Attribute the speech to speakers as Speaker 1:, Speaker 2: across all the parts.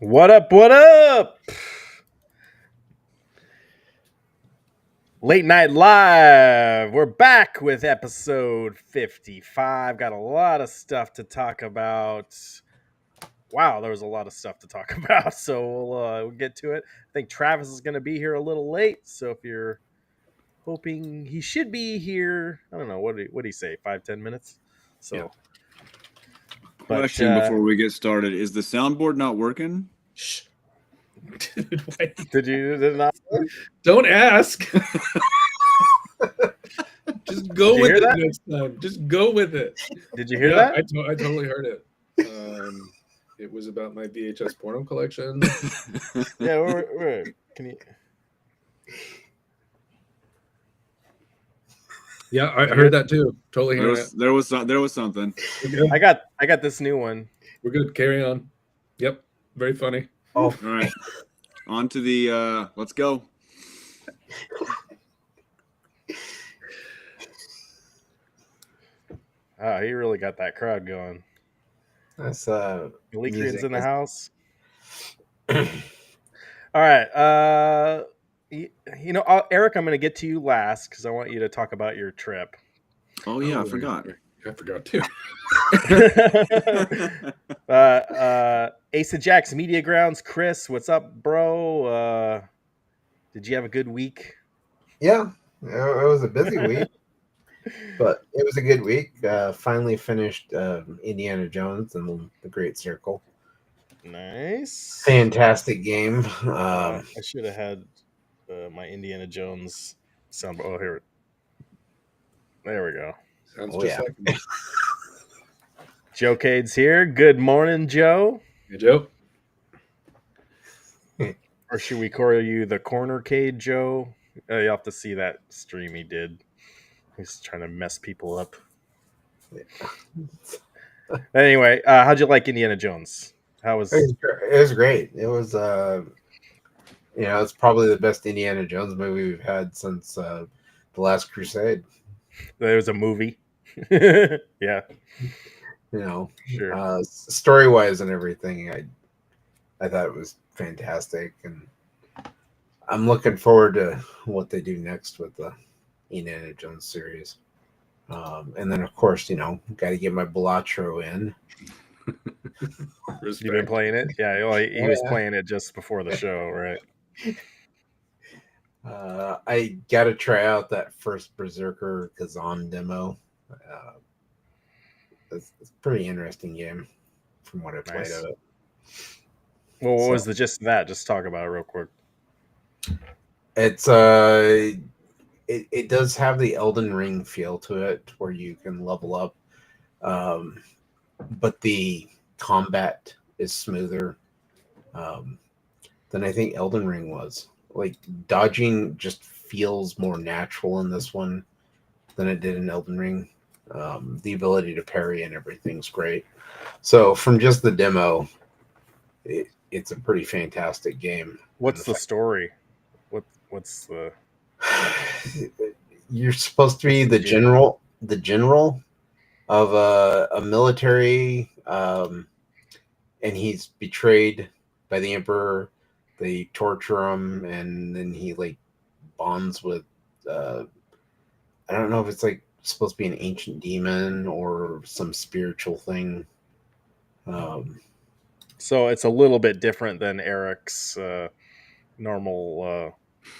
Speaker 1: What up? What up? Late Night Live. We're back with episode 55. Got a lot of stuff to talk about. Wow, there was a lot of stuff to talk about. So we'll get to it. I think Travis is going to be here a little late. So if you're hoping he should be here, I don't know. What did he say? 5-10 minutes? So.
Speaker 2: Yeah.
Speaker 3: Question before we get started. Is the soundboard not working?
Speaker 2: Shh. Dude, wait.
Speaker 1: Did it not work?
Speaker 2: Don't ask. Just go with it
Speaker 1: that?
Speaker 2: next time. Just go with it.
Speaker 1: Did you hear that?
Speaker 2: I totally heard it. It was about my VHS porno collection.
Speaker 1: Yeah, where can you?
Speaker 2: Yeah, I heard that too. Totally heard it.
Speaker 3: There was something.
Speaker 1: I got this new one.
Speaker 2: We're good. Carry on. Yep. Very funny.
Speaker 3: Oh, all right. On to the let's go.
Speaker 1: Oh, he really got that crowd going.
Speaker 4: That's
Speaker 1: Leakrian's in the house. All right. Eric, I'm going to get to you last because I want you to talk about your trip.
Speaker 3: Oh yeah, I forgot.
Speaker 2: I forgot too.
Speaker 1: Ace of Jacks Media Grounds, Chris, what's up, bro? Did you have a good week?
Speaker 4: Yeah, it was a busy week, but it was a good week. Finally finished Indiana Jones and the Great Circle.
Speaker 1: Nice.
Speaker 4: Fantastic game.
Speaker 1: I should have had my Indiana Jones sound. Oh, here. There we go.
Speaker 2: Sounds just like me.
Speaker 1: Joe Cade's here. Good morning, Joe.
Speaker 2: Hey, Joe.
Speaker 1: Or should we call you the Corner Cade, Joe? You have to see that stream he did. He's trying to mess people up. Anyway, how'd you like Indiana Jones? How was
Speaker 4: it? It was great. It was, it's probably the best Indiana Jones movie we've had since The Last Crusade.
Speaker 1: There was a movie. Yeah.
Speaker 4: Sure. Story-wise and everything, I thought it was fantastic, and I'm looking forward to what they do next with the Indiana Jones series. And then, of course, got to get my Bellotro in.
Speaker 1: You've been playing it? Yeah, he was playing it just before the show, right?
Speaker 4: I got to try out that first Berserker Kazan demo. it's a pretty interesting game from what I played
Speaker 1: Nice.
Speaker 4: of it.
Speaker 1: Well, what
Speaker 4: So-
Speaker 1: was the gist of that? Just talk about it real quick.
Speaker 4: It's it does have the Elden Ring feel to it, where you can level up, but the combat is smoother than I think Elden Ring was. Like dodging just feels more natural in this one than it did in Elden Ring. The ability to parry and everything's great. So from just the demo, it's a pretty fantastic game.
Speaker 1: What's the story? What's the?
Speaker 4: You're supposed to be
Speaker 1: What's
Speaker 4: the
Speaker 1: the
Speaker 4: general of a military, and he's betrayed by the emperor. They torture him, and then he like bonds with. I don't know if it's like supposed to be an ancient demon or some spiritual thing.
Speaker 1: So it's a little bit different than Eric's normal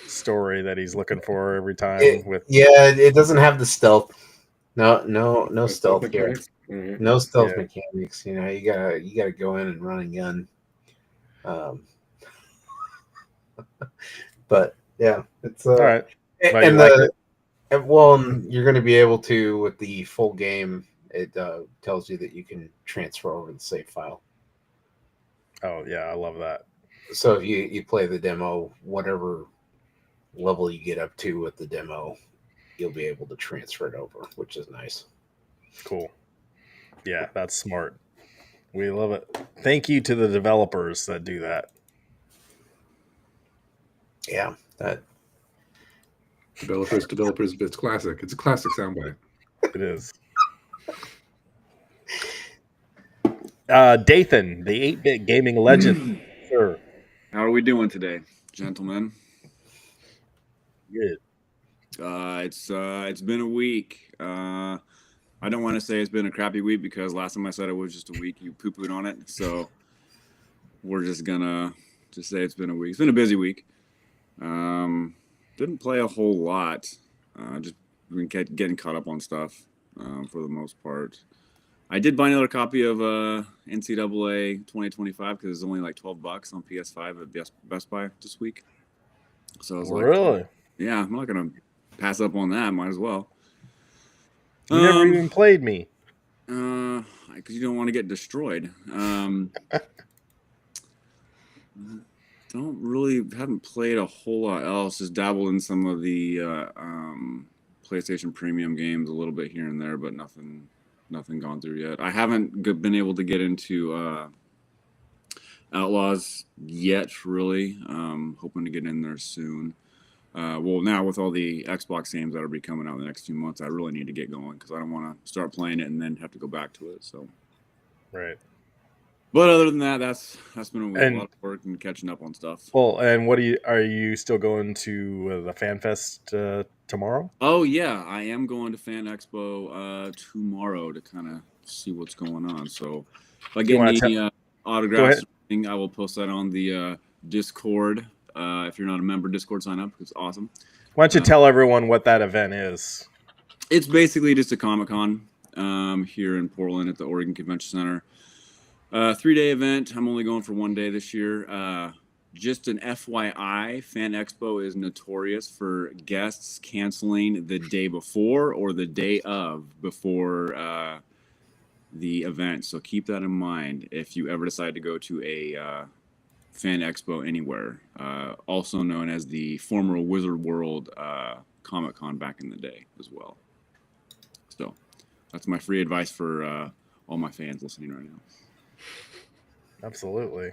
Speaker 1: story that he's looking for every time.
Speaker 4: It doesn't have the stealth. No stealth here.
Speaker 2: mechanics? Mhm.
Speaker 4: No stealth
Speaker 1: Yeah.
Speaker 4: mechanics. You know, you gotta go in and run and gun. But yeah, it's
Speaker 1: All right. But
Speaker 4: and
Speaker 1: you like
Speaker 4: you're going to be able to with the full game. It tells you that you can transfer over the save file.
Speaker 1: Oh yeah, I love that.
Speaker 4: So if you play the demo, whatever level you get up to with the demo, you'll be able to transfer it over, which is nice.
Speaker 1: Cool. Yeah, that's smart. We love it. Thank you to the developers that do that.
Speaker 4: Yeah, that
Speaker 2: Developers, it's classic. It's a classic soundbite.
Speaker 1: It is. Dathan, the 8-bit gaming legend. Sure.
Speaker 3: How are we doing today, gentlemen?
Speaker 1: Good.
Speaker 3: It's been a week. I don't want to say it's been a crappy week because last time I said it was just a week, you poo-pooed on it. So we're just gonna just say it's been a week. It's been a busy week. Didn't play a whole lot. Just been getting caught up on stuff for the most part. I did buy another copy of NCAA 2025 because it's only like $12 on PS5 at Best Buy this week. So I was like,
Speaker 1: Really?
Speaker 3: yeah, I'm not gonna pass up on that. Might as well.
Speaker 1: You never even played me.
Speaker 3: Because you don't want to get destroyed. Haven't played a whole lot else. Just dabbled in some of the PlayStation Premium games a little bit here and there, but nothing gone through yet. I haven't been able to get into Outlaws yet, really. Hoping to get in there soon. Well, now with all the Xbox games that will be coming out in the next few months, I really need to get going because I don't want to start playing it and then have to go back to it. So,
Speaker 1: Right.
Speaker 3: but other than that, that's been a week.
Speaker 1: And-
Speaker 3: A lot of work and catching up on stuff.
Speaker 1: Well, and are you still going to the Fan Fest tomorrow?
Speaker 3: Oh yeah, I am going to Fan Expo tomorrow to kind of see what's going on. So if I get
Speaker 1: wanna
Speaker 3: any autographs, I will post that on the Discord. If you're not a member, Discord sign up. It's awesome.
Speaker 1: Why don't you tell everyone what that event is?
Speaker 3: It's basically just a Comic-Con here in Portland at the Oregon Convention Center. 3-day event. I'm only going for 1 day this year. Just an FYI, Fan Expo is notorious for guests canceling the day before or the day of before the event. So keep that in mind if you ever decide to go to a Fan Expo anywhere, also known as the former Wizard World Comic-Con back in the day as well. So that's my free advice for all my fans listening right now.
Speaker 1: Absolutely.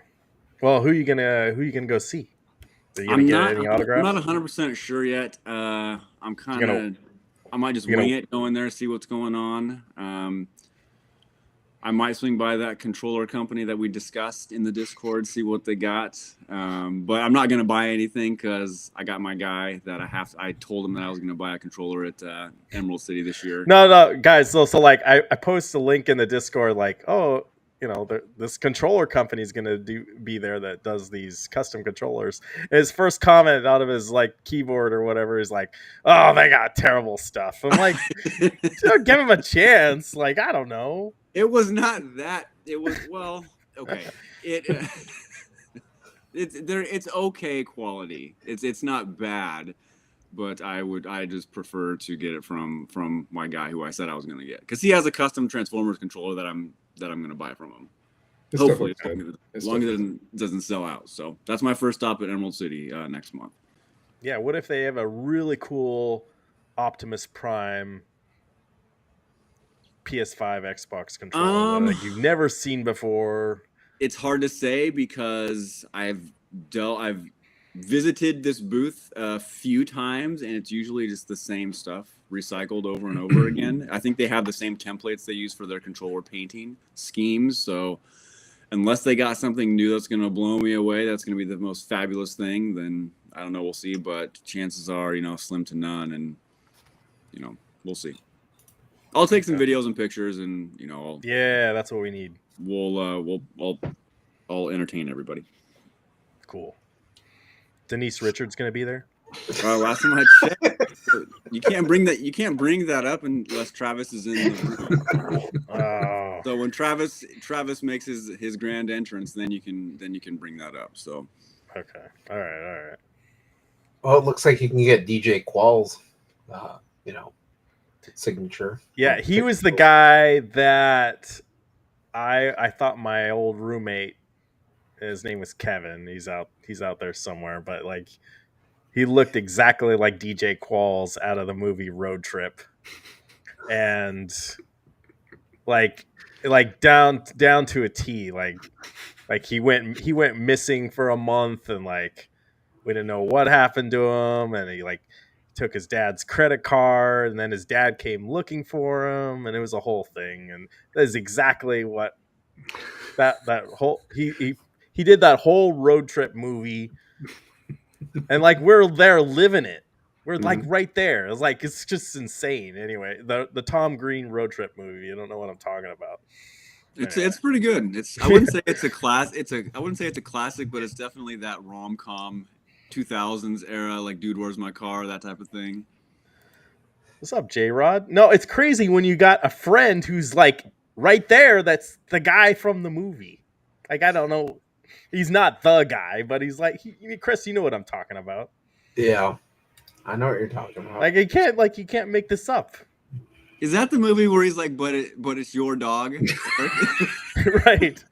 Speaker 1: Well, who you gonna go see? Are you gonna
Speaker 3: I'm
Speaker 1: get
Speaker 3: not,
Speaker 1: any
Speaker 3: I'm
Speaker 1: autographs?
Speaker 3: not 100% sure yet. I might just wing it, go in there, see what's going on. I might swing by that controller company that we discussed in the Discord, see what they got. But I'm not going to buy anything because I got my guy that I told him that I was going to buy a controller at Emerald City this year.
Speaker 1: No, guys. So like, I post a link in the Discord, like, oh, this controller company is gonna be there that does these custom controllers. And his first comment out of his like keyboard or whatever is like, "Oh, they got terrible stuff." I'm like, dude, give him a chance. Like, I don't know.
Speaker 3: It was not that. It was okay. It's okay quality. It's not bad, but I just prefer to get it from my guy who I said I was going to get, because he has a custom Transformers controller that I'm going to buy from him.
Speaker 2: This
Speaker 3: Hopefully,
Speaker 2: stuff looks good.
Speaker 3: as long as it doesn't sell out. So that's my first stop at Emerald City next month.
Speaker 1: Yeah, what if they have a really cool Optimus Prime PS5 Xbox controller that you've never seen before?
Speaker 3: It's hard to say because I've visited this booth a few times, and it's usually just the same stuff recycled over and over again. I think they have the same templates they use for their controller painting schemes. So unless they got something new that's going to blow me away, that's going to be the most fabulous thing, then I don't know, we'll see. But chances are, slim to none, and we'll see. I'll take some videos and pictures, and
Speaker 1: yeah, that's what we need.
Speaker 3: I'll entertain everybody.
Speaker 1: Cool. Denise Richards gonna be there?
Speaker 3: Last time I checked, you can't bring that up unless Travis is in the room.
Speaker 1: Oh.
Speaker 3: So when Travis makes his grand entrance, then you can bring that up. So
Speaker 1: okay, all right.
Speaker 4: Well, it looks like you can get DJ Qualls, signature.
Speaker 1: Yeah, he was the guy that I thought my old roommate, his name was Kevin. He's out there somewhere, but like he looked exactly like DJ Qualls out of the movie Road Trip, and like down to a T. Like he went missing for a month, and like we didn't know what happened to him, and he like took his dad's credit card, and then his dad came looking for him, and it was a whole thing. And that is exactly what that whole he did that whole Road Trip movie, and like we're there living it. We're like right there. It's just insane. Anyway, the Tom Green Road Trip movie. I don't know what I'm talking about.
Speaker 3: It's pretty good. I wouldn't say it's a class. I wouldn't say it's a classic, but it's definitely that rom-com 2000s era, like Dude, Where's My Car, that type of thing.
Speaker 1: What's up, J-Rod? No, it's crazy when you got a friend who's like right there. That's the guy from the movie. Like, I don't know. He's not the guy, but he's like, Chris, you know what I'm talking about.
Speaker 4: Yeah, I know what you're talking about.
Speaker 1: Like, you can't make this up.
Speaker 3: Is that the movie where he's like, but it's your dog?
Speaker 1: Right.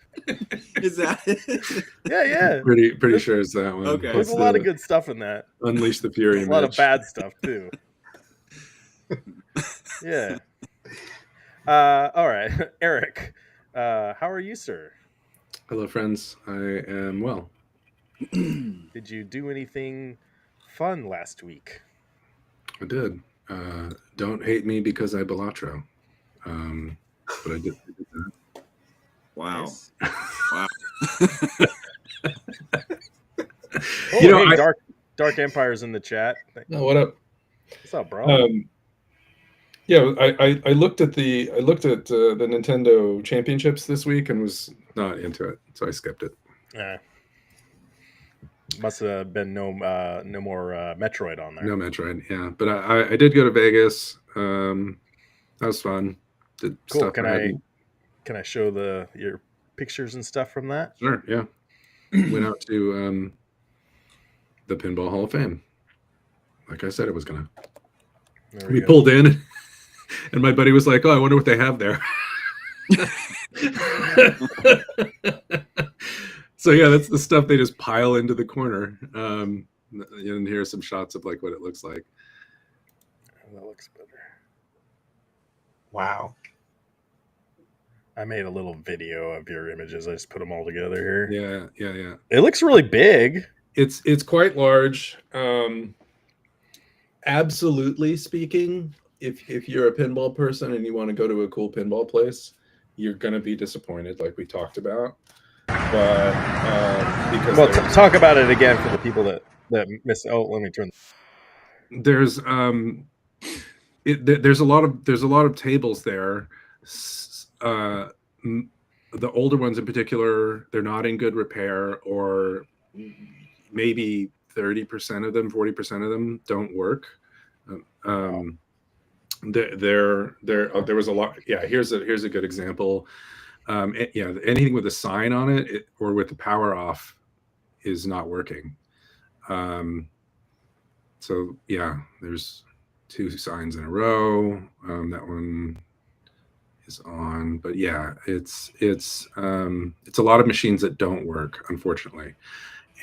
Speaker 3: Is that it?
Speaker 1: Yeah.
Speaker 2: Pretty sure it's that one.
Speaker 3: Okay.
Speaker 1: There's a lot of good stuff in that.
Speaker 2: Unleash the Fury.
Speaker 1: A lot of bad stuff too. Yeah. All right, Eric. How are you, sir?
Speaker 2: Hello, friends. I am well.
Speaker 1: Did you do anything fun last week?
Speaker 2: I did. Don't hate me because I Balatro. But I did that.
Speaker 3: Wow.
Speaker 1: Nice.
Speaker 3: Wow.
Speaker 1: Hey, Dark Empire's in the chat.
Speaker 2: Oh, what up?
Speaker 1: What's up, bro?
Speaker 2: Yeah, I looked at the Nintendo Championships this week and was not into it, so I skipped it.
Speaker 1: Yeah. Must have been no more Metroid on there.
Speaker 2: No Metroid, yeah. But I did go to Vegas. That was fun. Did
Speaker 1: Cool.
Speaker 2: stuff
Speaker 1: Can I show your pictures and stuff from that?
Speaker 2: Sure, yeah. Went out to the Pinball Hall of Fame. Like I said it was gonna. We pulled in, and my buddy was like, "Oh, I wonder what they have there." So yeah, that's the stuff they just pile into the corner. And here are some shots of like what it looks like.
Speaker 1: That looks better.
Speaker 4: Wow.
Speaker 1: I made a little video of your images. I just put them all together here.
Speaker 2: Yeah.
Speaker 1: It looks really big.
Speaker 2: It's quite large. Absolutely speaking, if you're a pinball person and you want to go to a cool pinball place, you're gonna be disappointed, like we talked about. But because
Speaker 1: talk about it again for the people that miss. Oh, let me turn.
Speaker 2: There's there's a lot of tables there. The older ones in particular, they're not in good repair, or maybe 30% of them, 40% of them don't work. there was a lot. Yeah, here's a good example. Anything with a sign on it, or with the power off is not working. So yeah, there's 2 signs in a row. That one is on, but yeah, it's a lot of machines that don't work, unfortunately.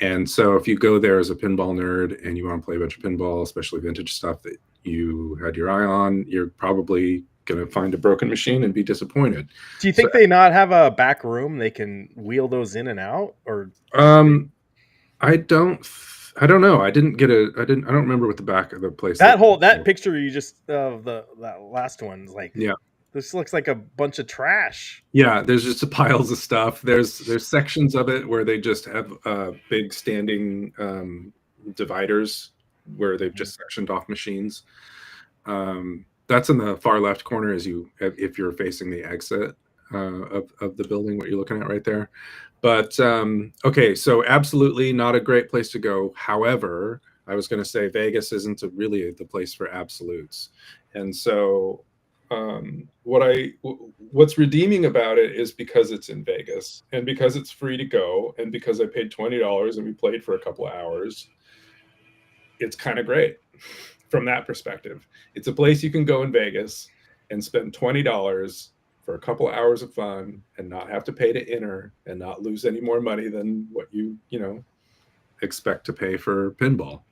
Speaker 2: And so if you go there as a pinball nerd and you want to play a bunch of pinball, especially vintage stuff that you had your eye on, you're probably going to find a broken machine and be disappointed.
Speaker 1: Do you think they not have a back room they can wheel those in and out? Or
Speaker 2: I don't know. I don't remember what the back of the place.
Speaker 1: That picture you just of that last one's like,
Speaker 2: yeah,
Speaker 1: this looks like a bunch of trash.
Speaker 2: Yeah, there's just piles of stuff. There's sections of it where they just have big standing dividers where they've just sectioned off machines. That's in the far left corner if you're facing the exit of the building, what you're looking at right there. But okay, so absolutely not a great place to go. However, I was going to say Vegas isn't really the place for absolutes, and so what's redeeming about it is because it's in Vegas and because it's free to go and because I paid $20 and we played for a couple of hours. It's kind of great from that perspective. It's a place you can go in Vegas and spend $20 for a couple of hours of fun and not have to pay to enter and not lose any more money than what you expect to pay for pinball.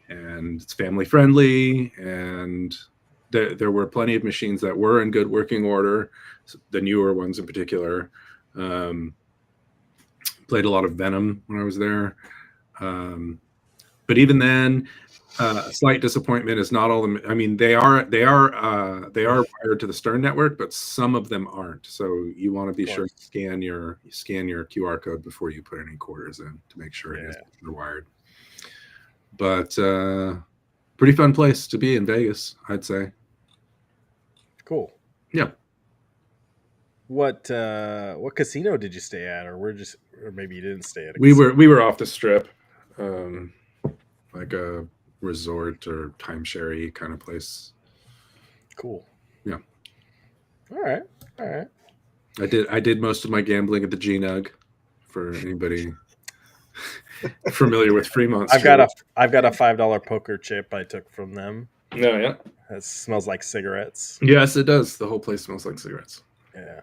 Speaker 2: And it's family friendly, and there were plenty of machines that were in good working order, the newer ones in particular. Played a lot of Venom when I was there. But even then, a slight disappointment is not all the. I mean, they are wired to the Stern network, but some of them aren't. So you want to be sure to scan your QR code before you put any quarters in to make sure it is wired. But pretty fun place to be in Vegas, I'd say.
Speaker 1: Cool.
Speaker 2: Yeah.
Speaker 1: What casino did you stay at, or maybe you didn't stay at?
Speaker 2: We were off the strip, like a resort or timeshare kind of place.
Speaker 1: Cool.
Speaker 2: Yeah.
Speaker 1: All right.
Speaker 2: I did most of my gambling at the G-Nug. For anybody familiar with Fremont Street.
Speaker 1: I've got a $5 poker chip I took from them.
Speaker 2: No, yeah.
Speaker 1: It smells like cigarettes.
Speaker 2: Yes, it does. The whole place smells like cigarettes.
Speaker 1: Yeah.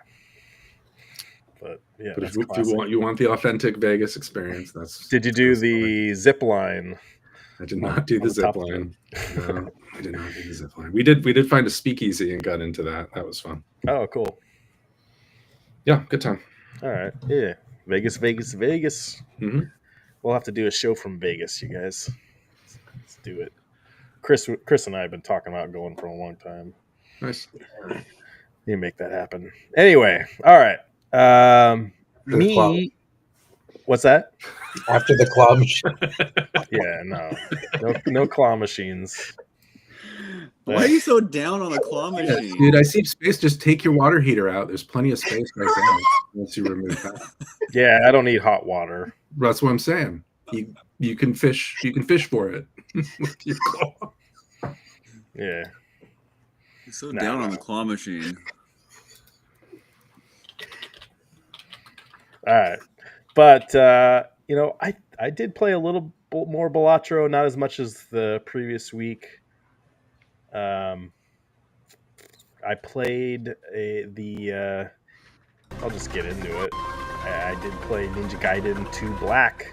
Speaker 1: But yeah.
Speaker 2: But if you want the authentic Vegas experience,
Speaker 1: Did you do the zip line?
Speaker 2: I did not do the zip line. No, I did not do the zip line. We did find a speakeasy and got into that. That was fun.
Speaker 1: Oh, cool.
Speaker 2: Yeah, good time.
Speaker 1: All right. Yeah. Vegas.
Speaker 2: Mm-hmm.
Speaker 1: We'll have to do a show from Vegas, you guys. Let's do it. Chris and I have been talking about going for a long time.
Speaker 2: Nice.
Speaker 1: You make that happen. Anyway, all right. What's that?
Speaker 4: After the claw machine.
Speaker 1: Yeah, no claw machines.
Speaker 3: Why are you so down on the claw machine?
Speaker 2: Dude, I see space. Just take your water heater out. There's plenty of space right there once you remove that.
Speaker 1: Yeah, I don't need hot water.
Speaker 2: That's what I'm saying. You can fish for it with your claw.
Speaker 1: Yeah.
Speaker 3: You're so down on the claw machine.
Speaker 1: All right. But I did play a little more Balatro, not as much as the previous week. I played I'll just get into it. I did play Ninja Gaiden 2 Black.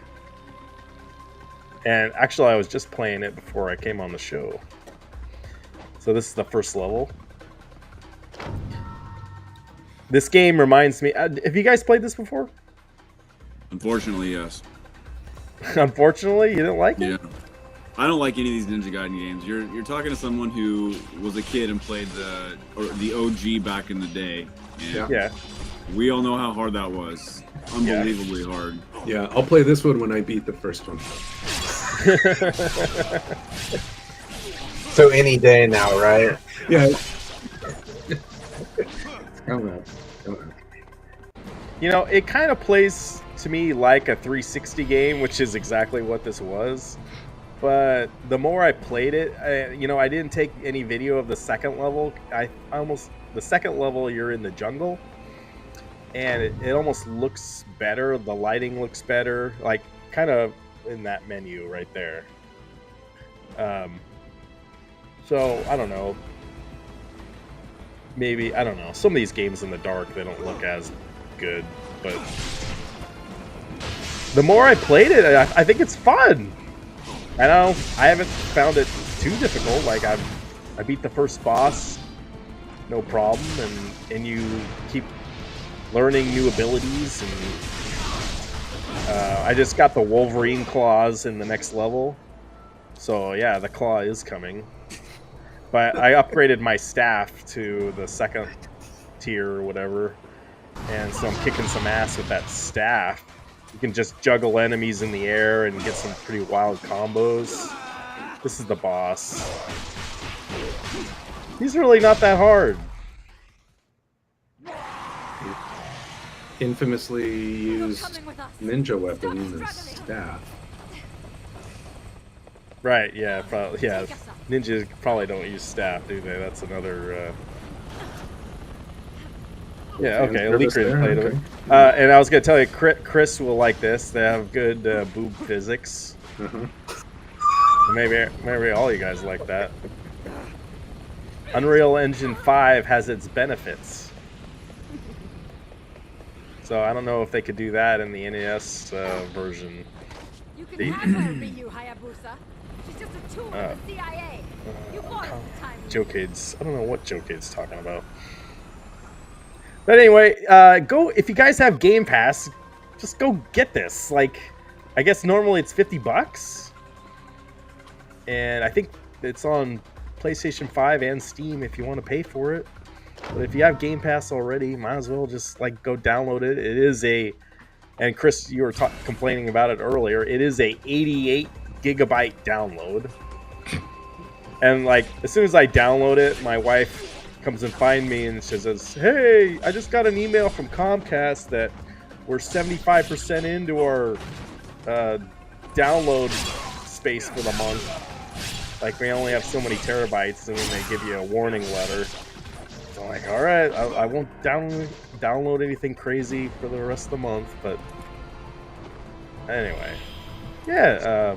Speaker 1: And actually, I was just playing it before I came on the show. So this is the first level. This game reminds me... have you guys played this before?
Speaker 3: Unfortunately, yes.
Speaker 1: Unfortunately? You didn't like it?
Speaker 3: Yeah. I don't like any of these Ninja Gaiden games. You're talking to someone who was a kid and played the OG back in the day. And
Speaker 1: yeah.
Speaker 3: We all know how hard that was. Unbelievably hard.
Speaker 2: Yeah, I'll play this one when I beat the first one.
Speaker 4: So any day now, right?
Speaker 2: Yeah. Come on.
Speaker 1: It kind of plays to me like a 360 game, which is exactly what this was. But the more I played it, I didn't take any video of the second level. The second level, you're in the jungle, and it almost looks better. The lighting looks better, like kind of in that menu right there. So I don't know. Maybe, I don't know. Some of these games in the dark, they don't look as good, but the more I played it, I think it's fun. I know I haven't found it too difficult. Like I beat the first boss, no problem, and you keep learning new abilities. And I just got the Wolverine claws in the next level, so yeah, the claw is coming. But I upgraded my staff to the second tier or whatever, and so I'm kicking some ass with that staff. You can just juggle enemies in the air and get some pretty wild combos. This is the boss. He's really not that hard.
Speaker 2: Infamously used ninja weapons as staff.
Speaker 1: Right, yeah, probably, yeah. Ninjas probably don't use staff, do they? That's another... Yeah, okay, Elite Crit played it. And I was going to tell you, Chris will like this. They have good boob physics. Maybe all you guys like that. Unreal Engine 5 has its benefits. So I don't know if they could do that in the NES version.
Speaker 5: You can have her, Ryu Hayabusa. She's just a tool of the CIA. You want time.
Speaker 1: Joe-Cade's. I don't know what Joe-Cade's talking about. But anyway, go if you guys have Game Pass, just go get this. Like, I guess normally it's $50, and I think it's on PlayStation 5 and Steam if you want to pay for it. But if you have Game Pass already, might as well just like go download it. It is and Chris, you were complaining about it earlier. It is a 88 gigabyte download, and like as soon as I download it, my wife comes and find me and she says, "Hey, I just got an email from Comcast that we're 75% into our download space for the month. Like we only have so many terabytes, and then they give you a warning letter." So I'm like, all right, I won't download anything crazy for the rest of the month. But anyway, yeah,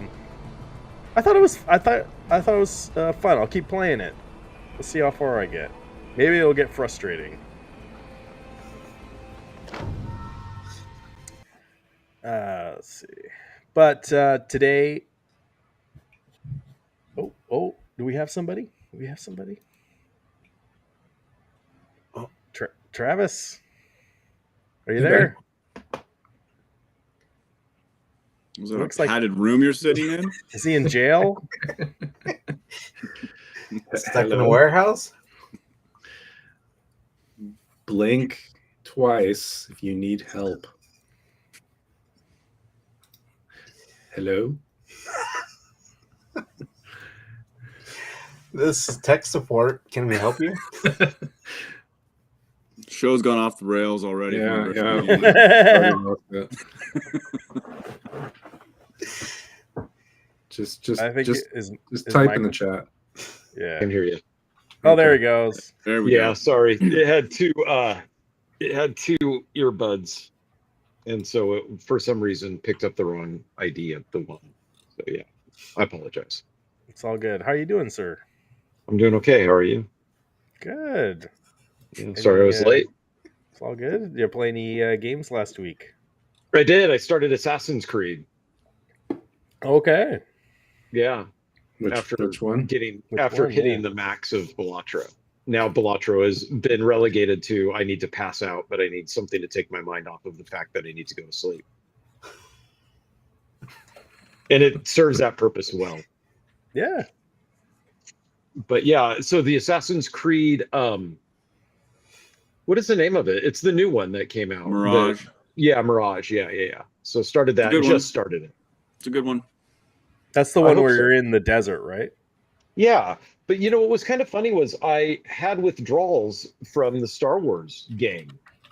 Speaker 1: I thought it was fun. I'll keep playing it. We'll see how far I get. Maybe it'll get frustrating. Let's see. But today... Oh, do we have somebody? Oh, Travis? Are you there?
Speaker 3: Was that a padded room you're sitting in?
Speaker 1: Is he in jail?
Speaker 4: Stuck in a warehouse?
Speaker 2: Blink twice if you need help. Hello?
Speaker 4: This is tech support. Can we help you?
Speaker 3: Show's gone off the rails already.
Speaker 2: Yeah. Just type in the chat.
Speaker 1: Yeah,
Speaker 6: I can hear you.
Speaker 1: Oh, there he goes.
Speaker 3: There we go.
Speaker 6: Sorry. It had two earbuds, and so it, for some reason, picked up the wrong ID of the one. So yeah, I apologize.
Speaker 1: It's all good. How are you doing, sir?
Speaker 6: I'm doing okay. How are you?
Speaker 1: Good.
Speaker 6: Yeah, sorry I was late.
Speaker 1: It's all good. Did you play any games last week?
Speaker 6: I did. I started Assassin's Creed.
Speaker 1: Okay.
Speaker 6: Yeah.
Speaker 2: Which one?
Speaker 6: Hitting the max of Balatro. Now Balatro has been relegated to I need to pass out, but I need something to take my mind off of the fact that I need to go to sleep. And it serves that purpose well.
Speaker 1: Yeah.
Speaker 6: But yeah, so the Assassin's Creed, what is the name of it? It's the new one that came out.
Speaker 3: Mirage.
Speaker 6: Mirage. Yeah. So started that. Started it.
Speaker 3: It's a good one.
Speaker 1: That's the one where you're in the desert, right?
Speaker 6: Yeah. But you know what was kind of funny was I had withdrawals from the Star Wars game.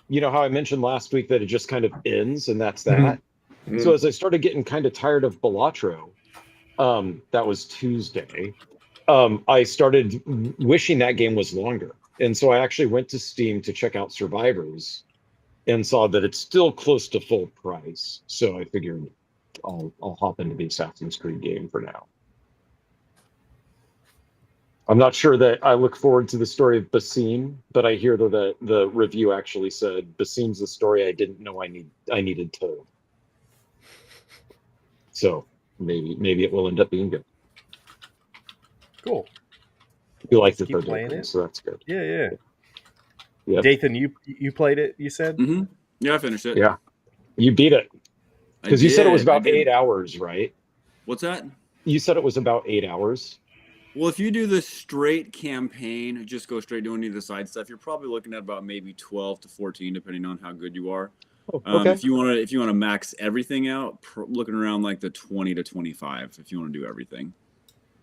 Speaker 6: You know how I mentioned last week that it just kind of ends and that's that? Mm-hmm. So as I started getting kind of tired of Balatro, That was Tuesday. I started wishing that game was longer. And so I actually went to Steam to check out Survivors and saw that it's still close to full price. So I figured I'll hop into the Assassin's Creed game for now. I'm not sure that I look forward to the story of Basim, but I hear that the review actually said Basim's the story I didn't know I needed told. So maybe it will end up being good.
Speaker 1: Cool.
Speaker 6: You like the
Speaker 1: Keep
Speaker 6: third
Speaker 1: playing
Speaker 6: game,
Speaker 1: it.
Speaker 6: so that's good.
Speaker 1: Yeah.
Speaker 6: Yep.
Speaker 1: Dathan, you played it, you said?
Speaker 3: Mm-hmm. Yeah, I finished it.
Speaker 6: Yeah. You beat it. Because you said it was about 8 hours, right?
Speaker 3: What's that?
Speaker 6: You said it was about 8 hours.
Speaker 3: Well, if you do the straight campaign, just go straight doing any of the side stuff, you're probably looking at about maybe 12 to 14, depending on how good you are.
Speaker 6: Oh, okay.
Speaker 3: If you want to max everything out, looking around like the 20 to 25 if you want to do everything.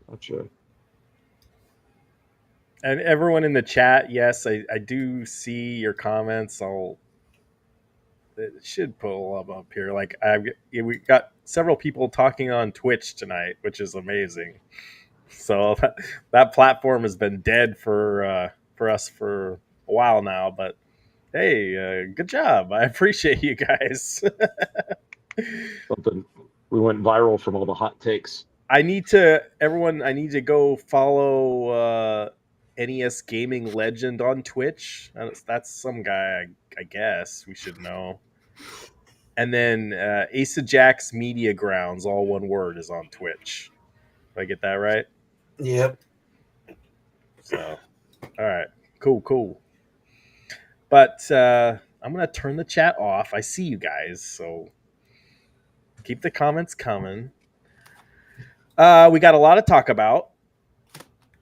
Speaker 6: Gotcha.
Speaker 1: And everyone in the chat, yes, I do see your comments. It should pull up here. Like we got several people talking on Twitch tonight, which is amazing. So that platform has been dead for us for a while now. But hey, good job! I appreciate you guys.
Speaker 6: Something we went viral from all the hot takes.
Speaker 1: I need to go follow NES Gaming Legend on Twitch. That's some guy I guess we should know. And then Asa Jack's Media Grounds, all one word, is on Twitch. Did I get that right?
Speaker 4: Yep.
Speaker 1: So, all right, cool. But I'm gonna turn the chat off. I see you guys, so keep the comments coming. We got a lot to talk about.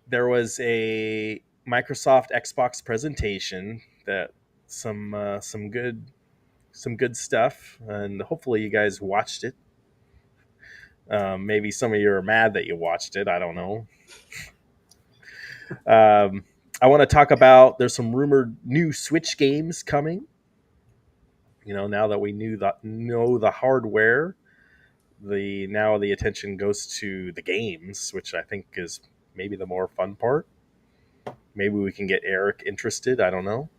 Speaker 1: There was a Microsoft Xbox presentation that some good stuff, and hopefully you guys watched it. Maybe some of you are mad that you watched it. I don't know. I want to talk about there's some rumored new Switch games coming. You know, now that we know the hardware, the attention goes to the games, which I think is maybe the more fun part. Maybe we can get Eric interested. I don't know.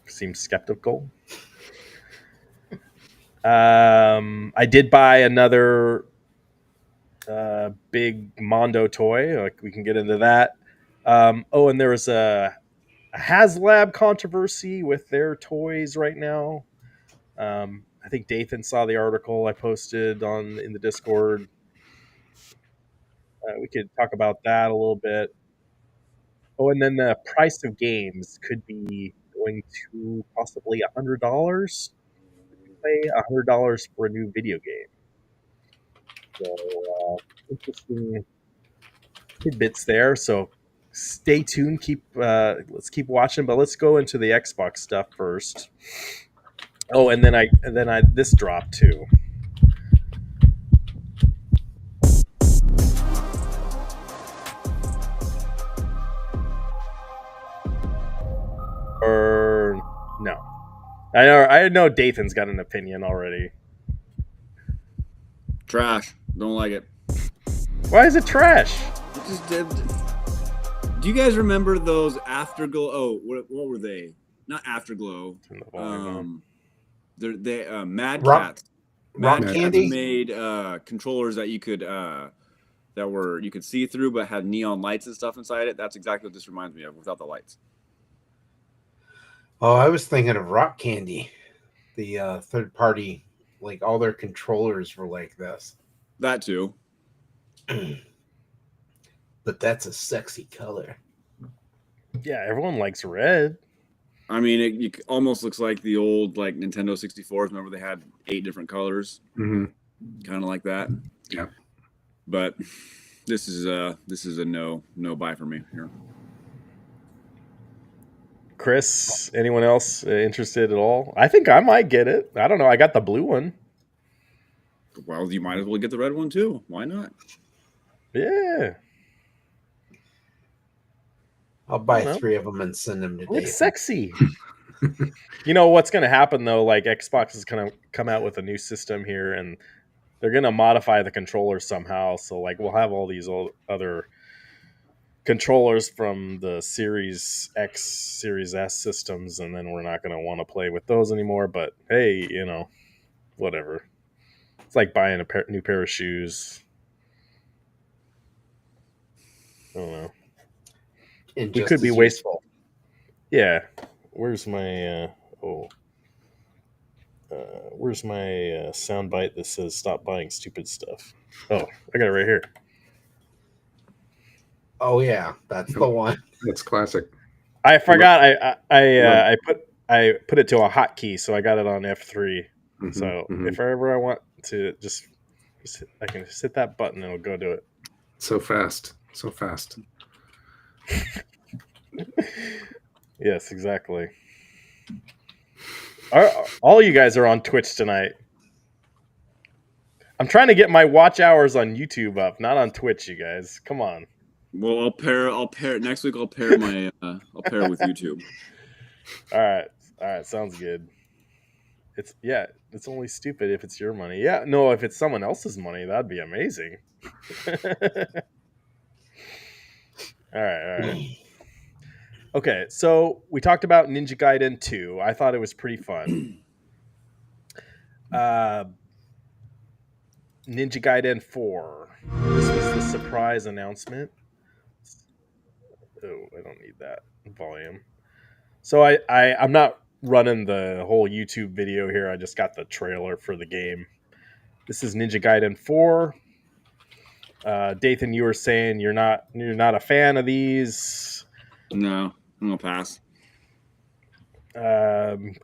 Speaker 1: Seems skeptical. I did buy another big Mondo toy. Like, we can get into that. And there was a HasLab controversy with their toys right now. I think Dathan saw the article I posted in the Discord. We could talk about that a little bit. Oh, and then the price of games could be going to possibly $100. Pay $100 for a new video game. So interesting tidbits there. So stay tuned. Let's keep watching. But let's go into the Xbox stuff first. Oh, and then this dropped too. Or no, I know Dathan's got an opinion already.
Speaker 3: Trash. Don't like it.
Speaker 1: Why is it trash?
Speaker 3: It just did. Do you guys remember those Afterglow? Oh, what were they? Not Afterglow. They're Mad Cats.
Speaker 4: Rock Candy
Speaker 3: made controllers that you could see through, but had neon lights and stuff inside it. That's exactly what this reminds me of, without the lights.
Speaker 4: Oh, I was thinking of Rock Candy, the third party. Like, all their controllers were like this.
Speaker 3: That too.
Speaker 4: But that's a sexy color.
Speaker 1: Yeah, everyone likes red.
Speaker 3: I mean, it almost looks like the old Nintendo 64s. Remember, they had 8 different colors, kind of like that.
Speaker 2: Yeah.
Speaker 3: But this is a no buy for me here.
Speaker 1: Chris, anyone else interested at all? I think I might get it. I don't know. I got the blue one.
Speaker 3: Well, you might as well get the red one too. Why not?
Speaker 1: Yeah.
Speaker 4: I'll buy 3 of them and send them to Dave.
Speaker 1: It's sexy. You know what's going to happen though? Like, Xbox is going to come out with a new system here, and they're gonna modify the controller somehow. So like we'll have all these other controllers from the Series X, Series S systems, and then we're not gonna want to play with those anymore. But hey, whatever. It's like buying a new pair of shoes. I don't know.
Speaker 4: And
Speaker 1: We
Speaker 4: just
Speaker 1: could be
Speaker 4: as
Speaker 1: wasteful. Yeah. Where's my where's my sound bite that says stop buying stupid stuff? Oh, I got it right here.
Speaker 4: Oh yeah, that's the one.
Speaker 2: That's classic.
Speaker 1: I forgot. I put it to a hotkey, so I got it on F3.
Speaker 2: Mhm,
Speaker 1: So
Speaker 2: mhm.
Speaker 1: if ever I want to just I can just hit that button and it'll go do it.
Speaker 2: So fast. So fast.
Speaker 1: Yes, exactly. All you guys are on Twitch tonight. I'm trying to get my watch hours on YouTube up, not on Twitch. You guys, come on.
Speaker 3: Well, I'll pair next week. I'll pair my I'll pair with YouTube.
Speaker 1: All right, sounds good. It's only stupid if it's your money. Yeah, no, if it's someone else's money, that'd be amazing. All right. Okay, so we talked about Ninja Gaiden 2. I thought it was pretty fun. Ninja Gaiden 4. This was the surprise announcement. Oh, I don't need that volume. So I'm not running the whole YouTube video here. I just got the trailer for the game. This is Ninja Gaiden 4. Dathan, you were saying you're not a fan of these.
Speaker 3: No, I'm gonna pass.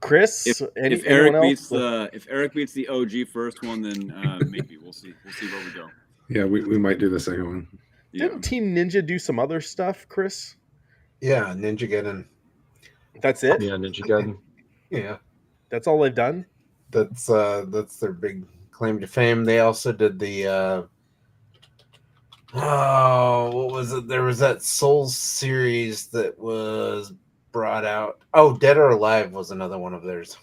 Speaker 1: Chris,
Speaker 3: If Eric beats the OG first one, then maybe we'll see where we go.
Speaker 2: Yeah, we might do the second one.
Speaker 3: Yeah.
Speaker 1: Didn't Team Ninja do some other stuff, Chris?
Speaker 4: Yeah, Ninja Gaiden.
Speaker 1: That's it?
Speaker 6: Yeah, Ninja Gaiden.
Speaker 4: Yeah,
Speaker 1: That's all they've done?
Speaker 4: that's their big claim to fame. They also did the what was it? There was that Souls series that was brought out. Oh, Dead or Alive was another one of theirs.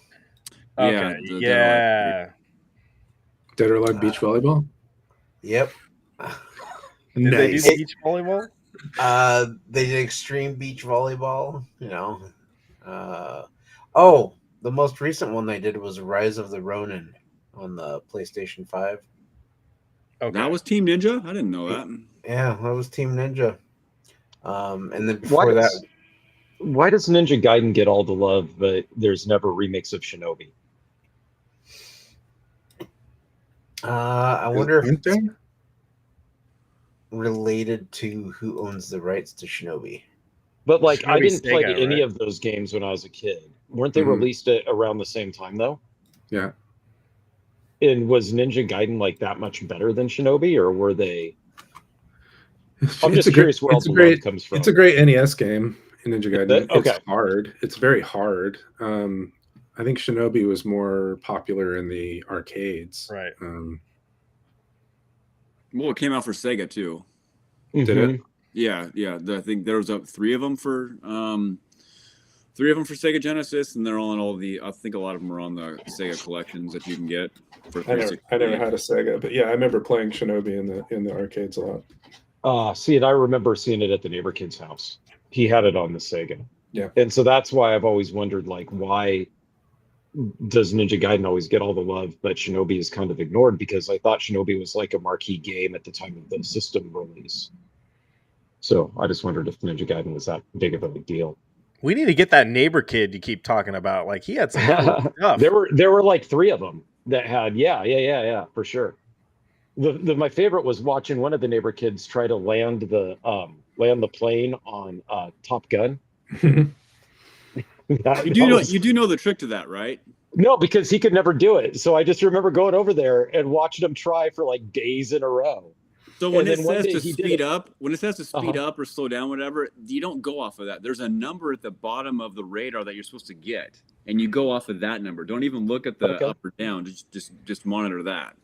Speaker 1: Okay,
Speaker 3: the
Speaker 1: yeah.
Speaker 2: Dead or Alive Beach Volleyball?
Speaker 4: Yep.
Speaker 1: Did they do
Speaker 2: Nice.
Speaker 1: beach volleyball?
Speaker 4: They did Extreme Beach Volleyball. The most recent one they did was Rise of the Ronin on the PlayStation 5.
Speaker 1: Okay.
Speaker 3: That was Team Ninja? I didn't know that.
Speaker 4: Yeah, that was Team Ninja. And then before that,
Speaker 6: Why does Ninja Gaiden get all the love, but there's never remakes of Shinobi?
Speaker 4: I wonder if
Speaker 2: Isn't
Speaker 4: it's
Speaker 2: there?
Speaker 4: related to who owns the rights to Shinobi.
Speaker 6: But I
Speaker 1: Shinobi
Speaker 6: didn't play
Speaker 1: Sega,
Speaker 6: any
Speaker 1: right?
Speaker 6: of those games when I was a kid. Weren't they
Speaker 2: Mhm.
Speaker 6: released at around the same time though?
Speaker 2: Yeah.
Speaker 6: And was Ninja Gaiden that much better than Shinobi, or were they? I'm just curious where all the love comes from.
Speaker 2: It's a great NES game in Ninja Gaiden.
Speaker 6: Okay.
Speaker 2: It's hard. It's very hard. I think Shinobi was more popular in the arcades.
Speaker 1: Right.
Speaker 3: Well, it came out for Sega too.
Speaker 2: Did
Speaker 6: Mhm.
Speaker 2: it?
Speaker 3: Yeah. I think there was three of them for Sega Genesis, and they're all in all the. I think a lot of them are on the Sega collections that you can get for
Speaker 2: I never
Speaker 3: 360.
Speaker 2: had a Sega, but yeah, I remember playing Shinobi in the arcades a lot.
Speaker 6: See, and I remember seeing it at the neighbor kid's house. He had it on the Sega.
Speaker 2: Yeah.
Speaker 6: And so that's why I've always wondered, why does Ninja Gaiden always get all the love, but Shinobi is kind of ignored? Because I thought Shinobi was a marquee game at the time of the system release. So I just wondered if Ninja Gaiden was that big of a big deal.
Speaker 1: We need to get that neighbor kid you keep talking about. He had some cool stuff.
Speaker 6: There were three of them that had, yeah, for sure. My favorite was watching one of the neighbor kids try to land the plane on Top Gun.
Speaker 3: You do know the trick to that, right?
Speaker 6: No, because he could never do it. So I just remember going over there and watching him try for days in a row.
Speaker 3: So when
Speaker 6: And
Speaker 3: it
Speaker 6: then one
Speaker 3: says
Speaker 6: day
Speaker 3: to
Speaker 6: he did
Speaker 3: speed
Speaker 6: it.
Speaker 3: up,
Speaker 6: Uh-huh.
Speaker 3: or slow down, whatever, you don't go off of that. There's a number at the bottom of the radar that you're supposed to get, and you go off of that number. Don't even look at the
Speaker 6: Okay.
Speaker 3: up or down. Just monitor that.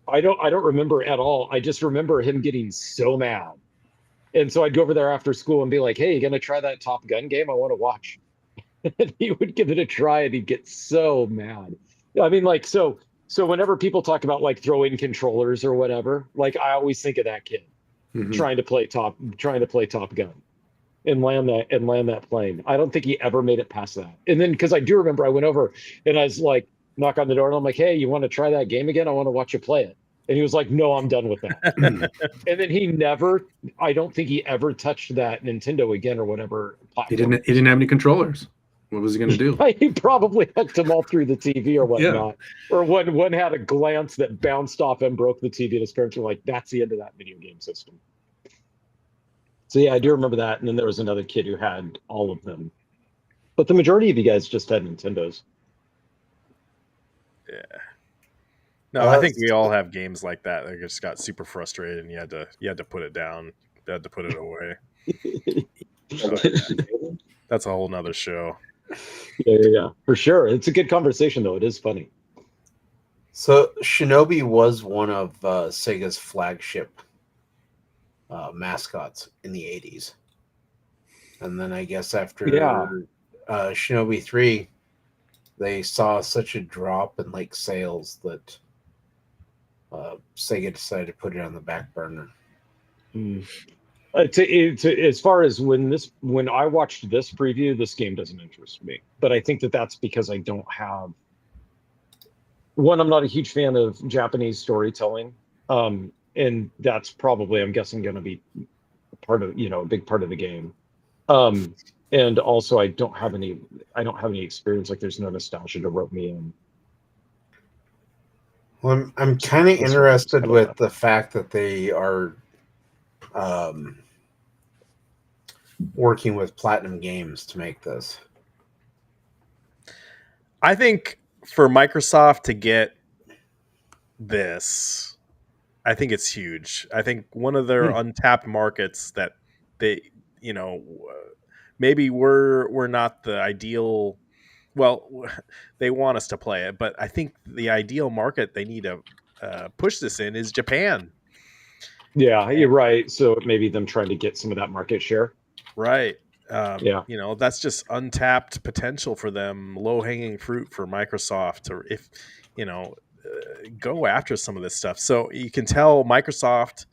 Speaker 6: I don't remember at all. I just remember him getting so mad. And so I'd go over there after school and be like, "Hey, you gonna try that Top Gun game? I want to watch." And he would give it a try and he'd get so mad. I mean, so So whenever people talk about like throwing controllers or whatever, like I always think of that kid trying to play Top Gun and land that plane. I don't think he ever made it past that. And then because I do remember I went over and I was like, knock on the door and I'm like, hey, you want to try that game again? I want to watch you play it. And he was like, no, I'm done with that. And then he never, I don't think he ever touched that Nintendo again or whatever platform.
Speaker 2: He didn't have any controllers. What was he going to do?
Speaker 6: He probably hooked them all through the TV or whatnot. Yeah. Or one had a glance that bounced off and broke the TV, and his parents were like, that's the end of that video game system. So yeah, I do remember that. And then there was another kid who had all of them. But the majority of you guys just had Nintendos.
Speaker 1: Yeah. No, I think we all have games like that. I just got super frustrated, and you had to put it down. You had to put it away. So, yeah. That's a whole nother show.
Speaker 6: Yeah, for sure. It's a good conversation, though. It is funny.
Speaker 4: So Shinobi was one of Sega's flagship mascots in the 80s. And then I guess after Shinobi 3, they saw such a drop in like sales that Sega decided to put it on the back burner.
Speaker 6: As far as when I watched this preview, this game doesn't interest me. But I think that's because I don't have one. I'm not a huge fan of Japanese storytelling, and that's probably, I'm guessing, going to be part of a big part of the game. And also, I don't have any experience. Like, there's no nostalgia to rope me in.
Speaker 4: Well, I'm kind of interested with the fact that they are working with Platinum Games to make this.
Speaker 1: I think for Microsoft to get this, I think it's huge. I think one of their untapped markets that they, maybe we're not the ideal. Well, they want us to play it, but I think the ideal market they need to push this in is Japan.
Speaker 6: Yeah, you're right. So maybe them trying to get some of that market share.
Speaker 1: Right. That's just untapped potential for them, low-hanging fruit for Microsoft to, if go after some of this stuff. So you can tell Microsoft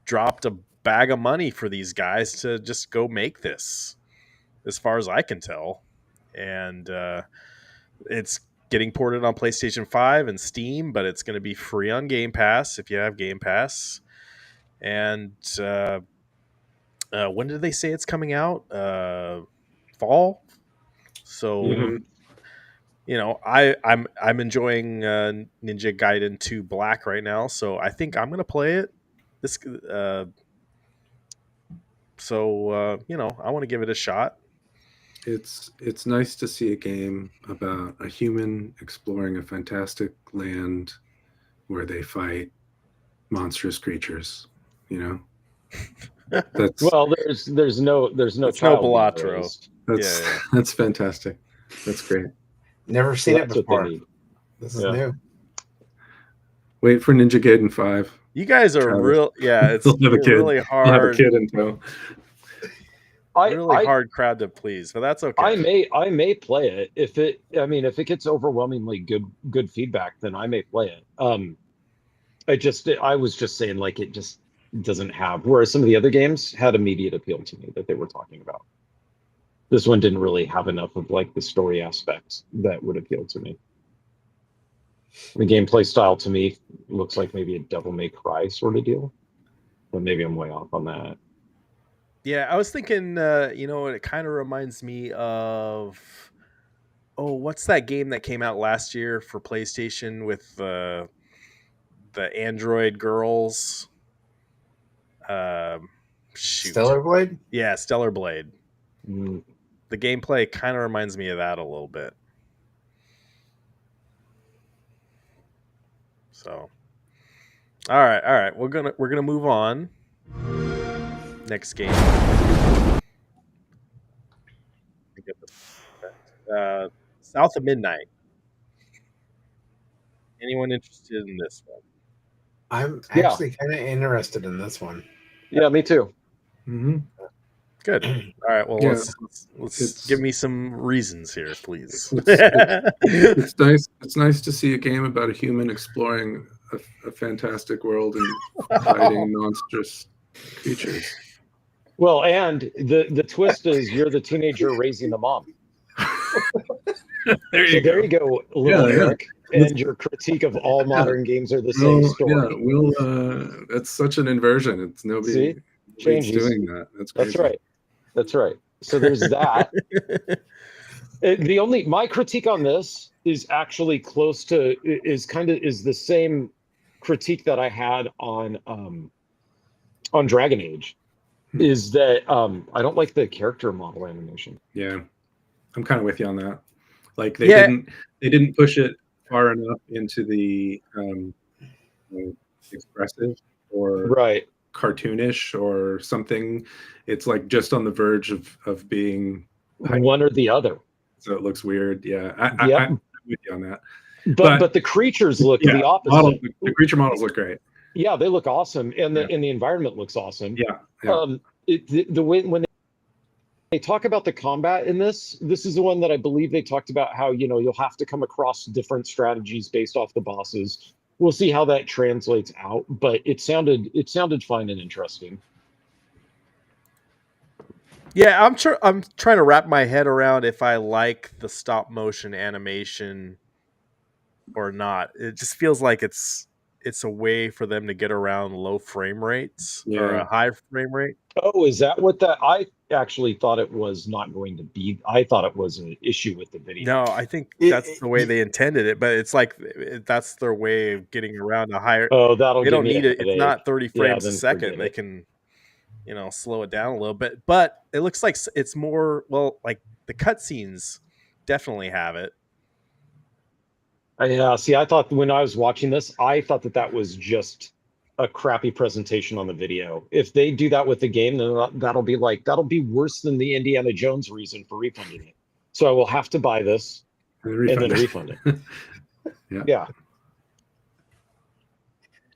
Speaker 1: dropped a bag of money for these guys to just go make this, as far as I can tell. And it's getting ported on PlayStation 5 and Steam, but it's going to be free on Game Pass if you have Game Pass. And when did they say it's coming out? Fall. So, I'm enjoying Ninja Gaiden 2 Black right now. So I think I'm gonna play it. I want to give it a shot.
Speaker 2: It's nice to see a game about a human exploring a fantastic land where they fight monstrous creatures. That's
Speaker 6: there's no
Speaker 1: Balatro.
Speaker 2: That's fantastic. That's great.
Speaker 4: Never seen it before. This is new.
Speaker 2: Wait for Ninja Gaiden 5.
Speaker 1: You guys are real. Yeah, it's really hard.
Speaker 2: I'll have a kid in tow.
Speaker 1: Really hard crowd to please, but that's okay.
Speaker 6: I may play it if it gets overwhelmingly good feedback, then I may play it. I was just saying, like, it just doesn't have, whereas some of the other games had immediate appeal to me that they were talking about. This one didn't really have enough of like the story aspects that would appeal to me. The gameplay style to me looks like maybe a Devil May Cry sort of deal, but maybe I'm way off on that.
Speaker 1: Yeah, I was thinking, it kind of reminds me of, what's that game that came out last year for PlayStation with the android girls?
Speaker 4: Stellar Blade?
Speaker 1: Yeah, Stellar Blade. The gameplay kind of reminds me of that a little bit. So, all right, we're gonna move on. Next game. South of Midnight. Anyone interested in this one?
Speaker 4: I'm actually kind of interested in this one.
Speaker 6: Yeah, me too.
Speaker 2: Mm-hmm.
Speaker 1: Good. All right. Well,
Speaker 2: Yeah,
Speaker 1: let's give me some reasons here, please.
Speaker 2: It's nice. It's nice to see a game about a human exploring a fantastic world and fighting monstrous creatures.
Speaker 6: Well, and the twist is you're the teenager raising the mom.
Speaker 2: There
Speaker 6: So there you go, little
Speaker 2: Yeah, yeah.
Speaker 6: Eric. And your critique of all modern games are the same
Speaker 2: Well,
Speaker 6: story.
Speaker 2: yeah, we'll. That's such an inversion. It's nobody.
Speaker 6: See?
Speaker 2: Nobody's
Speaker 6: Changes.
Speaker 2: doing that. That's crazy.
Speaker 6: That's right. That's right. So there's that. My critique on this is actually close to is the same critique that I had on Dragon Age. Is that I don't like the character model animation.
Speaker 2: Yeah, I'm kind of with you on that. Like they didn't push it far enough into the expressive or
Speaker 6: right
Speaker 2: cartoonish or something. It's like just on the verge of being
Speaker 6: one or the other.
Speaker 2: So it looks weird. Yeah, I'm with you on that.
Speaker 6: But the creatures look the opposite.
Speaker 2: The creature models look great.
Speaker 6: Yeah, they look awesome, and the environment looks awesome.
Speaker 2: Yeah.
Speaker 6: The way when they talk about the combat in this is the one that I believe they talked about how you'll have to come across different strategies based off the bosses. We'll see how that translates out, but it sounded fine and interesting.
Speaker 1: Yeah, I'm trying to wrap my head around if I like the stop motion animation or not. It just feels like it's a way for them to get around low frame rates or a high frame rate.
Speaker 6: Oh, is that what that? I actually thought it was not going to be. I thought it was an issue with the video.
Speaker 1: No, I think that's the way they intended it, but it's like that's their way of getting around a higher.
Speaker 6: Oh, that'll.
Speaker 1: They don't need it. It's not 30 frames a second. They can, slow it down a little bit. But it looks like it's more like the cutscenes definitely have it.
Speaker 6: Yeah. See, I thought when I was watching this, I thought that was just a crappy presentation on the video. If they do that with the game, then that'll be worse than the Indiana Jones reason for refunding it. So I will have to buy this and then refund it. Yeah.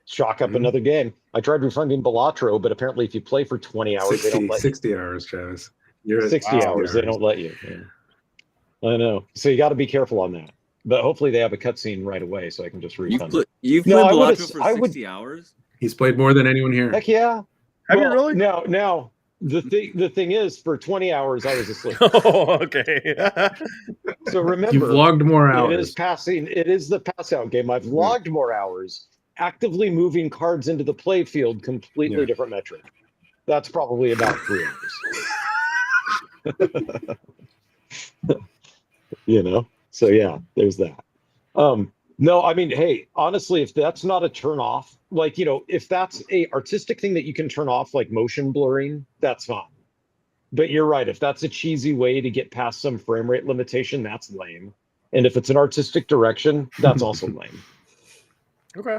Speaker 6: Chalk up another game. I tried refunding Balatro, but apparently if you play for 20 hours, they don't let
Speaker 2: 60
Speaker 6: you.
Speaker 2: hours, Travis.
Speaker 6: You're at 60 hours. They don't let you. Yeah. I know. So you got to be careful on that. But hopefully they have a cutscene right away so I can just refund it.
Speaker 3: You've played Balatro for 60 hours?
Speaker 2: He's played more than anyone here.
Speaker 6: Heck yeah.
Speaker 1: Have you really?
Speaker 6: Now the thing is, for 20 hours I was asleep.
Speaker 1: Oh, okay.
Speaker 6: So remember,
Speaker 2: you've logged more hours.
Speaker 6: It is the pass out game. I've logged more hours, actively moving cards into the play field, completely different metric. That's probably about 3 hours. So yeah, there's that. No, I mean, hey, honestly, if that's not a turn off, if that's a artistic thing that you can turn off, like motion blurring, that's fine. But you're right. If that's a cheesy way to get past some frame rate limitation, that's lame. And if it's an artistic direction, that's also lame.
Speaker 1: Okay.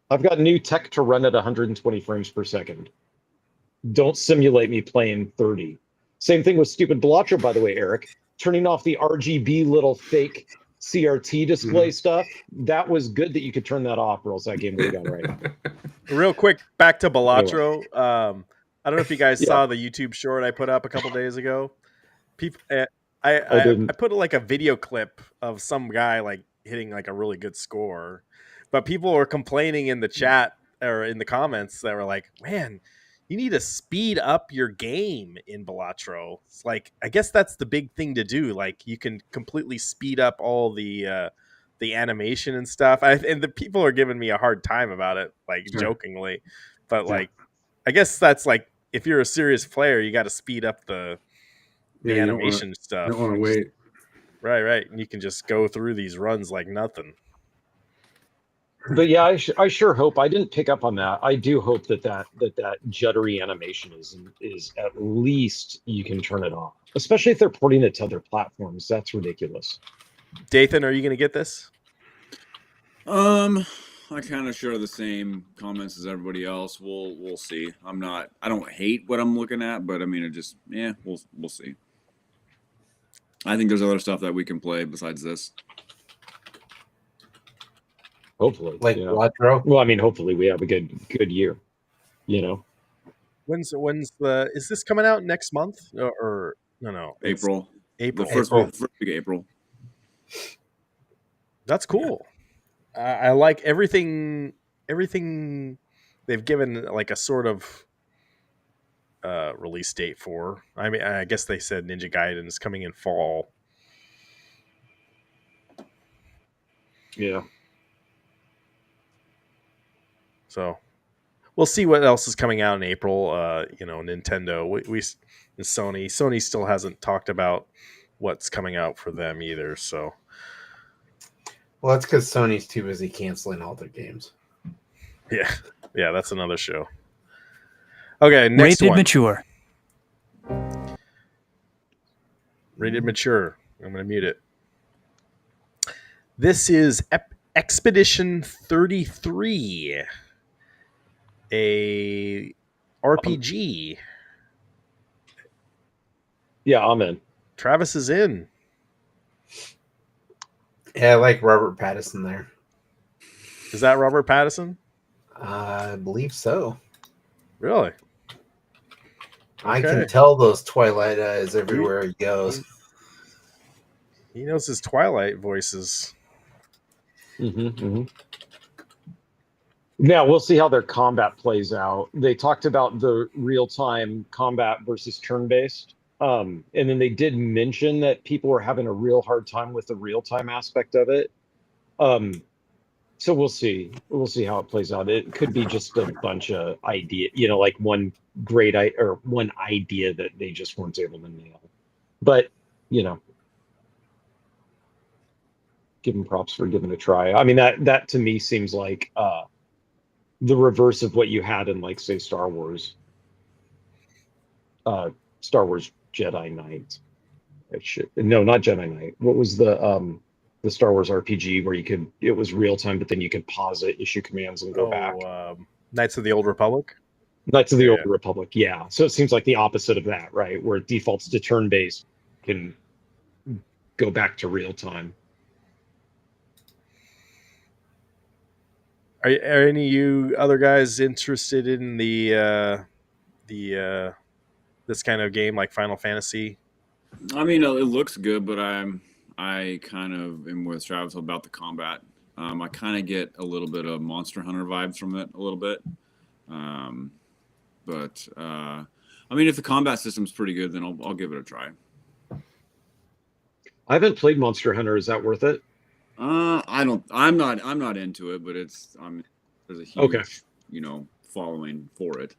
Speaker 6: I've got new tech to run at 120 frames per second. Don't simulate me playing 30. Same thing with stupid Balatro, by the way, Eric. Turning off the RGB little fake CRT display stuff. That was good that you could turn that off, or else that game would have gone right.
Speaker 1: Real quick, back to Balatro. I don't know if you guys saw the YouTube short I put up a couple days ago. People, I put like a video clip of some guy like hitting like a really good score, but people were complaining in the chat or in the comments that were like, "Man, you need to speed up your game in Balatro." It's like, I guess that's the big thing to do. Like, you can completely speed up all the animation and stuff. And the people are giving me a hard time about it, like jokingly. But like, I guess that's like, if you're a serious player, you got to speed up the animation stuff.
Speaker 2: You don't want to wait.
Speaker 1: Right. And you can just go through these runs like nothing.
Speaker 6: But yeah, I sure hope. I didn't pick up on that. I do hope that juddery animation is at least you can turn it off, especially if they're porting it to other platforms. That's ridiculous.
Speaker 1: Dathan, are you going to get this?
Speaker 3: I kind of share the same comments as everybody else. We'll see. I don't hate what I'm looking at, but I mean, we'll see. I think there's other stuff that we can play besides this.
Speaker 6: Hopefully,
Speaker 4: Balatro.
Speaker 6: Well, I mean, hopefully we have a good year.
Speaker 1: When's the? Is this coming out next month or no? It's
Speaker 3: April.
Speaker 1: April.
Speaker 3: The first week of April.
Speaker 1: That's cool. I like everything. Everything they've given like a sort of release date for. I mean, I guess they said Ninja Gaiden is coming in fall.
Speaker 6: Yeah.
Speaker 1: So we'll see what else is coming out in April. Nintendo, we and Sony still hasn't talked about what's coming out for them either. So,
Speaker 4: Well, that's because Sony's too busy canceling all their games.
Speaker 1: yeah, that's another show. Okay, next
Speaker 7: Rated
Speaker 1: one.
Speaker 7: mature.
Speaker 1: Rated mature. I'm going to mute it. This is Expedition 33, a RPG.
Speaker 6: Yeah, I'm in.
Speaker 1: Travis is in.
Speaker 4: Yeah, I like Robert Pattinson there.
Speaker 1: Is that Robert Pattinson?
Speaker 4: I believe so.
Speaker 1: Really?
Speaker 4: I
Speaker 1: Okay.
Speaker 4: can tell those Twilight eyes everywhere he goes.
Speaker 1: He knows his Twilight voices.
Speaker 6: Now we'll see how their combat plays out. They talked about the real-time combat versus turn-based, and then they did mention that people were having a real hard time with the real-time aspect of it. So we'll see. We'll see how it plays out. It could be just a bunch of idea, like one one idea that they just weren't able to nail. But give them props for giving it a try. I mean, that to me seems like the reverse of what you had in, like, say, Star Wars Jedi Knight. No, not Jedi Knight. What was the Star Wars RPG where it was real time, but then you could pause it, issue commands, and go back?
Speaker 1: Knights of the Old Republic.
Speaker 6: Knights of the Old Republic, yeah. So it seems like the opposite of that, right? Where it defaults to turn-based, can go back to real time.
Speaker 1: Are any of you other guys interested in the this kind of game like Final Fantasy?
Speaker 3: I mean, it looks good, but I kind of am with Travis about the combat. I kind of get a little bit of Monster Hunter vibes from it, a little bit. But I mean, if the combat system's pretty good, then I'll give it a try.
Speaker 6: I haven't played Monster Hunter. Is that worth it?
Speaker 3: I'm not into it, but there's a huge, following for it.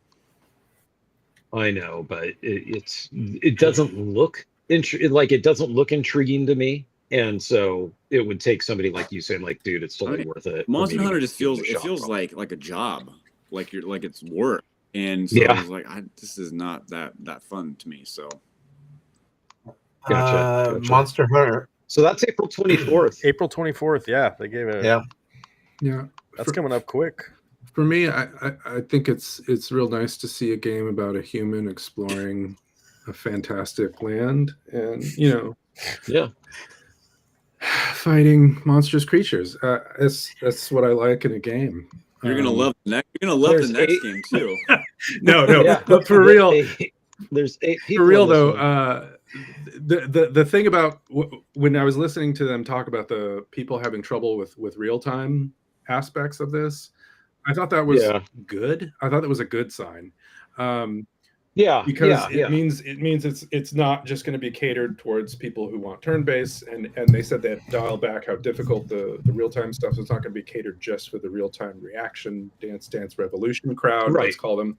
Speaker 6: I know, but it doesn't look it doesn't look intriguing to me, and so it would take somebody like you saying, like, dude, it's totally worth it.
Speaker 3: Monster Hunter just feels like a job, like it's work, and so I was like, this is not that fun to me. So,
Speaker 6: gotcha.
Speaker 4: Monster Hunter.
Speaker 6: So that's April 24th.
Speaker 1: April 24th. Yeah, they gave it.
Speaker 2: Yeah.
Speaker 1: That's coming up quick.
Speaker 2: For me, I think it's real nice to see a game about a human exploring a fantastic land and fighting monstrous creatures. That's what I like in a game.
Speaker 3: You're gonna love the next. You're gonna love the next game too.
Speaker 2: No, but for real,
Speaker 6: there's 8 people.
Speaker 2: For real though, the thing about when I was listening to them talk about the people having trouble with real time aspects of this, I thought that was good. I thought that was a good sign. Because it means it's not just going to be catered towards people who want turn-based, and they said that dial back how difficult the real-time stuff is. Not going to be catered just for the real-time reaction Dance Revolution crowd, let's call them.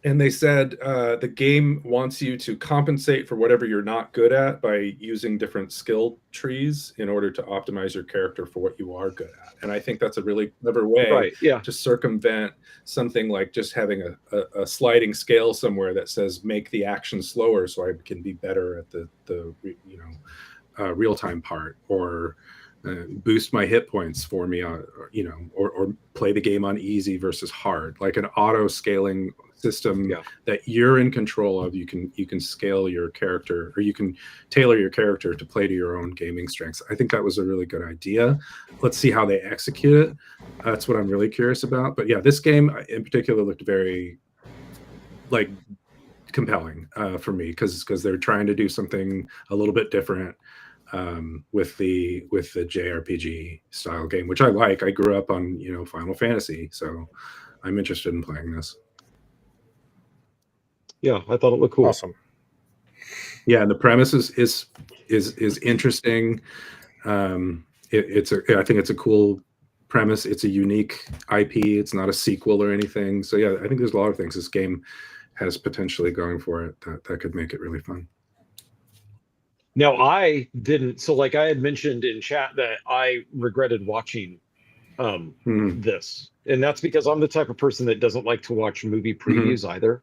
Speaker 2: And they said the game wants you to compensate for whatever you're not good at by using different skill trees in order to optimize your character for what you are good at. And I think that's a really clever way to circumvent something like just having a sliding scale somewhere that says make the action slower so I can be better at the real-time part, or boost my hit points for me, or play the game on easy versus hard, like an auto scaling system that you're in control of. You can scale your character, or you can tailor your character to play to your own gaming strengths. I think that was a really good idea. Let's see how they execute it. That's what I'm really curious about. But yeah, this game in particular looked very like compelling for me, because they're trying to do something a little bit different with the JRPG style game, which I like. I grew up on Final Fantasy, so I'm interested in playing this.
Speaker 6: Yeah, I thought it looked cool.
Speaker 1: Awesome.
Speaker 2: Yeah, and the premise is interesting. I think it's a cool premise. It's a unique IP. It's not a sequel or anything. So yeah, I think there's a lot of things this game has potentially going for it that could make it really fun.
Speaker 6: Now, I didn't. So, like I had mentioned in chat, that I regretted watching this, and that's because I'm the type of person that doesn't like to watch movie previews either.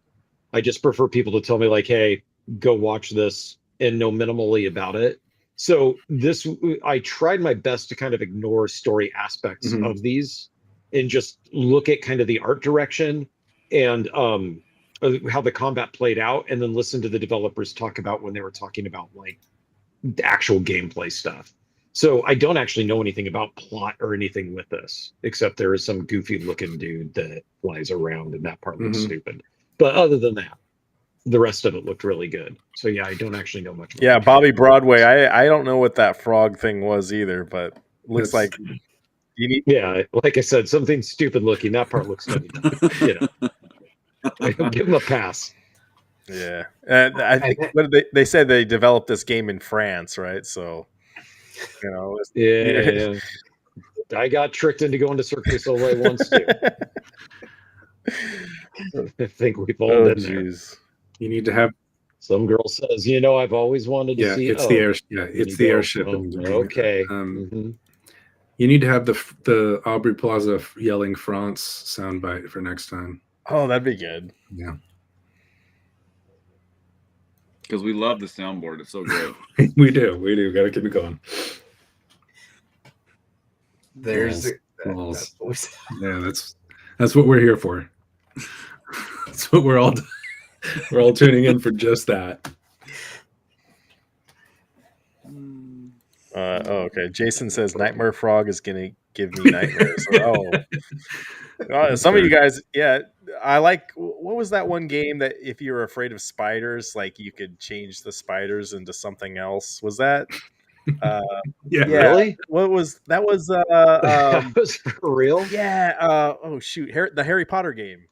Speaker 6: I just prefer people to tell me, like, "Hey, go watch this," and know minimally about it. So this, I tried my best to kind of ignore story aspects of these and just look at kind of the art direction and how the combat played out, and then listen to the developers talk about when they were talking about like the actual gameplay stuff. So I don't actually know anything about plot or anything with this, except there is some goofy looking dude that flies around, and that part looks stupid. But other than that, the rest of it looked really good. So yeah, I don't actually know much.
Speaker 1: Yeah, Bobby Broadway. I don't know what that frog thing was either, but looks like you need.
Speaker 6: Yeah, like I said, something stupid looking. That part looks good. Give him a pass.
Speaker 1: Yeah, and I think what they said they developed this game in France, right? So,
Speaker 6: yeah. I got tricked into going to Cirque du Soleil once too. I think we've all been there.
Speaker 2: You need to have.
Speaker 6: Some girl says, I've always wanted to see.
Speaker 2: It's the air. Yeah, it's the airship.
Speaker 6: Okay.
Speaker 2: You need to have the Aubrey Plaza yelling France soundbite for next time.
Speaker 1: Oh, that'd be good.
Speaker 2: Yeah.
Speaker 3: Because we love the soundboard. It's so great.
Speaker 2: We do. Got to keep it going.
Speaker 4: There's
Speaker 2: that's what we're here for. That's what we're all tuning in for, just that.
Speaker 1: Okay. Jason says Nightmare Frog is gonna give me nightmares. Some of you guys, I like. What was that one game that if you were afraid of spiders, like you could change the spiders into something else? Was that?
Speaker 6: Really?
Speaker 1: What was that? Was
Speaker 6: that was for real?
Speaker 1: Yeah. Oh shoot, the Harry Potter game.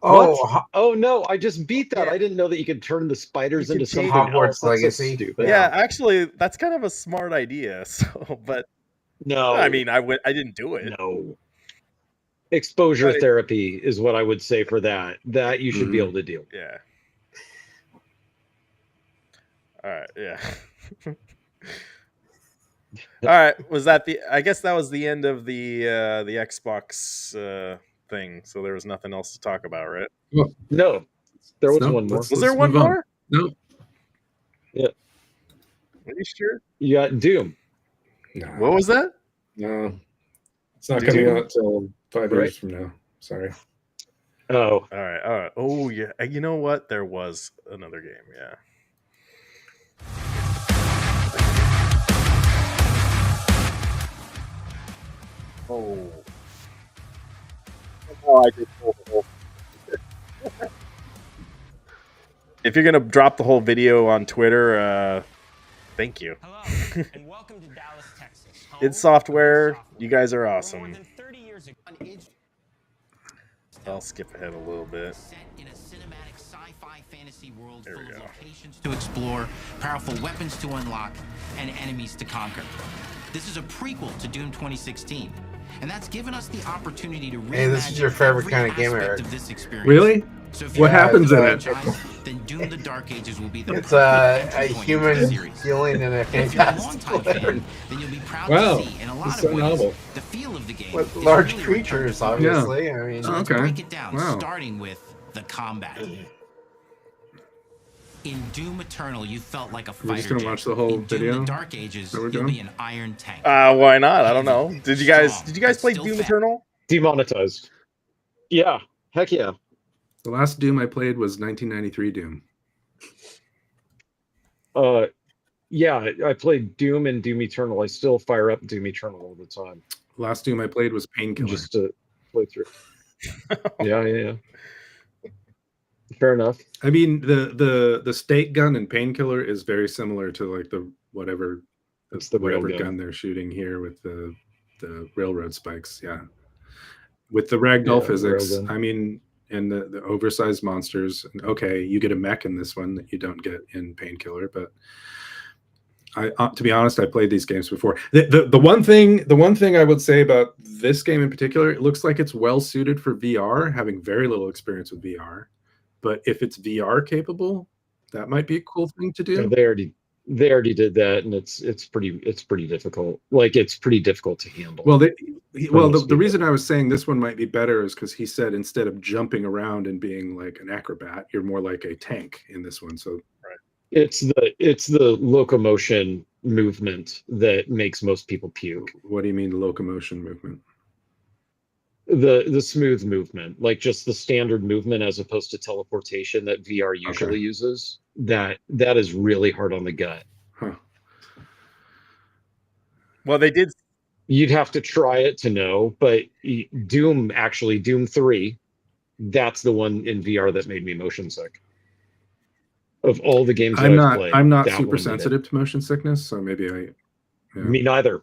Speaker 6: Oh no! I just beat that. I didn't know that you could turn the spiders into something else.
Speaker 4: Legacy.
Speaker 6: So stupid.
Speaker 1: Yeah, actually, that's kind of a smart idea. So, but
Speaker 6: no,
Speaker 1: I mean, I didn't do it.
Speaker 6: No. Exposure therapy is what I would say for that. That you should be able to deal with.
Speaker 1: Yeah. All right. Yeah. All right. Was that I guess that was the end of the Xbox thing. So there was nothing else to talk about, right?
Speaker 2: Well,
Speaker 6: no, there was one more.
Speaker 1: Was there one more?
Speaker 2: No.
Speaker 6: Yeah.
Speaker 1: Are you sure?
Speaker 6: You got Doom.
Speaker 2: No.
Speaker 1: What was that?
Speaker 2: No. It's not coming out till 5 years from now. Sorry.
Speaker 6: Oh.
Speaker 1: All right. Oh, yeah. You know what? There was another game. Yeah. Oh. I did pull the whole. If you're gonna drop the whole video on Twitter, thank you.
Speaker 7: Hello, and welcome to Dallas, Texas.
Speaker 1: Id Software, you guys are awesome. I'll skip ahead a little bit.
Speaker 7: Set in a cinematic sci-fi fantasy world
Speaker 1: There we
Speaker 7: full of
Speaker 1: go.
Speaker 7: locations to explore, powerful weapons to unlock, and enemies to conquer. This is a prequel to Doom 2016, and that's given us the opportunity to
Speaker 4: Hey, this is your favorite kind of game, Eric.
Speaker 7: of this experience.
Speaker 2: Really?
Speaker 7: So
Speaker 2: What happens in it?
Speaker 7: Then Doom: The Dark Ages will be the
Speaker 4: It's
Speaker 7: perfect
Speaker 4: a
Speaker 7: entry point
Speaker 4: human
Speaker 7: into the series.
Speaker 4: healing in a
Speaker 7: If you're a
Speaker 4: fantastic
Speaker 7: longtime fan,
Speaker 4: world
Speaker 7: then you'll be proud
Speaker 2: Wow,
Speaker 7: to see in a lot
Speaker 2: that's
Speaker 7: of
Speaker 2: so
Speaker 7: ways
Speaker 2: novel.
Speaker 7: the feel of the game
Speaker 4: with
Speaker 7: is
Speaker 4: large
Speaker 7: really
Speaker 4: creatures,
Speaker 7: returned to
Speaker 4: obviously. I mean,
Speaker 7: So let's
Speaker 2: Okay.
Speaker 7: break it down,
Speaker 2: Wow.
Speaker 7: starting with the combat. In Doom Eternal, you felt like a fighter.
Speaker 2: We're just gonna
Speaker 7: jet.
Speaker 2: watch the whole
Speaker 7: In Doom
Speaker 2: video
Speaker 7: the Dark Ages,
Speaker 2: that we're
Speaker 7: you'll
Speaker 2: doing?
Speaker 7: be an iron tank.
Speaker 1: Why not? I don't know.
Speaker 7: Heavy,
Speaker 1: Did you guys
Speaker 7: strong,
Speaker 1: play
Speaker 7: but
Speaker 1: Doom
Speaker 7: still
Speaker 1: Eternal?
Speaker 6: Demonetized. Yeah. Heck yeah.
Speaker 2: The last Doom I played was 1993 Doom.
Speaker 6: Yeah, I played Doom and Doom Eternal. I still fire up Doom Eternal all the time.
Speaker 2: Last Doom I played was Painkiller.
Speaker 6: Just to play through. Yeah. Fair enough.
Speaker 2: I mean, the stake gun in Painkiller is very similar to like the whatever gun they're shooting here with the railroad spikes. Yeah, with the ragdoll physics. I mean, and the oversized monsters. Okay, you get a mech in this one that you don't get in Painkiller, but to be honest, I played these games before. The one thing I would say about this game in particular, it looks like it's well suited for VR, having very little experience with VR. But if it's VR capable, that might be a cool thing to do.
Speaker 6: Yeah, they already did that, and it's pretty difficult. Like, it's pretty difficult to handle.
Speaker 2: Well, the reason I was saying this one might be better is because he said instead of jumping around and being like an acrobat, you're more like a tank in this one. So
Speaker 6: it's the locomotion movement that makes most people puke.
Speaker 2: What do you mean locomotion movement?
Speaker 6: The smooth movement, like just the standard movement as opposed to teleportation that VR usually uses. That is really hard on the gut.
Speaker 2: Huh.
Speaker 1: Well, they did.
Speaker 6: You'd have to try it to know, but Doom 3, that's the one in VR that made me motion sick. Of all the games I've played,
Speaker 2: I'm not super sensitive to motion sickness, so maybe
Speaker 6: Me neither.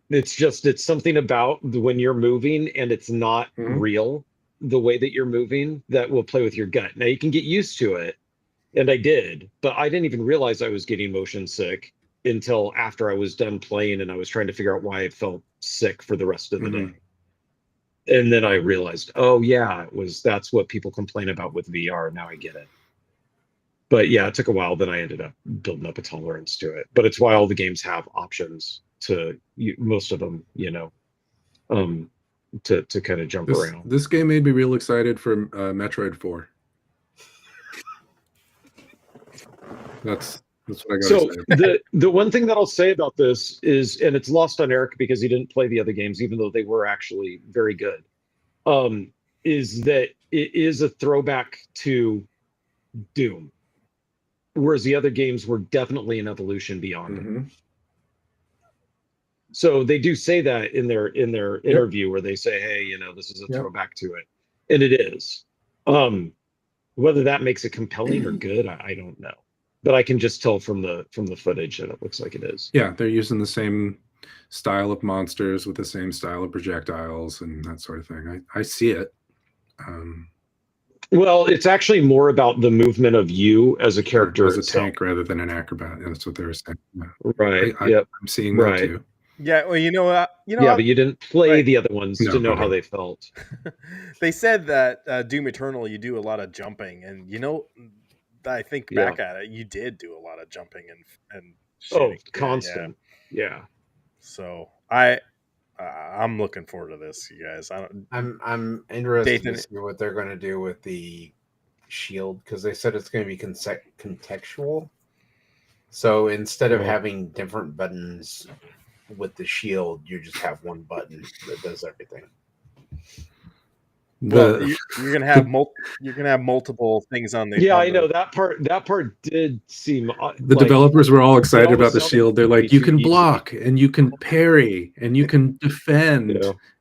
Speaker 6: It's something about when you're moving and it's not real, the way that you're moving, that will play with your gut. Now you can get used to it, and I did, but I didn't even realize I was getting motion sick until after I was done playing and I was trying to figure out why I felt sick for the rest of the day. And then I realized, oh yeah, that's what people complain about with VR. Now I get it. But yeah, it took a while. Then I ended up building up a tolerance to it. But it's why all the games have options to most of them, to kind of jump around.
Speaker 2: This game made me real excited for Metroid 4. That's what I got.
Speaker 6: So the one thing that I'll say about this is, and it's lost on Eric because he didn't play the other games, even though they were actually very good, is that it is a throwback to Doom, whereas the other games were definitely an evolution beyond it. So they do say that in their interview where they say, hey, this is a throwback to it. And it is. Whether that makes it compelling or good, I don't know. But I can just tell from the footage that it looks like it is.
Speaker 2: Yeah, they're using the same style of monsters with the same style of projectiles and that sort of thing. I see it.
Speaker 6: Well, it's actually more about the movement of you as a character,
Speaker 2: as a tank rather than an acrobat. Yeah, that's what they were saying. Yeah.
Speaker 6: Right.
Speaker 2: I'm seeing that too.
Speaker 1: Yeah, well, you know what?
Speaker 6: But you didn't play the other ones to know how they felt.
Speaker 1: They said that Doom Eternal, you do a lot of jumping, and I think back at it, you did do a lot of jumping and shooting.
Speaker 6: Constant. Yeah.
Speaker 1: So I'm looking forward to this, you guys.
Speaker 4: I'm interested to see what they're going to do with the shield, because they said it's going to be contextual. So instead of having different buttons with the shield, you just have one button that does everything.
Speaker 1: Well, you're gonna have multiple things on the.
Speaker 6: Yeah, I know that part. That part did seem.
Speaker 2: The developers were all excited about the shield. They're like, you can block and you can parry and you can defend.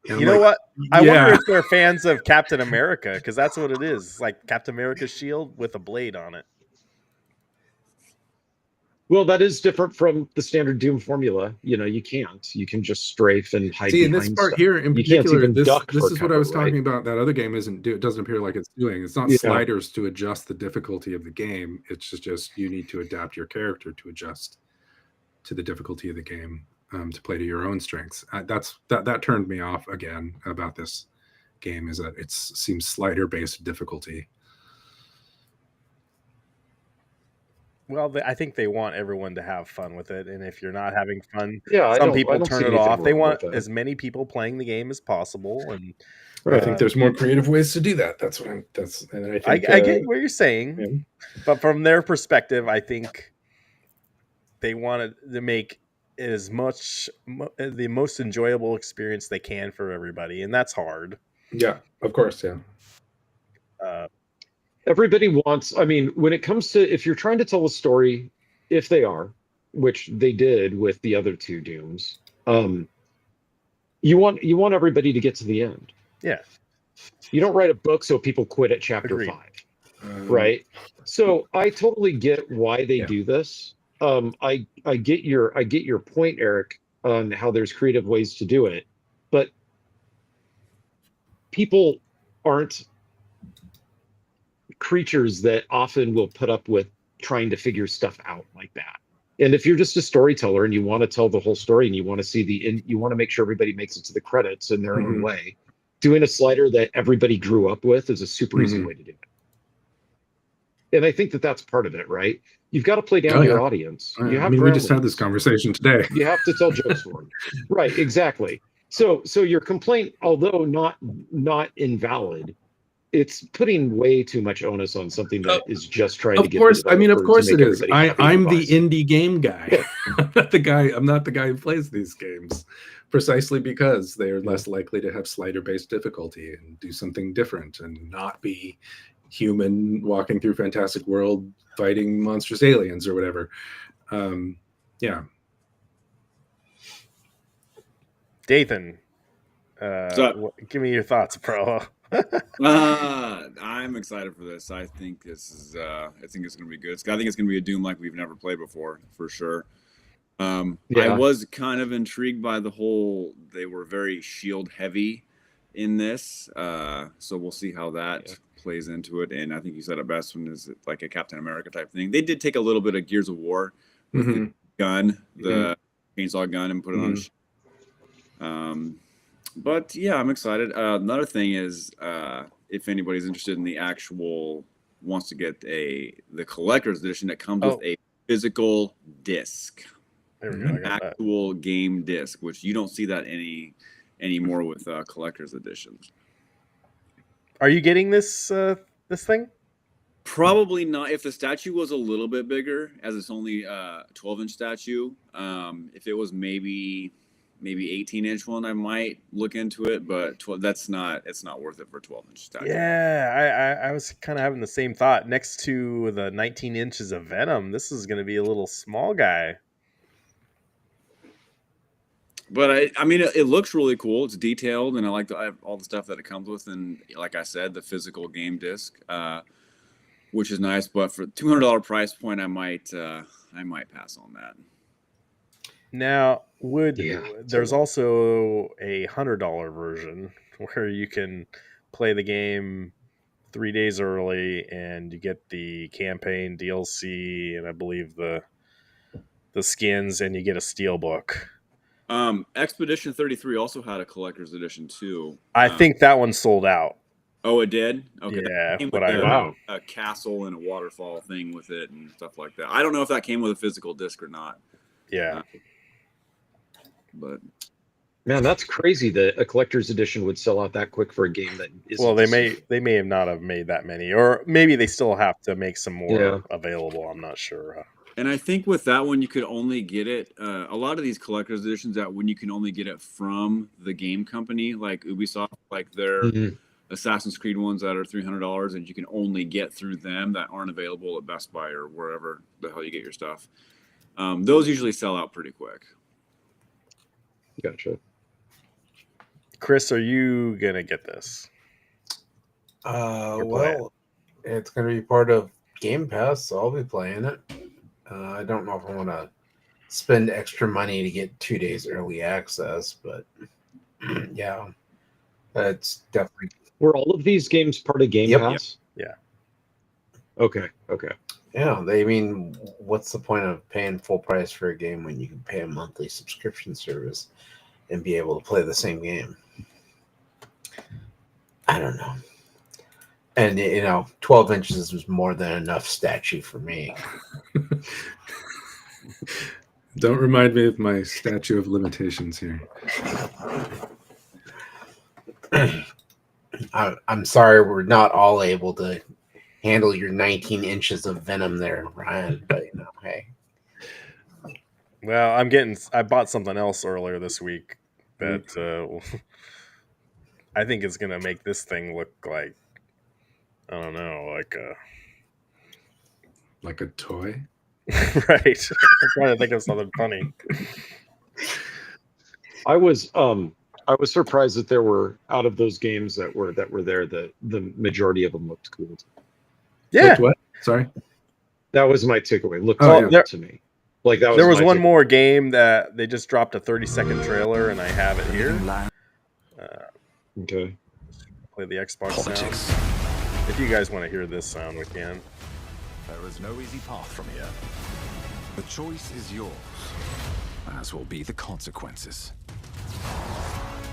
Speaker 1: You know what? I wonder if they're fans of Captain America, because that's what it is. It's like Captain America's shield with a blade on it.
Speaker 6: Well, that is different from the standard Doom formula. You can't. You can just strafe and hide.
Speaker 2: See, in this part here in particular, this is what I was talking
Speaker 6: about.
Speaker 2: That other game it doesn't appear like it's doing. It's not sliders to adjust the difficulty of the game. It's just you need to adapt your character to adjust to the difficulty of the game to play to your own strengths. That turned me off again about this game, is that it seems slider based difficulty.
Speaker 1: Well, I think they want everyone to have fun with it, and if you're not having fun,
Speaker 6: Yeah, I
Speaker 1: some
Speaker 6: don't
Speaker 1: people
Speaker 6: see
Speaker 1: turn it
Speaker 6: anything
Speaker 1: off. They
Speaker 6: wrong
Speaker 1: want
Speaker 6: with that.
Speaker 1: as many people playing the game as possible, and
Speaker 2: I think there's more creative ways to do that. And I think
Speaker 1: I get what you're saying,
Speaker 2: yeah.
Speaker 1: but from their perspective, I think they wanted to make it as much the most enjoyable experience they can for everybody, and that's hard.
Speaker 2: Yeah, of course, yeah.
Speaker 6: Everybody wants, I mean, when it comes to, if you're trying to tell a story, if they are, which they did with the other two Dooms, you want everybody to get to the end.
Speaker 1: Yeah.
Speaker 6: You don't write a book so people quit at chapter
Speaker 1: Agreed.
Speaker 6: 5, right? So I totally get why they
Speaker 2: Yeah.
Speaker 6: do this. I get your point, Eric, on how there's creative ways to do it, but people aren't creatures that often will put up with trying to figure stuff out like that. And if you're just a storyteller and you want to tell the whole story and you want to see you want to make sure everybody makes it to the credits in their own way, doing a slider that everybody grew up with is a super easy way to do it. And I think that that's part of it, right? You've got to play down your audience. You have
Speaker 2: we just had this conversation today.
Speaker 6: You have to tell jokes for them. Right, exactly. So your complaint, although not invalid, it's putting way too much onus on something that is just trying to get.
Speaker 2: Of course, I mean, of course it is. I'm the
Speaker 6: buys.
Speaker 2: indie game guy. I'm not the guy. I'm not the guy who plays these games, precisely because they are less likely to have slider-based difficulty and do something different and not be human walking through fantastic world fighting monstrous aliens or whatever. Yeah.
Speaker 1: Dathan, give me your thoughts, bro.
Speaker 3: I'm excited for this. I think this is. I think it's going to be good. I think it's going to be a Doom like we've never played before, for sure. I was kind of intrigued by the whole. They were very shield heavy in this, so we'll see how that plays into it. And I think you said it best when it's like a Captain America type thing. They did take a little bit of Gears of War with the gun, the chainsaw gun, and put it on. But yeah, I'm excited. Another thing is, if anybody's interested in the actual, wants to get the collector's edition that comes with a physical disc, an actual game disc, which you don't see that anymore with collector's editions. Are
Speaker 1: you getting this thing?
Speaker 3: Probably not. If the statue was a little bit bigger, as it's only a 12-inch statue, if it was maybe 18-inch one, I might look into it, but it's not worth it for 12-inch statue.
Speaker 1: Yeah, I was kind of having the same thought. Next to the 19 inches of Venom, this is going to be a little small guy.
Speaker 3: But I mean, it looks really cool. It's detailed, and I like all the stuff that it comes with, and like I said, the physical game disc, which is nice. But for $200 price point, I might pass on that.
Speaker 1: Now, there's also a $100 version where you can play the game 3 days early, and you get the campaign DLC, and I believe the skins, and you get a steelbook.
Speaker 3: Expedition 33 also had a collector's edition too.
Speaker 1: I think that one sold out.
Speaker 3: Oh, it did? Okay.
Speaker 1: Yeah,
Speaker 3: a castle and a waterfall thing with it and stuff like that. I don't know if that came with a physical disc or not.
Speaker 1: Yeah.
Speaker 3: But
Speaker 6: man, that's crazy that a collector's edition would sell out that quick for a game that isn't.
Speaker 1: Well, they may have not have made that many, or maybe they still have to make some more available. I'm not sure.
Speaker 3: And I think with that one, you could only get it. A lot of these collector's editions, that when you can only get it from the game company, like Ubisoft, like their Assassin's Creed ones that are $300, and you can only get through them, that aren't available at Best Buy or wherever the hell you get your stuff. Those usually sell out pretty quick.
Speaker 6: Gotcha.
Speaker 1: Chris, are you gonna get this?
Speaker 4: Well, it's gonna be part of Game Pass, so I'll be playing it. I don't know if I want to spend extra money to get 2 days early access, but yeah, it's definitely.
Speaker 6: Were all of these games part of Game Pass?
Speaker 1: Yeah.
Speaker 6: Okay.
Speaker 4: Yeah, I mean, what's the point of paying full price for a game when you can pay a monthly subscription service and be able to play the same game? I don't know. And 12 inches was more than enough statue for me.
Speaker 2: Don't remind me of my statute of limitations here.
Speaker 4: I'm sorry we're not all able to handle your 19 inches of venom there, Ryan. But hey.
Speaker 1: Well, I bought something else earlier this week that I think is gonna make this thing look like, I don't know,
Speaker 2: like a toy.
Speaker 1: Right. I'm trying to think of something funny.
Speaker 6: I was surprised that there were, out of those games that were there, the majority of them looked cool.
Speaker 1: Yeah.
Speaker 2: Looked what? Sorry.
Speaker 6: That was my takeaway. Looked
Speaker 2: cool
Speaker 6: to me. Like that was.
Speaker 1: There was one more game that they just dropped a 30-second trailer, and I have it here.
Speaker 6: Okay.
Speaker 1: Play the Xbox sound. If you guys want to hear this sound, we can.
Speaker 8: There is no easy path from here. The choice is yours, as will be the consequences.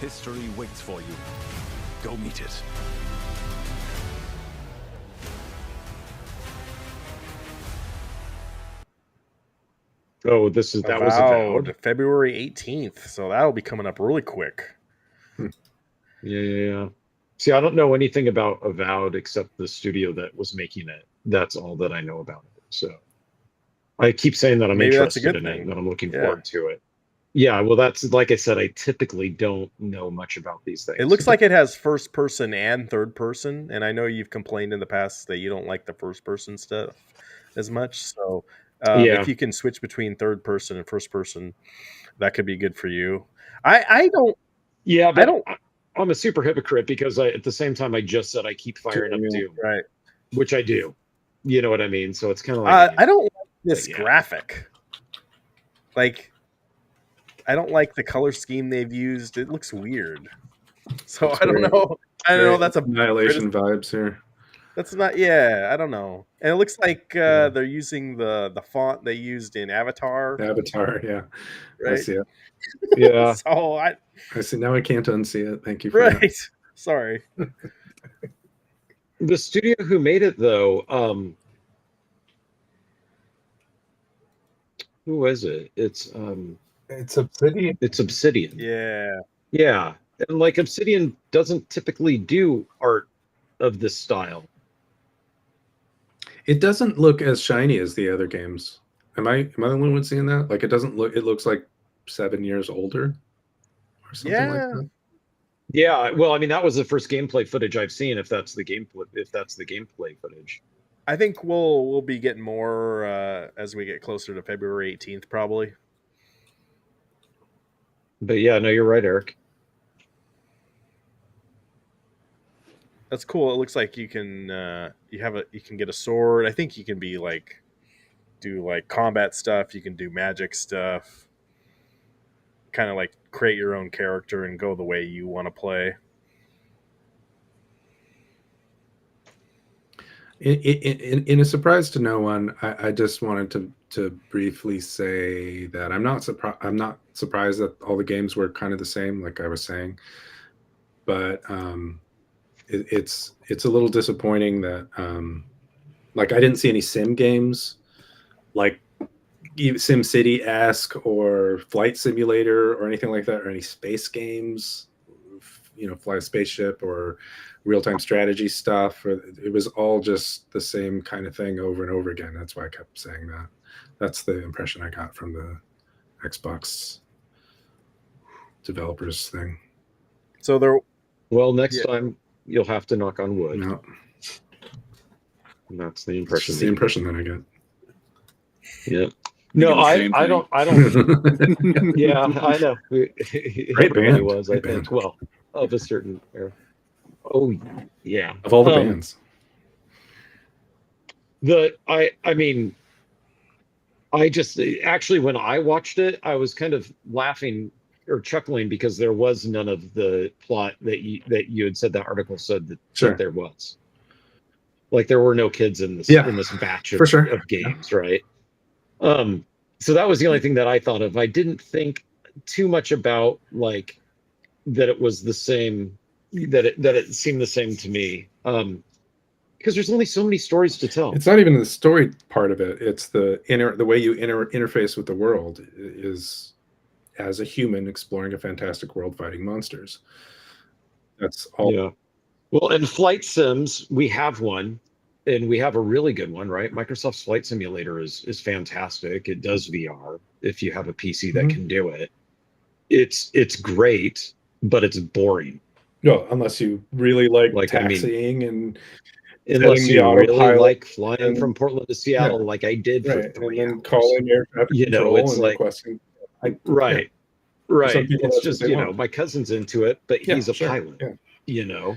Speaker 8: History waits for you. Go meet it.
Speaker 6: Oh, that was Avowed.
Speaker 1: February 18th, so that'll be coming up really quick.
Speaker 6: Yeah. See, I don't know anything about Avowed except the studio that was making it. That's all that I know about it. So I keep saying that I'm interested in it, that I'm looking forward to it. Yeah, well, that's like I said, I typically don't know much about these things.
Speaker 1: It looks like it has first person and third person, and I know you've complained in the past that you don't like the first person stuff as much. So if you can switch between third person and first person, that could be good for you. I don't.
Speaker 6: Yeah, but I don't. I'm a super hypocrite because at the same time I just said I keep firing up Doom,
Speaker 1: right?
Speaker 6: Which I do. You know what I mean? So it's kind of like
Speaker 1: I don't like this graphic. Like, I don't like the color scheme they've used. It looks weird. So I don't know. I don't know. That's
Speaker 2: Annihilation vibes here.
Speaker 1: That's not. Yeah, I don't know. And it looks like they're using the font they used in Avatar.
Speaker 2: Yeah.
Speaker 1: Right?
Speaker 2: I see it.
Speaker 6: Yeah.
Speaker 1: So I
Speaker 2: see. Now I can't unsee it. Thank you for
Speaker 1: that. Sorry.
Speaker 6: The studio who made it, though, who is it? It's
Speaker 4: Obsidian.
Speaker 6: It's Obsidian.
Speaker 1: Yeah.
Speaker 6: And like Obsidian doesn't typically do art of this style.
Speaker 2: It doesn't look as shiny as the other games. Am I the only one seeing that? Like, it doesn't look. It looks like 7 years older, or something like that.
Speaker 6: Yeah. Well, I mean, that was the first gameplay footage I've seen. If that's the gameplay footage,
Speaker 1: I think we'll be getting more as we get closer to February 18th, probably.
Speaker 6: But yeah, no, you're right, Eric.
Speaker 1: That's cool. It looks like you can you can get a sword. I think you can be do combat stuff. You can do magic stuff. Kind of like create your own character and go the way you want to play.
Speaker 2: In a surprise to no one, I just wanted to briefly say that I'm not surprised that all the games were kind of the same, like I was saying, but it's a little disappointing that like I didn't see any sim games like Sim City-esque or Flight Simulator or anything like that, or any space games, fly a spaceship or real-time strategy stuff. It was all just the same kind of thing over and over again. That's why I kept saying that. That's the impression I got from the Xbox developers thing.
Speaker 1: So
Speaker 6: next time you'll have to knock on wood.
Speaker 2: No.
Speaker 6: And that's the impression.
Speaker 2: It's the impression that I get.
Speaker 6: Yeah. No, I don't. Yeah, I know.
Speaker 2: Great band.
Speaker 6: It was, I think. Well, of a certain era. Oh, yeah.
Speaker 2: Of all the bands.
Speaker 6: I mean, I just actually, when I watched it, I was kind of laughing or chuckling because there was none of the plot that you had said that article said that there was. Like, there were no kids in this batch of games, right? So that was the only thing that I thought of. I didn't think too much about like that it was the same, that it seemed the same to me. because there's only so many stories to tell.
Speaker 2: It's not even the story part of it. It's the way you interface with the world is as a human exploring a fantastic world fighting monsters. That's all.
Speaker 6: Yeah. Well, in flight sims, we have one, and we have a really good one, right? Microsoft's Flight Simulator is fantastic. It does VR if you have a PC that
Speaker 2: Mhm.
Speaker 6: can do it. It's great, but it's boring.
Speaker 2: No, unless you really like
Speaker 6: Like, I mean,
Speaker 2: taxiing and
Speaker 6: unless
Speaker 2: setting the
Speaker 6: you really
Speaker 2: autopilot
Speaker 6: like flying
Speaker 2: and-
Speaker 6: from Portland to Seattle,
Speaker 2: Yeah.
Speaker 6: like I did for
Speaker 2: right,
Speaker 6: 3
Speaker 2: and then
Speaker 6: hours.
Speaker 2: calling air traffic
Speaker 6: You know,
Speaker 2: control
Speaker 6: it's
Speaker 2: and
Speaker 6: like-
Speaker 2: requesting.
Speaker 6: Right.
Speaker 2: Some
Speaker 6: Right.
Speaker 2: people,
Speaker 6: It's
Speaker 2: that's what
Speaker 6: just,
Speaker 2: they
Speaker 6: you know,
Speaker 2: want.
Speaker 6: my cousin's into it, but
Speaker 2: Yeah,
Speaker 6: he's a
Speaker 2: sure,
Speaker 6: pilot,
Speaker 2: yeah.
Speaker 6: you know,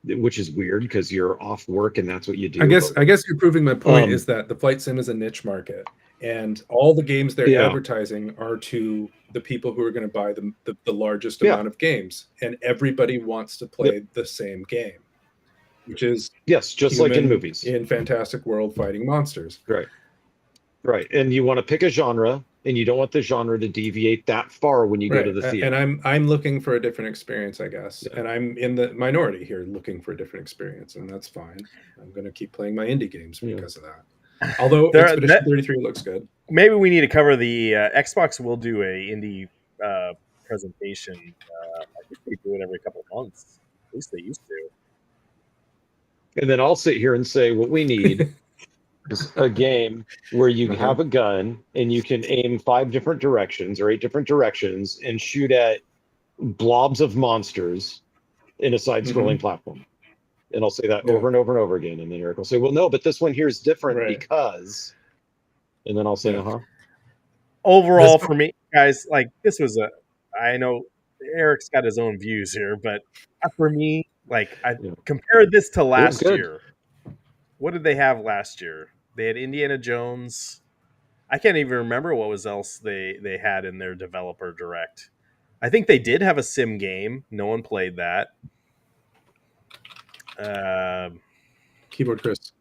Speaker 6: which is weird because you're off work and that's what you do.
Speaker 2: I guess you're proving my point
Speaker 6: Um,
Speaker 2: is that the flight sim is a niche market, and all the games they're
Speaker 6: Yeah.
Speaker 2: advertising are to the people who are going to buy the largest
Speaker 6: Yeah.
Speaker 2: amount of games, and everybody wants to play the same game, which is
Speaker 6: Yes, just like in
Speaker 2: human
Speaker 6: movies.
Speaker 2: in fantastic world fighting monsters.
Speaker 6: Right. Right. And you want to pick a genre, and you don't want the genre to deviate that far when you go to the theater.
Speaker 2: And I'm looking for a different experience, I guess.
Speaker 6: Yeah.
Speaker 2: And I'm in the minority here looking for a different experience, and that's fine. I'm going to keep playing my indie games
Speaker 6: Yeah.
Speaker 2: because of that. Although Expedition 33 looks good.
Speaker 1: Maybe we need to cover the Xbox will do a indie presentation. I think they do it every couple of months. At least they used to.
Speaker 6: And then I'll sit here and say what we need is a game where you have a gun and you can aim 5 different directions or 8 different directions and shoot at blobs of monsters in a side-scrolling platform. And I'll say that over and over and over again. And then Eric will say, well, no, but this one here is different because... And then I'll say,
Speaker 1: Overall, for me, guys, like this was I know Eric's got his own views here, but for me, like I compared this to last year. What did they have last year? They had Indiana Jones. I can't even remember what was else they had in their developer direct. I think they did have a sim game. No one played that.
Speaker 2: Keyboard Chris.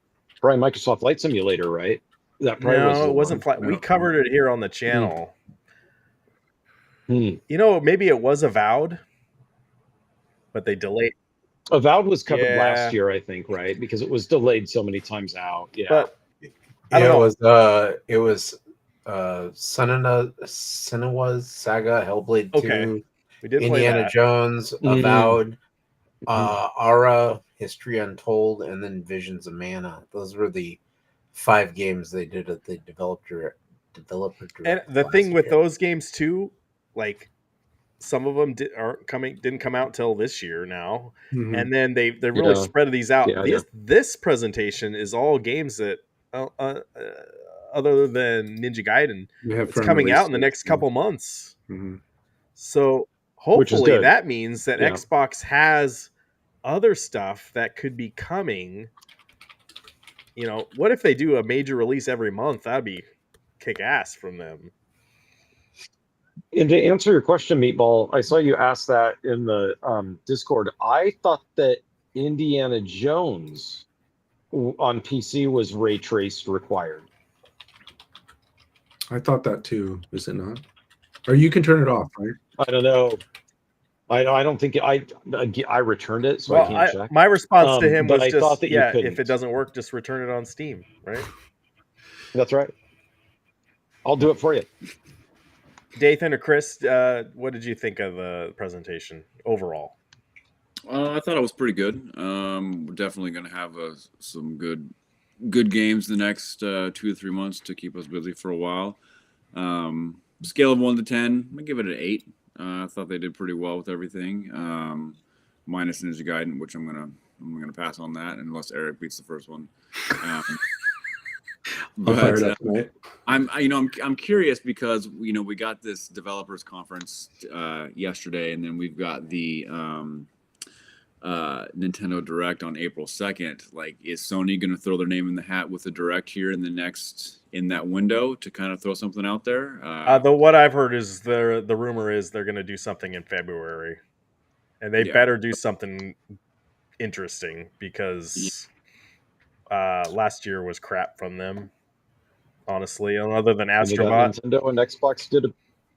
Speaker 6: Probably Microsoft Flight Simulator, right? That probably was
Speaker 1: it wasn't flat. We covered it here on the channel. You know, maybe it was Avowed, but they delayed.
Speaker 6: Avowed was covered last year, I think, right? Because it was delayed so many times out. Yeah,
Speaker 1: but
Speaker 4: it was Senua's Saga, Hellblade 2,
Speaker 1: we did
Speaker 4: Indiana Jones, Avowed, Ara, History Untold, and then Visions of Mana. Those were the 5 games they did at the developer direct.
Speaker 1: And the thing with those games too, like some of them didn't come out till this year now, and then they really spread these out. This presentation is all games that other than Ninja Gaiden, it's coming out in the next couple months. So hopefully that means that Xbox has other stuff that could be coming. You know, what if they do a major release every month? That'd be kick ass from them.
Speaker 6: And to answer your question, Meatball, I saw you ask that in the Discord. I thought that Indiana Jones on PC was ray traced required.
Speaker 2: I thought that too. Is it not? Or you can turn it off, right?
Speaker 6: I don't know. I don't think I returned it, so I can't check.
Speaker 1: My response to him was
Speaker 6: I
Speaker 1: just,
Speaker 6: thought that
Speaker 1: if it doesn't work, just return it on Steam, right?
Speaker 6: That's right. I'll do it for you.
Speaker 1: Dathan or Chris, what did you think of the presentation overall?
Speaker 3: I thought it was pretty good. We're definitely going to have some good games the next 2 to 3 months to keep us busy for a while. Scale of 1 to 10, I'm gonna give it an 8. I thought they did pretty well with everything, minus Ninja Gaiden, which I'm gonna pass on that unless Eric beats the first one. But I'm curious because we got this developers conference yesterday, and then we've got the Nintendo Direct on April 2nd. Like, is Sony going to throw their name in the hat with the Direct here in that window to kind of throw something out there?
Speaker 1: What I've heard is the rumor is they're going to do something in February, and they better do something interesting because last year was crap from them. Honestly, other than Astrobot,
Speaker 6: Nintendo and Xbox did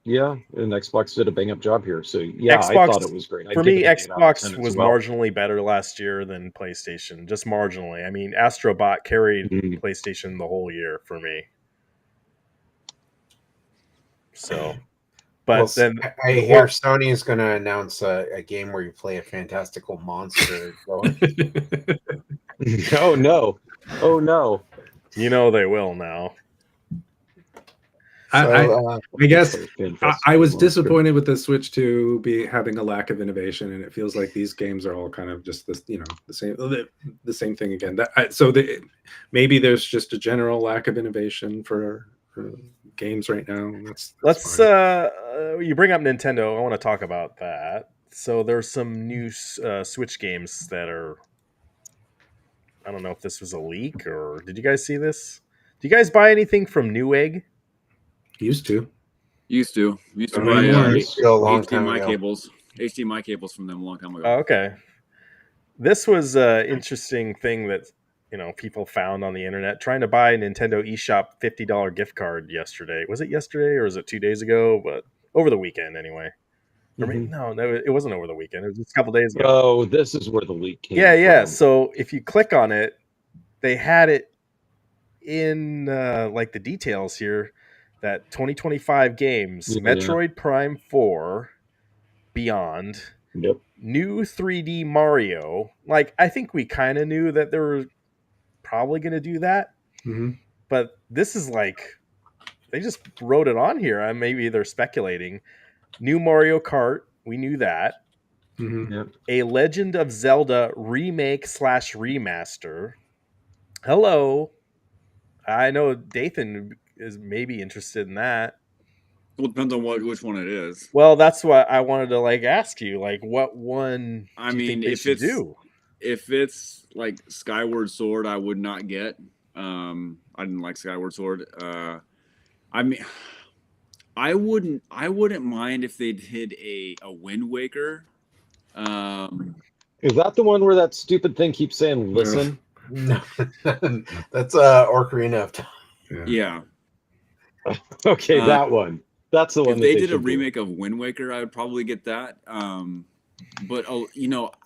Speaker 6: Yeah, and Xbox did a bang up job here. So yeah, I
Speaker 1: Xbox,
Speaker 6: thought it was great. I'd
Speaker 1: for
Speaker 6: give
Speaker 1: me,
Speaker 6: it an 8 out of 10
Speaker 1: Xbox
Speaker 6: as
Speaker 1: was
Speaker 6: well.
Speaker 1: marginally better last year than PlayStation, just marginally. I mean, Astrobot carried
Speaker 6: Mhm.
Speaker 1: PlayStation the whole year for me. So, but
Speaker 4: Well,
Speaker 1: then
Speaker 4: I hear Sony is going to announce a game where you play a fantastical monster.
Speaker 6: Oh no. Oh no.
Speaker 1: you know they will now.
Speaker 4: So,
Speaker 2: I guess
Speaker 6: Fantastic
Speaker 2: I was
Speaker 6: monster.
Speaker 2: disappointed with the Switch 2 be having a lack of innovation, and it feels like these games are all kind of just this, the same thing again. Maybe there's just a general lack of innovation for games right now. That's
Speaker 1: Let's
Speaker 2: fine.
Speaker 1: you bring up Nintendo. I want to talk about that. So there's some new Switch games that are. I don't know if this was a leak or did you guys see this? Do you guys buy anything from Newegg?
Speaker 2: Used to.
Speaker 3: Used to
Speaker 2: Don't
Speaker 3: buy
Speaker 2: anymore.
Speaker 4: Still a long time
Speaker 3: HDMI
Speaker 4: ago.
Speaker 3: cables from them a long time ago.
Speaker 1: Oh, okay. This was an interesting thing that people found on the internet. Trying to buy a Nintendo eShop $50 gift card yesterday. Was it yesterday or was it 2 days ago? But over the weekend anyway. Or maybe, no, it wasn't over the weekend. It was just a couple days ago.
Speaker 6: Oh, this is where the leak came
Speaker 1: Yeah.
Speaker 6: from.
Speaker 1: So if you click on it, they had it in like the details here that 2025 games: Metroid Prime 4, Beyond,
Speaker 6: Yep.
Speaker 1: new 3D Mario. Like, I think we kind of knew that they were probably going to do that, but this is like they just wrote it on here. Maybe they're speculating. New Mario Kart, we knew that.
Speaker 6: Yep.
Speaker 1: A Legend of Zelda remake / remaster. Hello, I know Dathan is maybe interested in that.
Speaker 3: Well, it depends on which one it is.
Speaker 1: Well, that's what I wanted to ask you. What one do you think they should do?
Speaker 3: If it's like Skyward Sword, I would not get. I didn't like Skyward Sword. I mean, I wouldn't mind if they did a Wind Waker.
Speaker 6: Is that the one where that stupid thing keeps saying "listen"?
Speaker 4: No, that's Ocarina of Time.
Speaker 3: Yeah.
Speaker 6: Okay, that one. That's the one.
Speaker 3: If they did a remake of Wind Waker, I would probably get that. But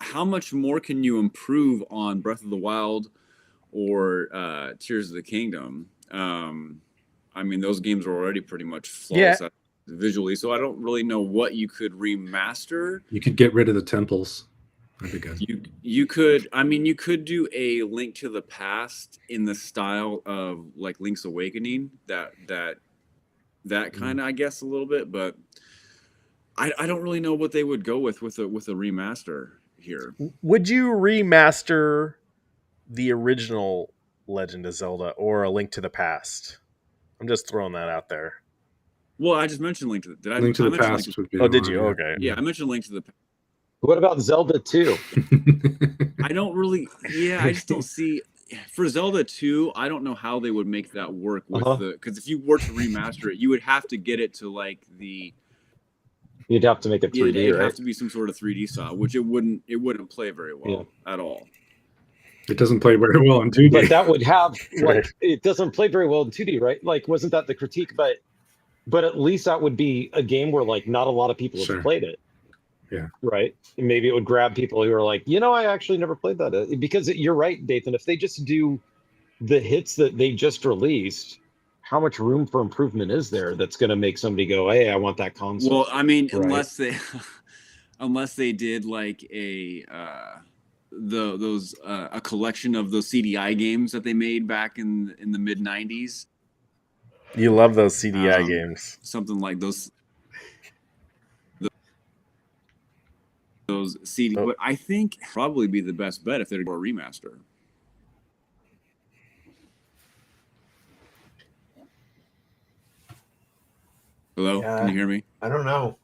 Speaker 3: how much more can you improve on Breath of the Wild or Tears of the Kingdom? I mean, those games are already pretty much flawless visually, so I don't really know what you could remaster.
Speaker 2: You could get rid of the temples. That'd be good.
Speaker 3: You could do a Link to the Past in the style of like Link's Awakening. That kind of, I guess, a little bit, but I don't really know what they would go with a remaster here.
Speaker 1: Would you remaster the original Legend of Zelda or a Link to the Past? I'm just throwing that out there.
Speaker 3: Well, I just mentioned Link to the
Speaker 2: Link to the Past would be.
Speaker 1: Oh, did you? Okay.
Speaker 3: Yeah, I mentioned Link to the Past.
Speaker 6: What about Zelda 2?
Speaker 3: I don't really. Yeah, I just don't see. For Zelda 2, I don't know how they would make that work with because if you were to remaster it, you would have to get it to like the.
Speaker 6: You'd have to make it 3D,
Speaker 3: It'd
Speaker 6: right?
Speaker 3: have to be some sort of 3D style, which it wouldn't play very well at all.
Speaker 2: It doesn't play very well in 2D.
Speaker 6: But that would have it doesn't play very well in 2D, right? Like, wasn't that the critique? But at least that would be a game where not a lot of people have played it.
Speaker 2: Yeah.
Speaker 6: Right. And maybe it would grab people who are like, I actually never played that. Because you're right, Dathan. If they just do the hits that they just released, how much room for improvement is there that's going to make somebody go, hey, I want that console?
Speaker 3: Well, I mean,
Speaker 6: right?
Speaker 3: unless they did like a collection of those CDI games that they made back in the mid 90s.
Speaker 1: You love those CDI games.
Speaker 3: Something like those CD, but I think probably be the best bet if they're a remaster. Hello, can you hear me?
Speaker 4: I don't know.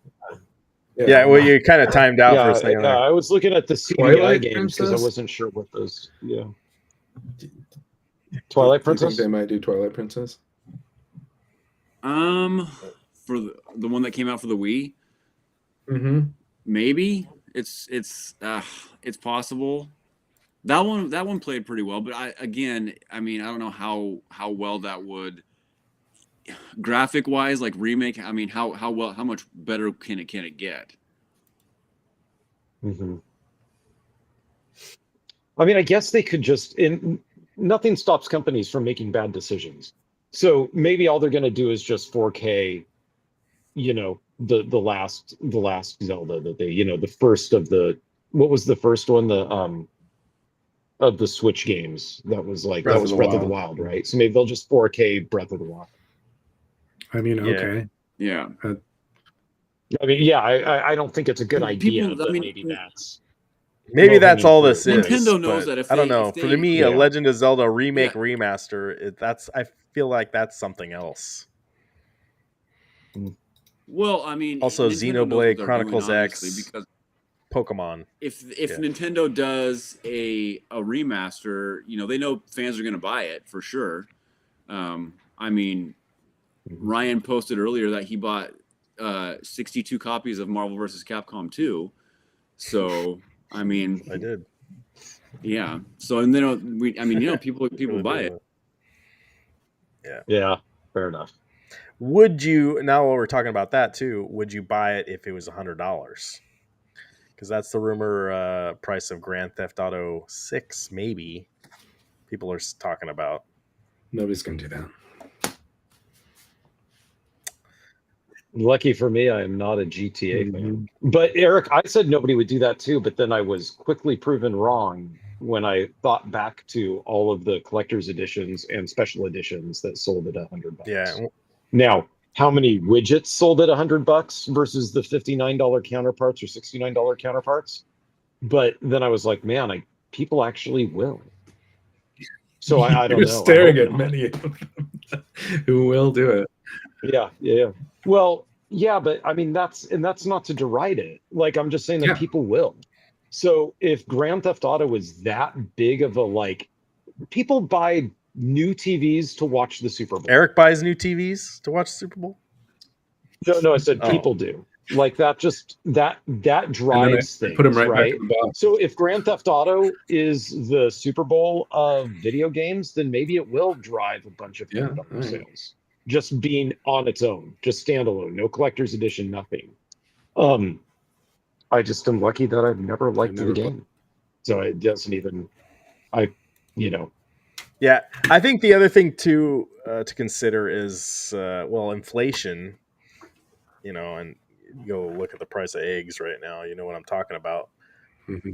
Speaker 1: Yeah, well, you kind of timed out for a second.
Speaker 6: Yeah, I was looking at the CDI games because I wasn't sure what those. Yeah. Twilight Princess.
Speaker 2: Do you think they might do Twilight Princess?
Speaker 3: For the one that came out for the Wii. Maybe. It's possible. That one played pretty well, but I don't know how well that would graphic wise, like remake, I mean, how much better can it get?
Speaker 6: Mm-hmm. I mean, I guess they could just nothing stops companies from making bad decisions. So maybe all they're going to do is just 4K, the last Zelda that they, the first of the, what was the first one, the of the Switch games that was like
Speaker 2: Breath
Speaker 6: that
Speaker 2: of
Speaker 6: was
Speaker 2: the
Speaker 6: Breath of the
Speaker 2: Wild.
Speaker 6: Wild, right? So maybe they'll just 4K Breath of the Wild.
Speaker 2: I mean, okay.
Speaker 3: Yeah.
Speaker 6: I mean, yeah, I don't think it's a good idea,
Speaker 3: People, I
Speaker 6: but
Speaker 3: mean,
Speaker 1: maybe that's
Speaker 6: low-hanging
Speaker 1: all
Speaker 6: fruit,
Speaker 1: this is.
Speaker 3: Nintendo knows
Speaker 1: but
Speaker 3: that if
Speaker 1: I don't
Speaker 3: they-
Speaker 1: know.
Speaker 3: if
Speaker 1: For
Speaker 3: they-
Speaker 1: me,
Speaker 6: Yeah.
Speaker 1: a Legend of Zelda remake
Speaker 3: Yeah.
Speaker 1: remaster, I feel like that's something else.
Speaker 3: Well, I mean,
Speaker 1: Also,
Speaker 3: Nintendo knows what
Speaker 1: Xenoblade
Speaker 3: they're
Speaker 1: Chronicles
Speaker 3: doing,
Speaker 1: X,
Speaker 3: obviously, because
Speaker 1: Pokemon.
Speaker 3: if
Speaker 1: Yeah.
Speaker 3: Nintendo does a remaster, they know fans are going to buy it for sure. I mean, Ryan posted earlier that he bought 62 copies of Marvel vs. Capcom 2. So, I mean,
Speaker 1: I did.
Speaker 3: yeah. So, and then people
Speaker 1: Really
Speaker 3: buy
Speaker 1: big
Speaker 3: it.
Speaker 1: one. Yeah.
Speaker 6: Yeah, fair enough.
Speaker 1: Would you, now while we're talking about that too, would you buy it if it was $100? Because that's the rumor price of Grand Theft Auto 6, maybe. People are talking about.
Speaker 2: Nobody's going to do that.
Speaker 6: Lucky for me, I am not a GTA fan. But Eric, I said nobody would do that too, but then I was quickly proven wrong when I thought back to all of the collector's editions and special editions that sold at $100.
Speaker 1: Yeah.
Speaker 6: Now, how many widgets sold at $100 versus the $59 counterparts or $69 counterparts? But then I was like, man, people actually will. So I don't know.
Speaker 2: You're staring at
Speaker 6: not.
Speaker 2: many of them who will do it.
Speaker 6: Yeah. Well, yeah, but I mean that's not to deride it. Like I'm just saying that people will. So if Grand Theft Auto is that big of a people buy new TVs to watch the Super Bowl.
Speaker 1: Eric buys new TVs to watch the Super Bowl?
Speaker 6: No, I said people do. Like that drives things.
Speaker 2: Put them right
Speaker 6: right?
Speaker 2: back in the box.
Speaker 6: So if Grand Theft Auto is the Super Bowl of video games, then maybe it will drive a bunch of $100 sales. Just being on its own, just standalone, no collector's edition, nothing. I just am lucky that I've never liked the game. So it doesn't even,
Speaker 1: Yeah, I think the other thing to consider is, inflation, and you go look at the price of eggs right now, you know what I'm talking about.
Speaker 2: Mm-hmm.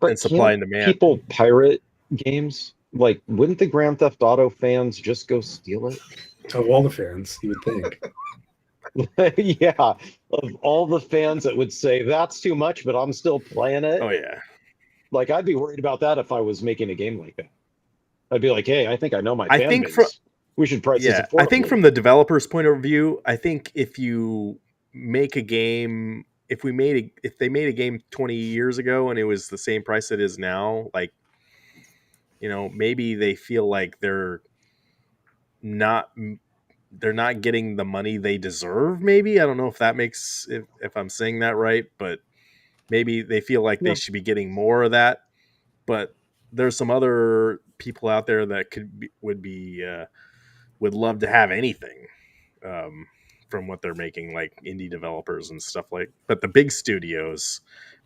Speaker 6: But
Speaker 1: and supply and demand.
Speaker 6: People pirate games? Like, wouldn't the Grand Theft Auto fans just go steal it?
Speaker 2: Of all the fans, you would think.
Speaker 6: Yeah, of all the fans that would say that's too much, but I'm still playing it.
Speaker 1: Oh yeah.
Speaker 6: Like I'd be worried about that if I was making a game like that. I'd be like, hey, I think I know my fan
Speaker 1: think
Speaker 6: base. We should price this affordably.
Speaker 1: I think from the developer's point of view, I think if you make a game, if they made a game 20 years ago and it was the same price it is now, maybe they feel like they're not getting the money they deserve. Maybe, I don't know if that makes, if I'm saying that right, but maybe they feel like they should be getting more of that. But there's some other people out there that would love to have anything from what they're making, like indie developers and stuff but the big studios,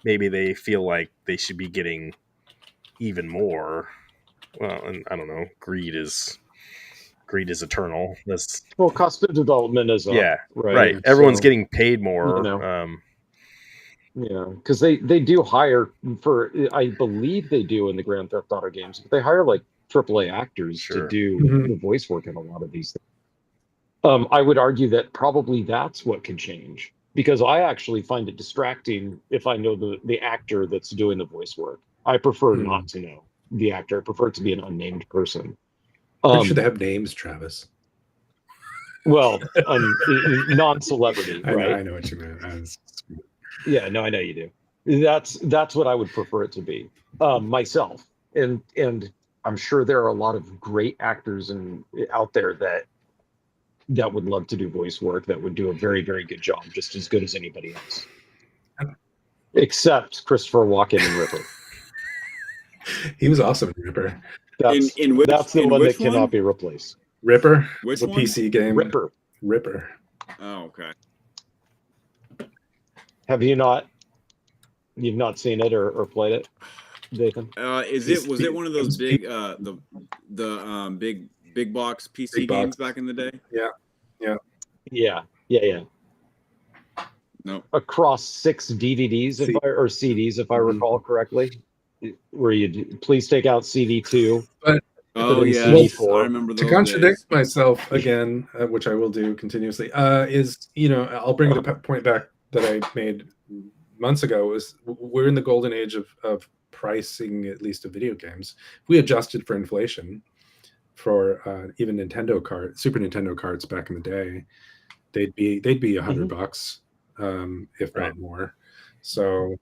Speaker 1: maybe they feel like they should be getting even more. Well, and I don't know, greed is eternal.
Speaker 6: Cost of development is up,
Speaker 1: right. Everyone's getting paid more.
Speaker 6: Yeah, because they do hire I believe they do in the Grand Theft Auto games, but they hire like AAA actors to do the voice work in a lot of these things. I would argue that probably that's what could change, because I actually find it distracting if I know the actor that's doing the voice work. I prefer not to know the actor. I prefer it to be an unnamed person.
Speaker 2: Should they have names, Travis?
Speaker 6: Well, non-celebrity, right?
Speaker 2: I know what you meant.
Speaker 6: Yeah, no, I know you do. That's what I would prefer it to be, myself. And I'm sure there are a lot of great actors out there that would love to do voice work, that would do a very, very good job, just as good as anybody else. Except Christopher Walken and Ripper.
Speaker 2: He was awesome in Ripper.
Speaker 6: That's the one that cannot be replaced.
Speaker 2: Ripper.
Speaker 3: Which
Speaker 2: It's a
Speaker 3: one?
Speaker 2: PC game. Ripper.
Speaker 3: Oh, okay.
Speaker 6: Have you not? You've not seen it or played it, Dathan?
Speaker 3: Was it one of those big big box PC
Speaker 2: Big
Speaker 3: games
Speaker 2: box.
Speaker 3: back in the day?
Speaker 6: Yeah.
Speaker 3: No.
Speaker 6: Across 6 DVDs or CDs, if I recall correctly, where you please take out CD2.
Speaker 2: But
Speaker 3: Oh
Speaker 6: in
Speaker 3: yeah,
Speaker 6: CD4.
Speaker 3: I remember those
Speaker 2: to contradict
Speaker 3: days.
Speaker 2: myself again, which I will do continuously, is I'll bring the point back that I made months ago. Is we're in the golden age of pricing, at least of video games. If we adjusted for inflation for even Super Nintendo cards back in the day, they'd be $100, if not more. So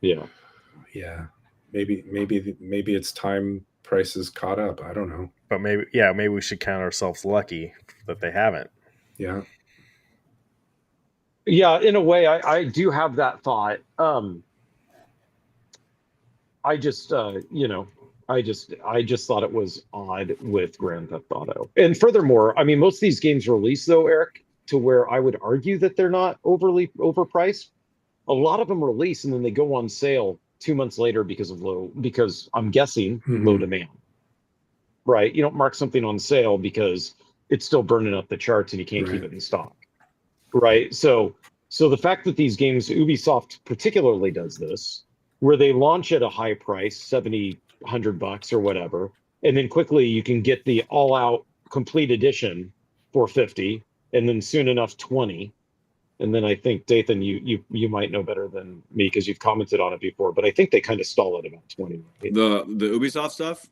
Speaker 6: yeah,
Speaker 2: maybe it's time prices caught up. I don't know,
Speaker 1: but maybe we should count ourselves lucky that they haven't.
Speaker 2: Yeah,
Speaker 6: in a way, I do have that thought. I just I just thought it was odd with Grand Theft Auto. And furthermore, I mean, most of these games release though, Eric, to where I would argue that they're not overly overpriced. A lot of them release and then they go on sale 2 months later because I'm guessing low demand. Right? You don't mark something on sale because it's still burning up the charts and you can't keep it in stock. Right? So the fact that these games, Ubisoft particularly does this, where they launch at a high price, $70, $100 or whatever, and then quickly you can get the all-out complete edition for $50, and then soon enough $20. And then I think, Dathan, you might know better than me because you've commented on it before, but I think they kind of stall at about 20. Right?
Speaker 3: The Ubisoft stuff?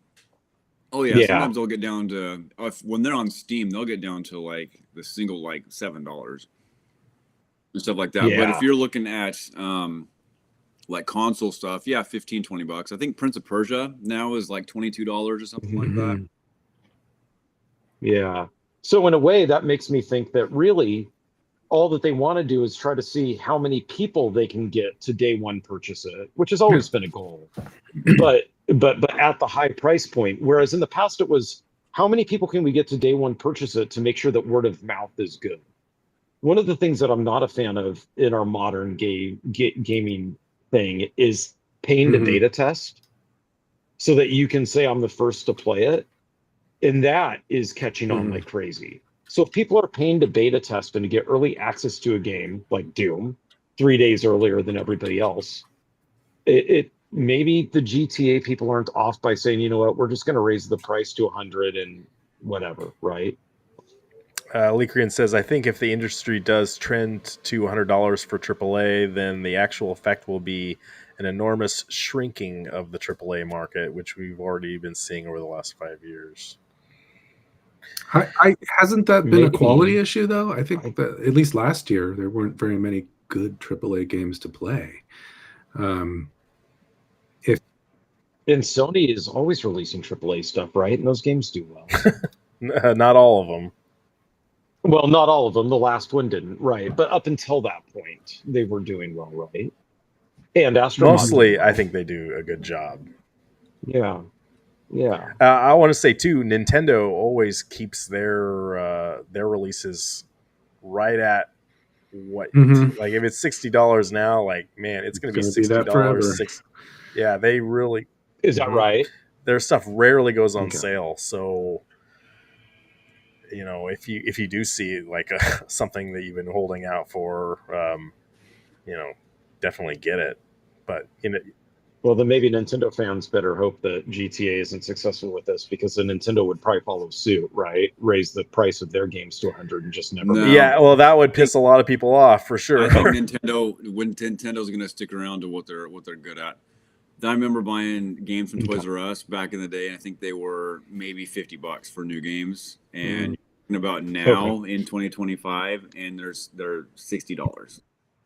Speaker 3: Oh yeah. Sometimes they'll get down to when they're on Steam, they'll get down to like the single like $7 and stuff like that. But if you're looking at like console stuff, $15-$20. I think Prince of Persia now is like $22 or something like that.
Speaker 6: Yeah. So in a way, that makes me think that really all that they want to do is try to see how many people they can get to day one purchase it, which has always been a goal. But at the high price point, whereas in the past it was how many people can we get to day one purchase it to make sure that word of mouth is good. One of the things that I'm not a fan of in our modern gaming thing is paying to beta test so that you can say I'm the first to play it, and that is catching on like crazy. So if people are paying to beta test and to get early access to a game like Doom 3 days earlier than everybody else, it maybe the GTA people aren't off by saying, you know what, we're just going to raise the price to 100 and whatever, right?
Speaker 1: Leakrian says, I think if the industry does trend to $100 for AAA, then the actual effect will be an enormous shrinking of the AAA market, which we've already been seeing over the last 5 years.
Speaker 2: Hasn't that been a quality issue, though? I think that at least last year, there weren't very many good AAA games to play.
Speaker 6: And Sony is always releasing AAA stuff, right? And those games do well.
Speaker 1: Not all of them.
Speaker 6: Well, not all of them. The last one didn't, right? But up until that point, they were doing well, right? And Astro
Speaker 1: mostly, I think they do a good job.
Speaker 6: Yeah.
Speaker 1: I want to say too, Nintendo always keeps their releases right at what like if it's $60 now, like man, it's going to be $60. Yeah, they really
Speaker 6: is that right?
Speaker 1: Their stuff rarely goes on sale, so if you do see like something that you've been holding out for, definitely get it. But
Speaker 6: well, then maybe Nintendo fans better hope that GTA isn't successful with this, because then Nintendo would probably follow suit, right? Raise the price of their games to 100 and just never.
Speaker 1: Yeah, well, that would piss a lot of people off for sure.
Speaker 3: I think Nintendo's going to stick around to what they're good at. I remember buying games from Toys R Us back in the day, and I think they were maybe $50 for new games. And about now in 2025, and they're $60.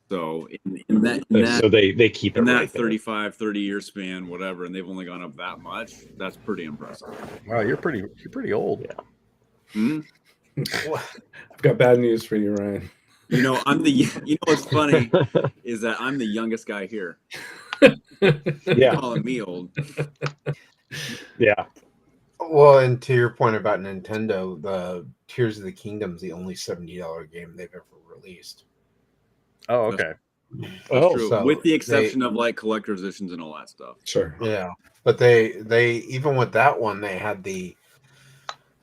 Speaker 3: So in that
Speaker 6: so they keep it
Speaker 3: in that
Speaker 6: right
Speaker 3: 35, 30 year span, whatever, and they've only gone up that much. That's pretty impressive.
Speaker 1: Wow, you're pretty old.
Speaker 2: Yeah. I've got bad news for you, Ryan.
Speaker 3: What's funny is that I'm the youngest guy here.
Speaker 6: Yeah,
Speaker 3: calling me old.
Speaker 6: Yeah.
Speaker 4: Well, and to your point about Nintendo, the Tears of the Kingdom's the only $70 game they've ever released.
Speaker 1: Oh, okay.
Speaker 3: That's true.
Speaker 4: so
Speaker 3: With the exception of like collector's editions and all that stuff.
Speaker 2: Sure.
Speaker 4: Yeah, but they even with that one, they had the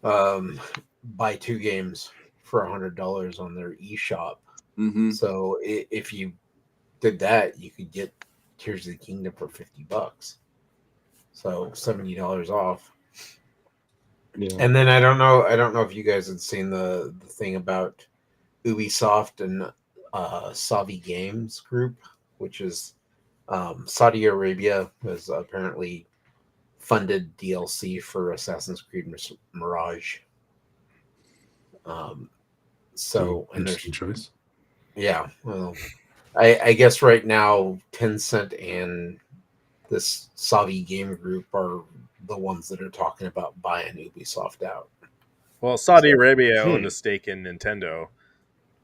Speaker 4: buy 2 games for $100 on their eShop.
Speaker 3: Mm-hmm.
Speaker 4: So if you did that, you could get Tears of the Kingdom for $50. So $70 off.
Speaker 6: Yeah.
Speaker 4: And then I don't know if you guys had seen the thing about Ubisoft and Savi Games Group, which is Saudi Arabia has apparently funded DLC for Assassin's Creed Mirage. So and there's
Speaker 2: interesting choice.
Speaker 4: Yeah, well, I guess right now Tencent and this Savi Game Group are the ones that are talking about buying Ubisoft out.
Speaker 1: Well, Saudi Arabia owned a stake in Nintendo,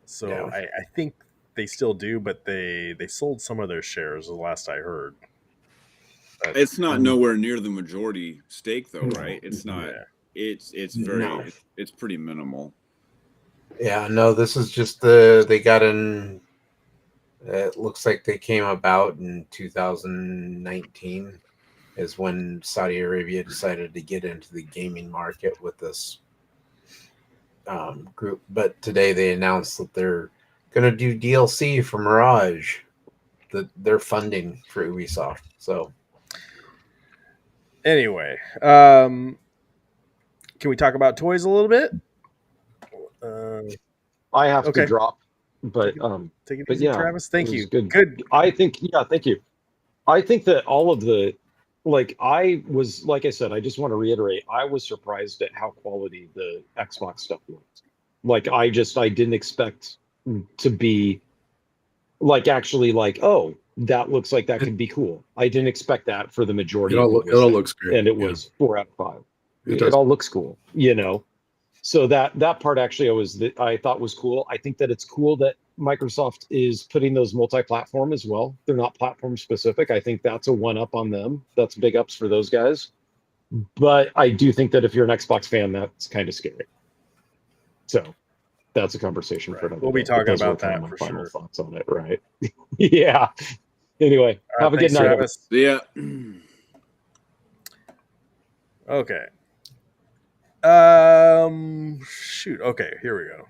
Speaker 1: so
Speaker 4: Yeah.
Speaker 1: I think they still do, but they sold some of their shares. The last I heard. But,
Speaker 3: It's not nowhere near the majority stake, though,
Speaker 2: No.
Speaker 3: right? It's not.
Speaker 1: Yeah.
Speaker 3: It's very.
Speaker 4: No.
Speaker 3: It's pretty minimal.
Speaker 4: Yeah, no, this is just they got in. It looks like they came about in 2019, is when Saudi Arabia decided to get into the gaming market with this group. But today they announced that they're going to do DLC for Mirage, that they're funding for Ubisoft. So
Speaker 1: anyway, can we talk about toys a little bit?
Speaker 6: I have
Speaker 1: Okay.
Speaker 6: to drop, but
Speaker 1: Take it
Speaker 6: but
Speaker 1: easy,
Speaker 6: yeah,
Speaker 1: Travis. Thank
Speaker 6: it was
Speaker 1: you.
Speaker 6: good. I think thank you. I think that all of the like I said, I just want to reiterate, I was surprised at how quality the Xbox stuff looked. Like I didn't expect to be like actually like, oh, that looks like that could be cool. I didn't expect that for the majority.
Speaker 2: It all looks great,
Speaker 6: and it
Speaker 2: yeah.
Speaker 6: was 4 out of 5.
Speaker 2: It
Speaker 6: It all looks cool, you know. So that part actually I thought was cool. I think that it's cool that Microsoft is putting those multi-platform as well. They're not platform specific. I think that's a one-up on them. That's big ups for those guys. But I do think that if you're an Xbox fan, that's kind of scary. So that's a conversation for another
Speaker 1: We'll be
Speaker 6: day.
Speaker 1: talking
Speaker 6: Those were
Speaker 1: about
Speaker 6: kind of
Speaker 1: that
Speaker 6: my
Speaker 1: for
Speaker 6: final
Speaker 1: sure.
Speaker 6: thoughts on it, right? Yeah. Anyway,
Speaker 1: All
Speaker 6: have a
Speaker 1: right,
Speaker 6: good
Speaker 1: thanks,
Speaker 6: night.
Speaker 1: Travis.
Speaker 3: Yeah.
Speaker 1: Okay. Shoot. Okay, here we go.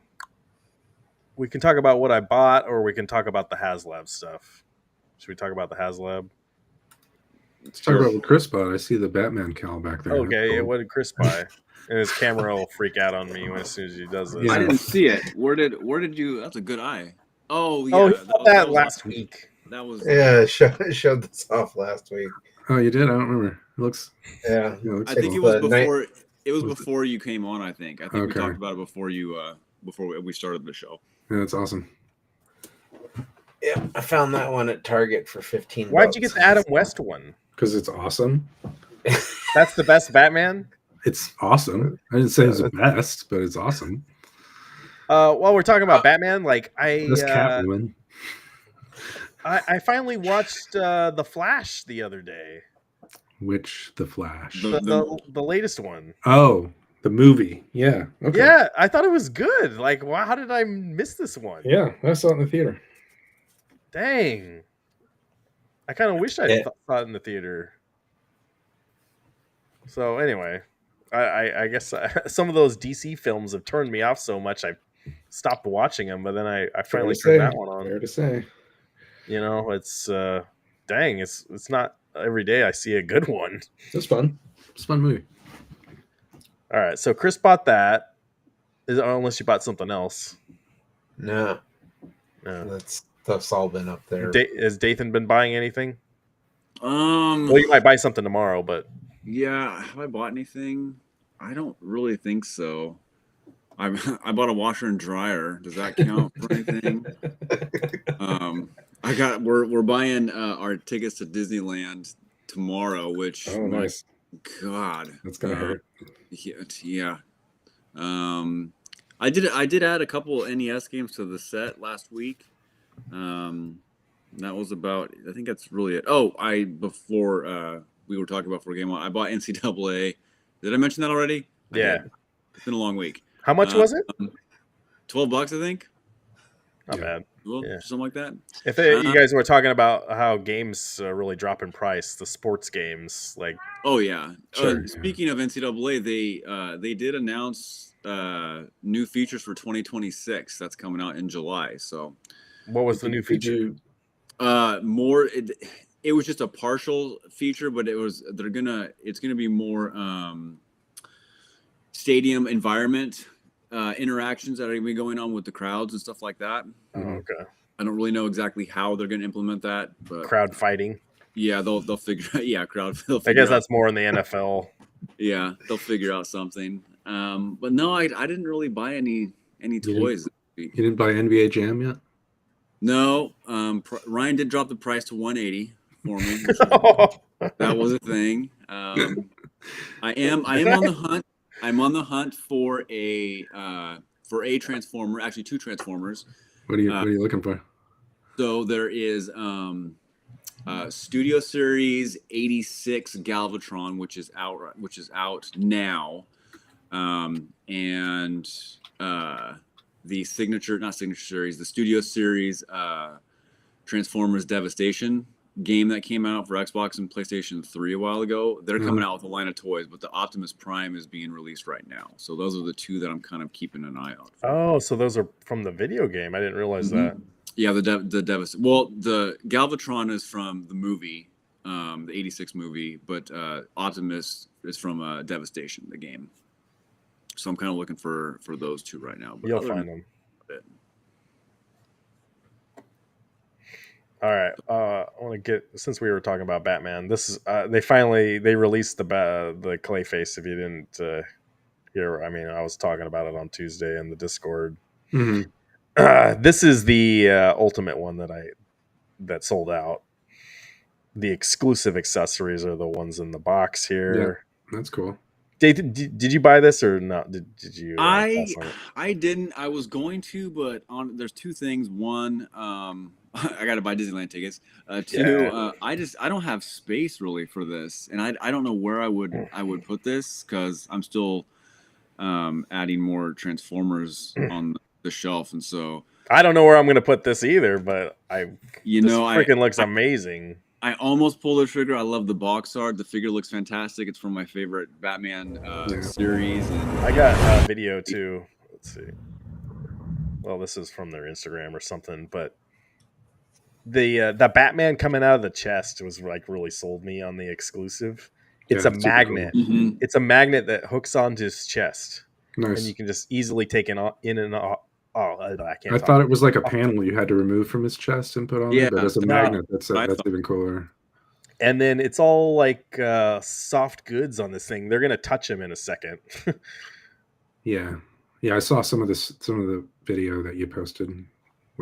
Speaker 1: We can talk about what I bought, or we can talk about the HasLab stuff. Should we talk about the HasLab?
Speaker 2: Let's talk about what Chris bought. I see the Batman cowl back there.
Speaker 1: Okay,
Speaker 2: Cool.
Speaker 1: what did Chris buy? And his camera will freak out on me as soon as he does this.
Speaker 2: Yeah.
Speaker 3: I didn't see it. Where did you? That's a good eye. Oh yeah.
Speaker 1: Oh, he bought that
Speaker 3: was
Speaker 1: last week.
Speaker 3: That was
Speaker 4: yeah, showed this off last week.
Speaker 2: Oh, you did? I don't remember. It looks.
Speaker 4: Yeah,
Speaker 2: It looks
Speaker 3: I think
Speaker 2: cool.
Speaker 3: it was
Speaker 4: The night-
Speaker 3: before. It was
Speaker 2: Was it-
Speaker 3: before you came on. I think we
Speaker 2: Okay.
Speaker 3: talked about it before you before we started the show.
Speaker 2: Yeah, that's awesome.
Speaker 4: Yeah, I found that one at Target for $15.
Speaker 1: Why'd you get the Adam West one?
Speaker 2: Because it's awesome.
Speaker 1: That's the best Batman?
Speaker 2: It's awesome. I didn't say it was the best, but it's awesome.
Speaker 1: While we're talking about Batman, like
Speaker 2: That's Catwoman.
Speaker 1: I finally watched The Flash the other day.
Speaker 2: Which the Flash?
Speaker 1: The latest one.
Speaker 2: Oh, the movie. Yeah. Okay.
Speaker 1: Yeah, I thought it was good. Like, wow, how did I miss this one?
Speaker 2: Yeah, I saw it in the theater.
Speaker 1: Dang. I kind of wish I saw it in the theater. So anyway, I guess some of those DC films have turned me off so much I stopped watching them. But then I finally turned that one on.
Speaker 2: Fair to say.
Speaker 1: You know, it's dang, it's not every day I see a good one.
Speaker 2: It's fun. It's a fun movie.
Speaker 1: All right, so Chris bought that. Unless you bought something else.
Speaker 4: No,
Speaker 1: No.
Speaker 4: that stuff's all been up there.
Speaker 1: Has Dathan been buying anything?
Speaker 3: Well,
Speaker 1: you might buy something tomorrow, but
Speaker 3: yeah. Have I bought anything? I don't really think so. I bought a washer and dryer. Does that count for anything? We're buying our tickets to Disneyland tomorrow, which
Speaker 2: Oh, nice.
Speaker 3: God,
Speaker 2: That's gonna hurt.
Speaker 3: Yeah. I did add a couple NES games to the set last week. That was about. I think that's really it. Oh, before we were talking about for game one, I bought NCAA Did I mention that already? I
Speaker 1: Yeah.
Speaker 3: did. It's been a long week.
Speaker 1: How much was it?
Speaker 3: $12, I think.
Speaker 1: Not
Speaker 2: Yeah.
Speaker 1: bad.
Speaker 3: Well,
Speaker 1: Yeah.
Speaker 3: something like that.
Speaker 1: If you guys were talking about how games really drop in price, the sports games, like
Speaker 3: Oh yeah.
Speaker 2: Sure, yeah.
Speaker 3: Speaking of NCAA, they did announce new features for 2026. That's coming out in July. So
Speaker 1: what was the new feature?
Speaker 3: more. It was just a partial feature, but it's gonna be more stadium environment interactions that are gonna be going on with the crowds and stuff like that.
Speaker 1: Oh, okay.
Speaker 3: I don't really know exactly how they're gonna implement that, but
Speaker 1: Crowd fighting.
Speaker 3: yeah, they'll figure. Yeah, crowd.
Speaker 1: I guess that's more in the NFL.
Speaker 3: Yeah, they'll figure out something. But no, I didn't really buy any toys.
Speaker 2: You didn't buy NBA Jam yet?
Speaker 3: No, Ryan did drop the price to 180 for me. That was a thing. I am on the hunt. I'm on the hunt for a transformer, actually 2 transformers.
Speaker 2: What are you looking for?
Speaker 3: So there is Studio Series 86 Galvatron, which is out now, and the the Studio Series Transformers Devastation game that came out for Xbox and PlayStation 3 a while ago. They're coming out with a line of toys, but the Optimus Prime is being released right now. So those are the 2 that I'm kind of keeping an eye out for.
Speaker 1: Oh, so those are from the video game. I didn't realize that.
Speaker 3: Yeah, the Galvatron is from the movie, the 86 movie, but Optimus is from Devastation, the game. So I'm kind of looking for those 2 right now. But
Speaker 1: You'll find them. All right. I want to get, since we were talking about Batman, this is they released the Clayface. If you didn't hear, I mean, I was talking about it on Tuesday in the Discord. This is the ultimate one that sold out. The exclusive accessories are the ones in the box here.
Speaker 2: Yeah, that's cool.
Speaker 1: Did you buy this or not? Did you?
Speaker 3: I didn't. I was going to, but there's 2 things. One, I got to buy Disneyland tickets. 2, I don't have space really for this, and I don't know where I would put this because I'm still adding more Transformers on the shelf, and so
Speaker 1: I don't know where I'm going to put this either. But freaking looks amazing.
Speaker 3: I almost pulled the trigger. I love the box art. The figure looks fantastic. It's from my favorite Batman series. And
Speaker 1: I got a video too. Let's see. Well, this is from their Instagram or something, but the Batman coming out of the chest was like really sold me on the exclusive. It's a magnet.
Speaker 2: Cool.
Speaker 1: It's a magnet that hooks onto his chest,
Speaker 2: nice. And
Speaker 1: you can just easily take it in and off. Oh, I can't.
Speaker 2: I thought it was like a panel you had to remove from his chest and put on there, but as a magnet, that's even cooler.
Speaker 1: And then it's all like soft goods on this thing. They're gonna touch him in a second.
Speaker 2: yeah. I saw some of the video that you posted.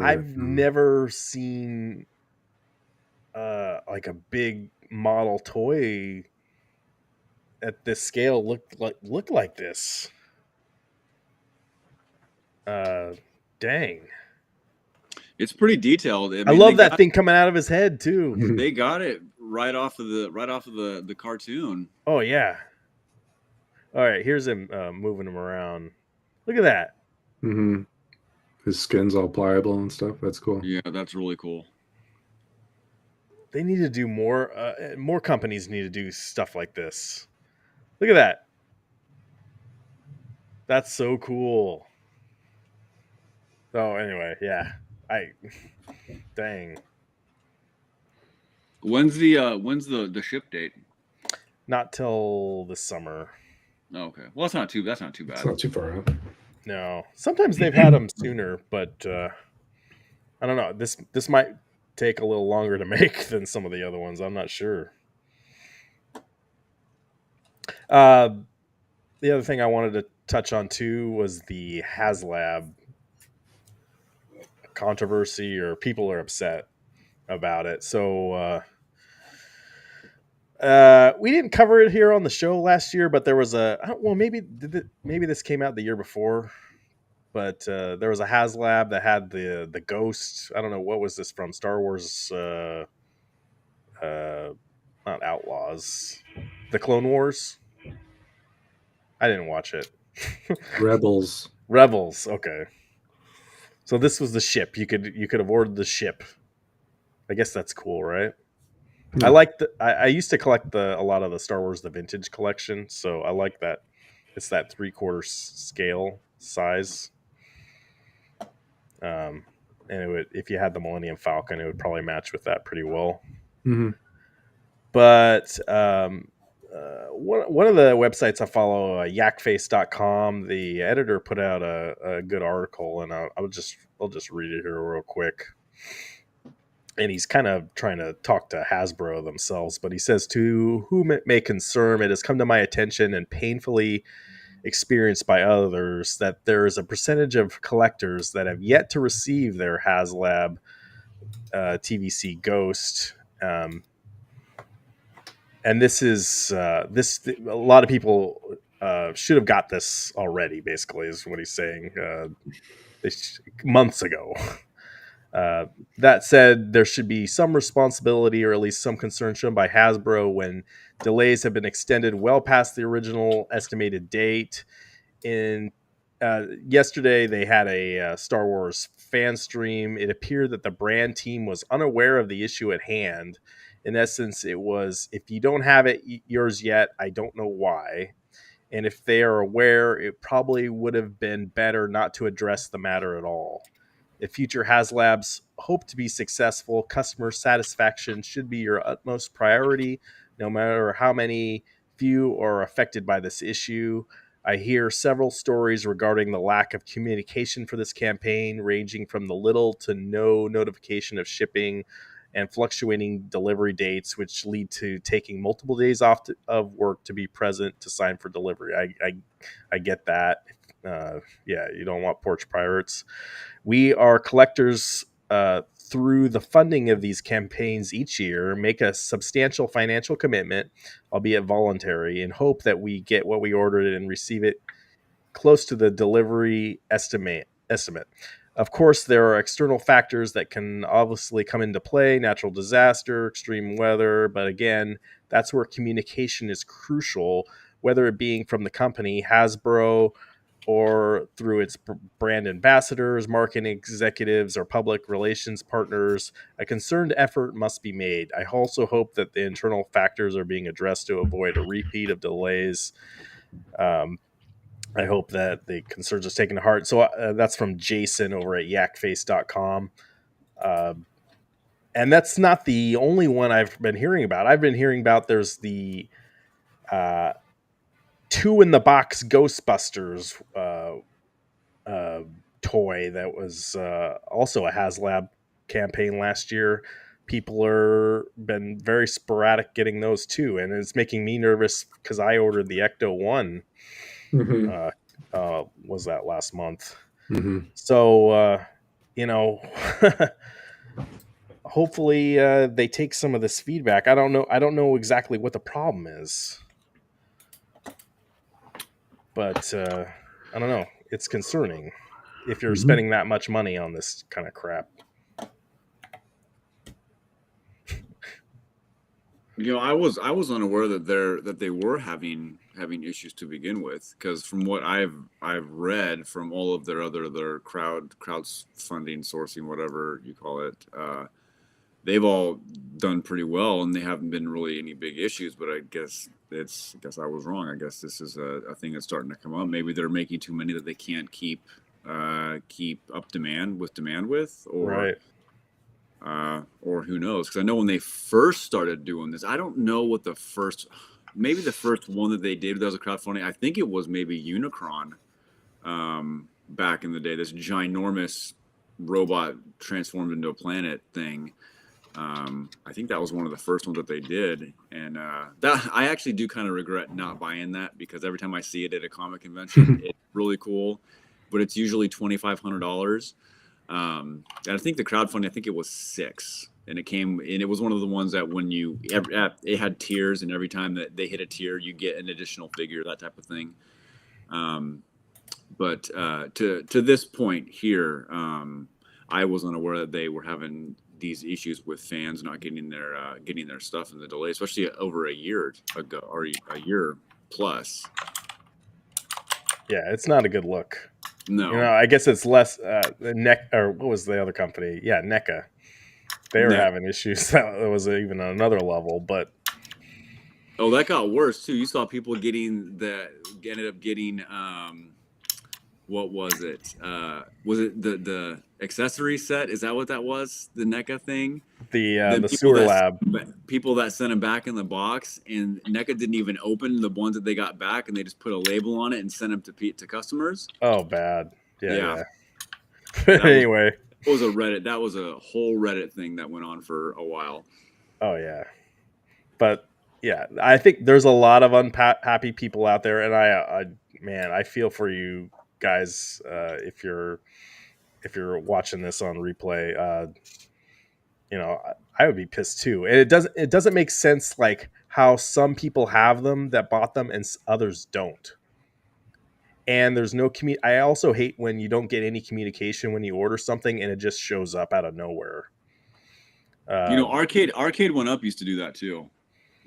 Speaker 1: I've never seen like a big model toy at this scale look like this. Dang.
Speaker 3: It's pretty detailed.
Speaker 1: I love that thing coming out of his head too.
Speaker 3: They got it right off of the cartoon.
Speaker 1: Oh yeah. All right, here's him moving him around. Look at that.
Speaker 2: Mm-hmm. His skin's all pliable and stuff. That's cool.
Speaker 3: Yeah, that's really cool.
Speaker 1: They need to do more. More companies need to do stuff like this. Look at that. That's so cool. Oh, anyway, yeah. Dang.
Speaker 3: When's the ship date?
Speaker 1: Not till the summer.
Speaker 3: Oh, okay. Well, that's not too bad.
Speaker 2: It's not too far out.
Speaker 1: No. Sometimes they've had them sooner, but I don't know. This might take a little longer to make than some of the other ones. I'm not sure. The other thing I wanted to touch on too was the HasLab controversy, or people are upset about it. So we didn't cover it here on the show last year, but there was maybe this came out the year before, but there was a HasLab that had the Ghost. I don't know, what was this from? Star Wars, not Outlaws, the Clone Wars. I didn't watch it.
Speaker 2: Rebels.
Speaker 1: Rebels. Okay. So this was the ship. You could have ordered the ship. I guess that's cool, right? I
Speaker 2: Yeah.
Speaker 1: like the. I used to collect a lot of the Star Wars the vintage collection, so I like that. It's that 3/4 scale size. And it would, if you had the Millennium Falcon, it would probably match with that pretty well.
Speaker 2: Mm-hmm.
Speaker 1: But one of the websites I follow, yakface.com, the editor put out a good article, and I'll just read it here real quick. And he's kind of trying to talk to Hasbro themselves, but he says, "To whom it may concern, it has come to my attention and painfully experienced by others that there is a percentage of collectors that have yet to receive their HasLab TVC Ghost." And this is this. A lot of people should have got this already. Basically, is what he's saying. Months ago. That said, there should be some responsibility, or at least some concern, shown by Hasbro when delays have been extended well past the original estimated date. In yesterday, they had a Star Wars fan stream. It appeared that the brand team was unaware of the issue at hand. In essence, it was, if you don't have it yours yet, I don't know why. And if they are aware, it probably would have been better not to address the matter at all. If future HasLabs hope to be successful, customer satisfaction should be your utmost priority, no matter how many few are affected by this issue. I hear several stories regarding the lack of communication for this campaign, ranging from the little to no notification of shipping and fluctuating delivery dates, which lead to taking multiple days off of work to be present to sign for delivery. I get that. Yeah, you don't want porch pirates. We are collectors through the funding of these campaigns each year, make a substantial financial commitment, albeit voluntary, in hope that we get what we ordered and receive it close to the delivery estimate. Of course, there are external factors that can obviously come into play, natural disaster, extreme weather, but again, that's where communication is crucial, whether it being from the company, Hasbro, or through its brand ambassadors, marketing executives, or public relations partners. A concerned effort must be made. I also hope that the internal factors are being addressed to avoid a repeat of delays. I hope that the concerns are taken to heart. So that's from Jason over at yakface.com. And that's not the only one I've been hearing about. I've been hearing about there's the 2-in-the-box Ghostbusters toy that was also a HasLab campaign last year. People are been very sporadic getting those too, and it's making me nervous because I ordered the Ecto 1. Was that last month?
Speaker 2: Mm-hmm.
Speaker 1: So hopefully they take some of this feedback. I don't know exactly what the problem is, but I don't know. It's concerning if you're spending that much money on this kind of crap.
Speaker 3: I was unaware that they were having issues to begin with, because from what I've read from all of their crowdfunding, sourcing, whatever you call it, they've all done pretty well, and they haven't been really any big issues. But I guess I was wrong. I guess this is a thing that's starting to come up. Maybe they're making too many that they can't keep up demand with, or
Speaker 1: right.
Speaker 3: Or who knows? Because I know when they first started doing this, I don't know what the first one that they did that was a crowdfunding. I think it was maybe Unicron, back in the day. This ginormous robot transformed into a planet thing. I think that was one of the first ones that they did, and that I actually do kind of regret not buying that, because every time I see it at a comic convention, it's really cool, but it's usually $2,500. And I think the crowdfunding, I think it was 6, and it was one of the ones that when it had tiers, and every time that they hit a tier, you get an additional figure, that type of thing. But to this point here, I was unaware that they were having these issues with fans not getting their stuff in the delay, especially over a year ago, or a year plus.
Speaker 1: Yeah, it's not a good look.
Speaker 3: No.
Speaker 1: You know, I guess it's less neck, or what was the other company? Yeah, NECA. They were having issues. That was even on another level, but
Speaker 3: Oh, that got worse too. You saw people ended up getting what was it? Was it the accessory set? Is that what that was? The NECA thing?
Speaker 1: the sewer lab.
Speaker 3: People that sent them back in the box, and NECA didn't even open the ones that they got back, and they just put a label on it and sent them to customers.
Speaker 1: Oh, bad. Yeah.
Speaker 3: Anyway,
Speaker 1: Anyway,
Speaker 3: that was a whole Reddit thing that went on for a while.
Speaker 1: oh yeah, but yeah, I think there's a lot of unhappy people out there, and I feel for you guys if you're watching this on replay. You know, I would be pissed too, and it doesn't make sense like how some people have them that bought them and others don't. And there's no I also hate when you don't get any communication when you order something and it just shows up out of nowhere.
Speaker 3: Arcade 1UP used to do that too.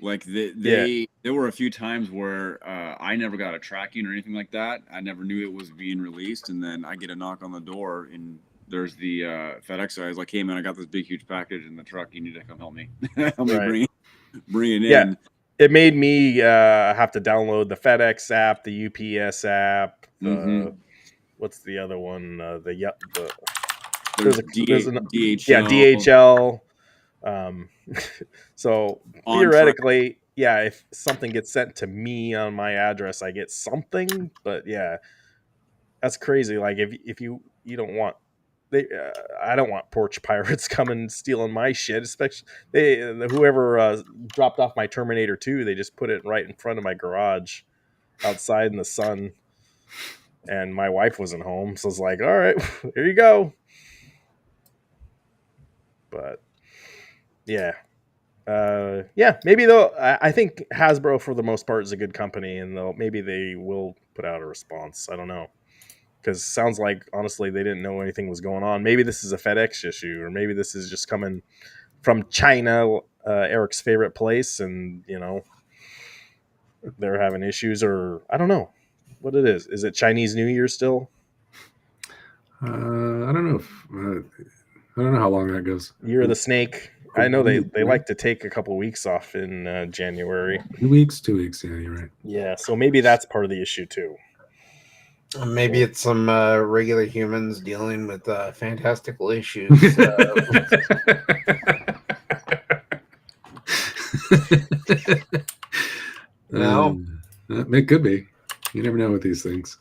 Speaker 3: Like there were a few times where I never got a tracking or anything like that. I never knew it was being released, and then I get a knock on the door, and there's the FedEx guy. I was like, "Hey man, I got this big huge package in the truck. You need to come help me. Help me bring it in."
Speaker 1: It made me have to download the FedEx app, the UPS app. What's the other one? There's DHL. So theoretically, if something gets sent to me on my address, I get something. But yeah, that's crazy. Like if you don't want. I don't want porch pirates coming stealing my shit. Especially whoever dropped off my Terminator 2, they just put it right in front of my garage, outside in the sun. And my wife wasn't home, so I was like, "All right, here you go." But yeah, maybe they'll. I think Hasbro for the most part is a good company, and maybe they will put out a response. I don't know. Because it sounds like, honestly, they didn't know anything was going on. Maybe this is a FedEx issue, or maybe this is just coming from China, Eric's favorite place, and, they're having issues, or I don't know what it is. Is it Chinese New Year still?
Speaker 2: I don't know. I don't know how long that goes.
Speaker 1: Year of the Snake. I know they like to take a couple of weeks off in January.
Speaker 2: 2 weeks? 2 weeks, yeah, you're right.
Speaker 1: Yeah, so maybe that's part of the issue, too.
Speaker 4: Maybe it's some regular humans dealing with fantastical issues. No,
Speaker 2: it could be. You never know with these things.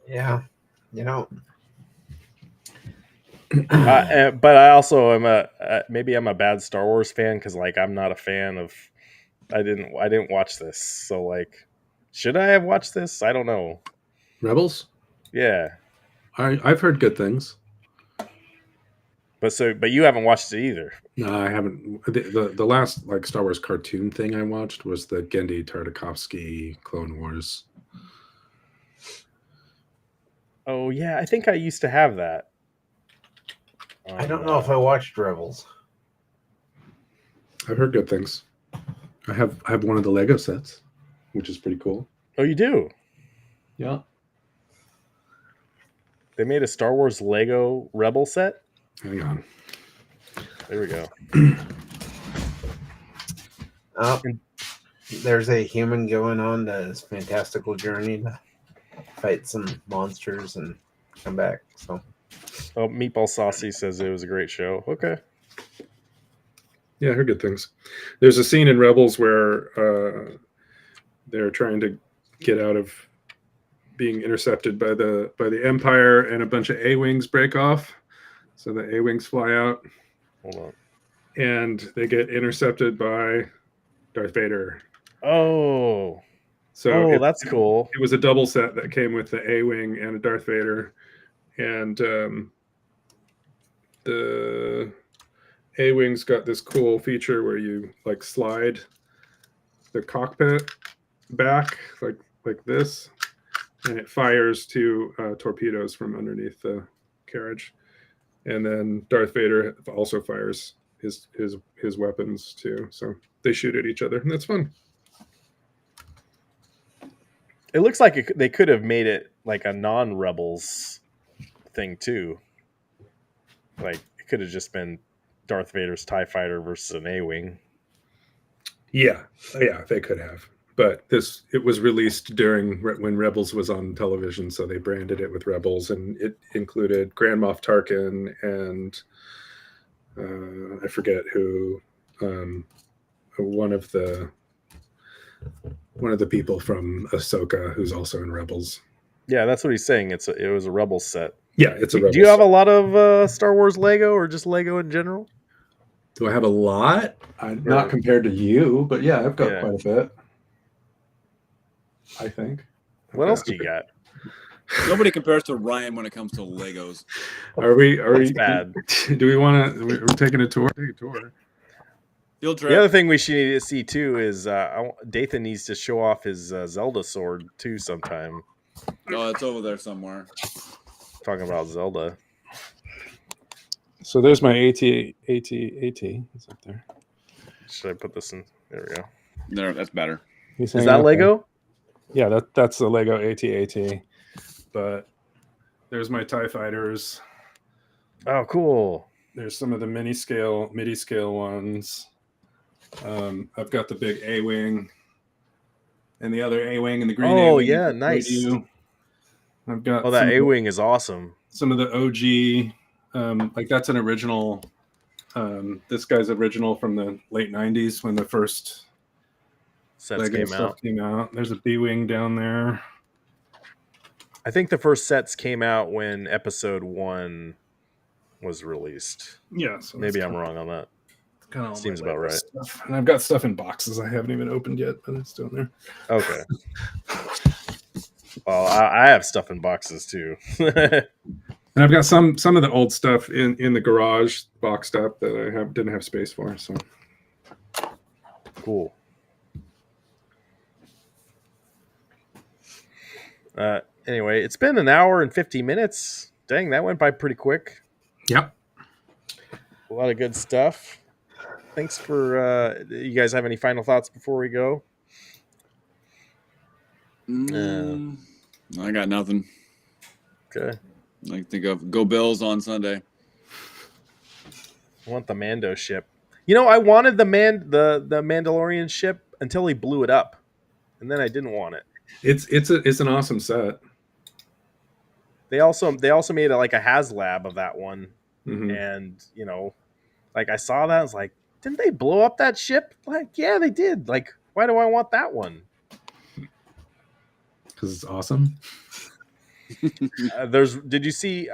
Speaker 4: Yeah,
Speaker 1: but I also am maybe I'm a bad Star Wars fan because I'm not a fan of. I didn't watch this, so should I have watched this? I don't know.
Speaker 2: Rebels?
Speaker 1: Yeah.
Speaker 2: I've heard good things.
Speaker 1: But you haven't watched it either.
Speaker 2: No, I haven't. The last Star Wars cartoon thing I watched was the Genndy Tartakovsky Clone Wars.
Speaker 1: Oh yeah, I think I used to have that.
Speaker 4: I don't know if I watched Rebels.
Speaker 2: I've heard good things. I have one of the Lego sets, which is pretty cool.
Speaker 1: Oh, you do?
Speaker 2: Yeah.
Speaker 1: They made a Star Wars Lego Rebel set?
Speaker 2: Hang on.
Speaker 1: There we go.
Speaker 4: There's a human going on this fantastical journey to fight some monsters and come back. So,
Speaker 1: Meatball Saucy says it was a great show. Okay.
Speaker 2: Yeah, I heard good things. There's a scene in Rebels where they're trying to get out of being intercepted by the Empire, and a bunch of A-Wings break off. So the A-Wings fly out.
Speaker 1: Hold on.
Speaker 2: And they get intercepted by Darth Vader.
Speaker 1: Oh.
Speaker 2: So
Speaker 1: that's cool.
Speaker 2: It was a double set that came with the A-Wing and a Darth Vader. And the A-Wing's got this cool feature where you slide the cockpit back like this, and it fires two torpedoes from underneath the carriage. And then Darth Vader also fires his weapons too. So they shoot at each other, and that's fun.
Speaker 1: It looks like they could have made it like a non-Rebels thing too. Like it could have just been Darth Vader's TIE fighter versus an A-wing.
Speaker 2: Yeah, they could have. But it was released during when Rebels was on television, so they branded it with Rebels, and it included Grand Moff Tarkin and I forget who, one of the people from Ahsoka who's also in Rebels.
Speaker 1: Yeah, that's what he's saying. It was a Rebels set.
Speaker 2: Yeah, it's a Rebels.
Speaker 1: Do you have
Speaker 2: set.
Speaker 1: a lot of Star Wars Lego or just Lego in general?
Speaker 2: Do I have a lot? Not compared to you, but yeah, I've got quite a bit. I think.
Speaker 1: What else do you got?
Speaker 3: Nobody compares to Ryan when it comes to Legos.
Speaker 2: Are we
Speaker 1: bad?
Speaker 2: Do we want to? We're taking a tour. Take a tour.
Speaker 3: Field trip.
Speaker 1: The other thing we should need to see too is Dathan needs to show off his Zelda sword too sometime.
Speaker 3: Oh, it's over there somewhere.
Speaker 1: Talking about Zelda.
Speaker 2: So there's my AT. It's up there.
Speaker 1: Should I put this in? There we go.
Speaker 3: There, that's better.
Speaker 1: Is that Lego?
Speaker 2: Yeah, that's the Lego AT. But there's my TIE fighters.
Speaker 1: Oh, cool.
Speaker 2: There's some of the midi scale ones. I've got the big A-wing and the other A-wing and the green A-wing.
Speaker 1: Oh, yeah, nice.
Speaker 2: I've got
Speaker 1: that A-wing is awesome.
Speaker 2: Some of the OG, like that's an original. This guy's original from the late 90s when the first
Speaker 1: sets came out.
Speaker 2: There's a B-wing down there.
Speaker 1: I think the first sets came out when Episode 1 was released.
Speaker 2: Yeah, so
Speaker 1: maybe I'm wrong on that. Seems about right.
Speaker 2: Stuff. And I've got stuff in boxes I haven't even opened yet, but it's still there.
Speaker 1: Okay. Well, I have stuff in boxes too.
Speaker 2: And I've got some of the old stuff in the garage boxed up that I didn't have space for. So
Speaker 1: cool. Anyway, it's been an hour and 50 minutes. Dang, that went by pretty quick.
Speaker 2: Yep.
Speaker 1: A lot of good stuff. Thanks for you guys have any final thoughts before we go?
Speaker 3: I got nothing.
Speaker 1: Okay.
Speaker 3: I think of go Bills on Sunday.
Speaker 1: I want the Mando ship. You know, I wanted the Mandalorian ship until he blew it up, and then I didn't want it.
Speaker 2: It's an awesome set.
Speaker 1: They also made a HasLab of that one, and you know, like I saw that, I was like, didn't they blow up that ship? Like, yeah, they did. Like, why do I want that one?
Speaker 2: Because it's awesome.
Speaker 1: Did you see?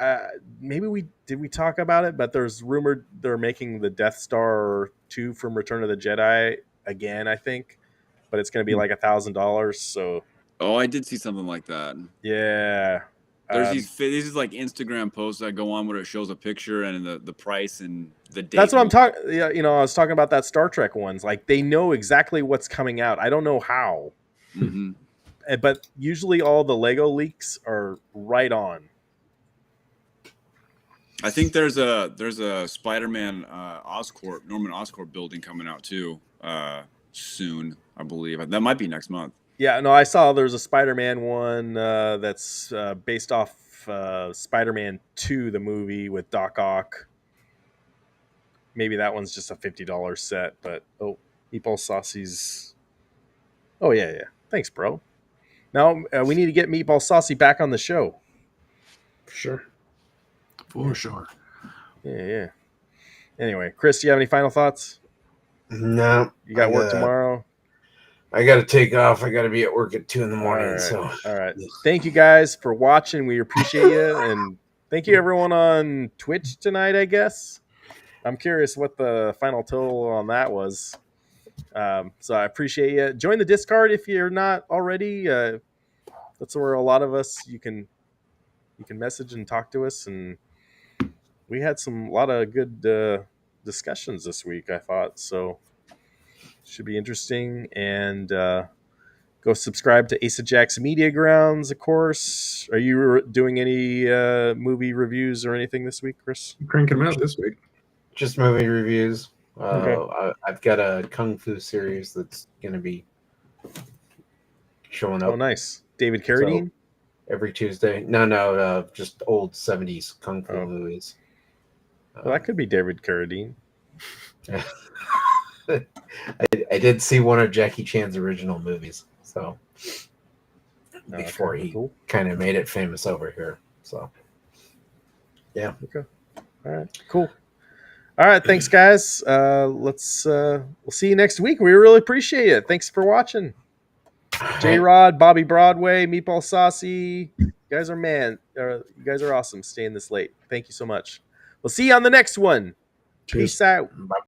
Speaker 1: Did we talk about it? But there's rumored they're making the Death Star 2 from Return of the Jedi again, I think, but it's going to be like $1,000. So.
Speaker 3: Oh, I did see something like that.
Speaker 1: Yeah.
Speaker 3: There's these like Instagram posts that go on where it shows a picture and the price and the date.
Speaker 1: That's what I'm talking. Yeah, you know, I was talking about that Star Trek ones. Like they know exactly what's coming out. I don't know how, but usually all the Lego leaks are right on.
Speaker 3: I think there's a Spider-Man Norman Oscorp building coming out too soon. I believe that might be next month.
Speaker 1: Yeah, no, I saw there's a Spider-Man one that's based off Spider-Man 2, the movie with Doc Ock. Maybe that one's just a $50 set, but Meatball Saucy's... Oh, yeah. Thanks, bro. Now, we need to get Meatball Saucy back on the show.
Speaker 2: For sure.
Speaker 1: Yeah. Anyway, Chris, do you have any final thoughts?
Speaker 4: No.
Speaker 1: You got work tomorrow?
Speaker 4: I got to take off. I got to be at work at 2 a.m.
Speaker 1: All right.
Speaker 4: So,
Speaker 1: all right. Thank you guys for watching. We appreciate you, and thank you everyone on Twitch tonight. I guess I'm curious what the final total on that was. So I appreciate you. Join the Discord if you're not already. That's where a lot of us you can message and talk to us, and we had a lot of good discussions this week. I thought so. Should be interesting. And go subscribe to Asa Jack's Media Grounds, of course. Are you doing any movie reviews or anything this week, Chris?
Speaker 2: I'm cranking them out this week.
Speaker 4: Just movie reviews.
Speaker 1: Okay.
Speaker 4: I've got a Kung Fu series that's going to be showing up.
Speaker 1: Oh, nice. David Carradine?
Speaker 4: every Tuesday. No, just old 70s kung fu
Speaker 1: Oh.
Speaker 4: movies.
Speaker 1: Well, that could be David Carradine.
Speaker 4: I did see one of Jackie Chan's original movies, so before
Speaker 1: Okay,
Speaker 4: he
Speaker 1: cool.
Speaker 4: kind of made it famous over here. So yeah.
Speaker 1: Okay. All right. Cool. All right. Thanks, guys. We'll see you next week. We really appreciate it. Thanks for watching. J Rod, Bobby Broadway, Meatball Saucy. You guys are awesome staying this late. Thank you so much. We'll see you on the next one.
Speaker 2: Cheers.
Speaker 1: Peace out.
Speaker 4: Bye.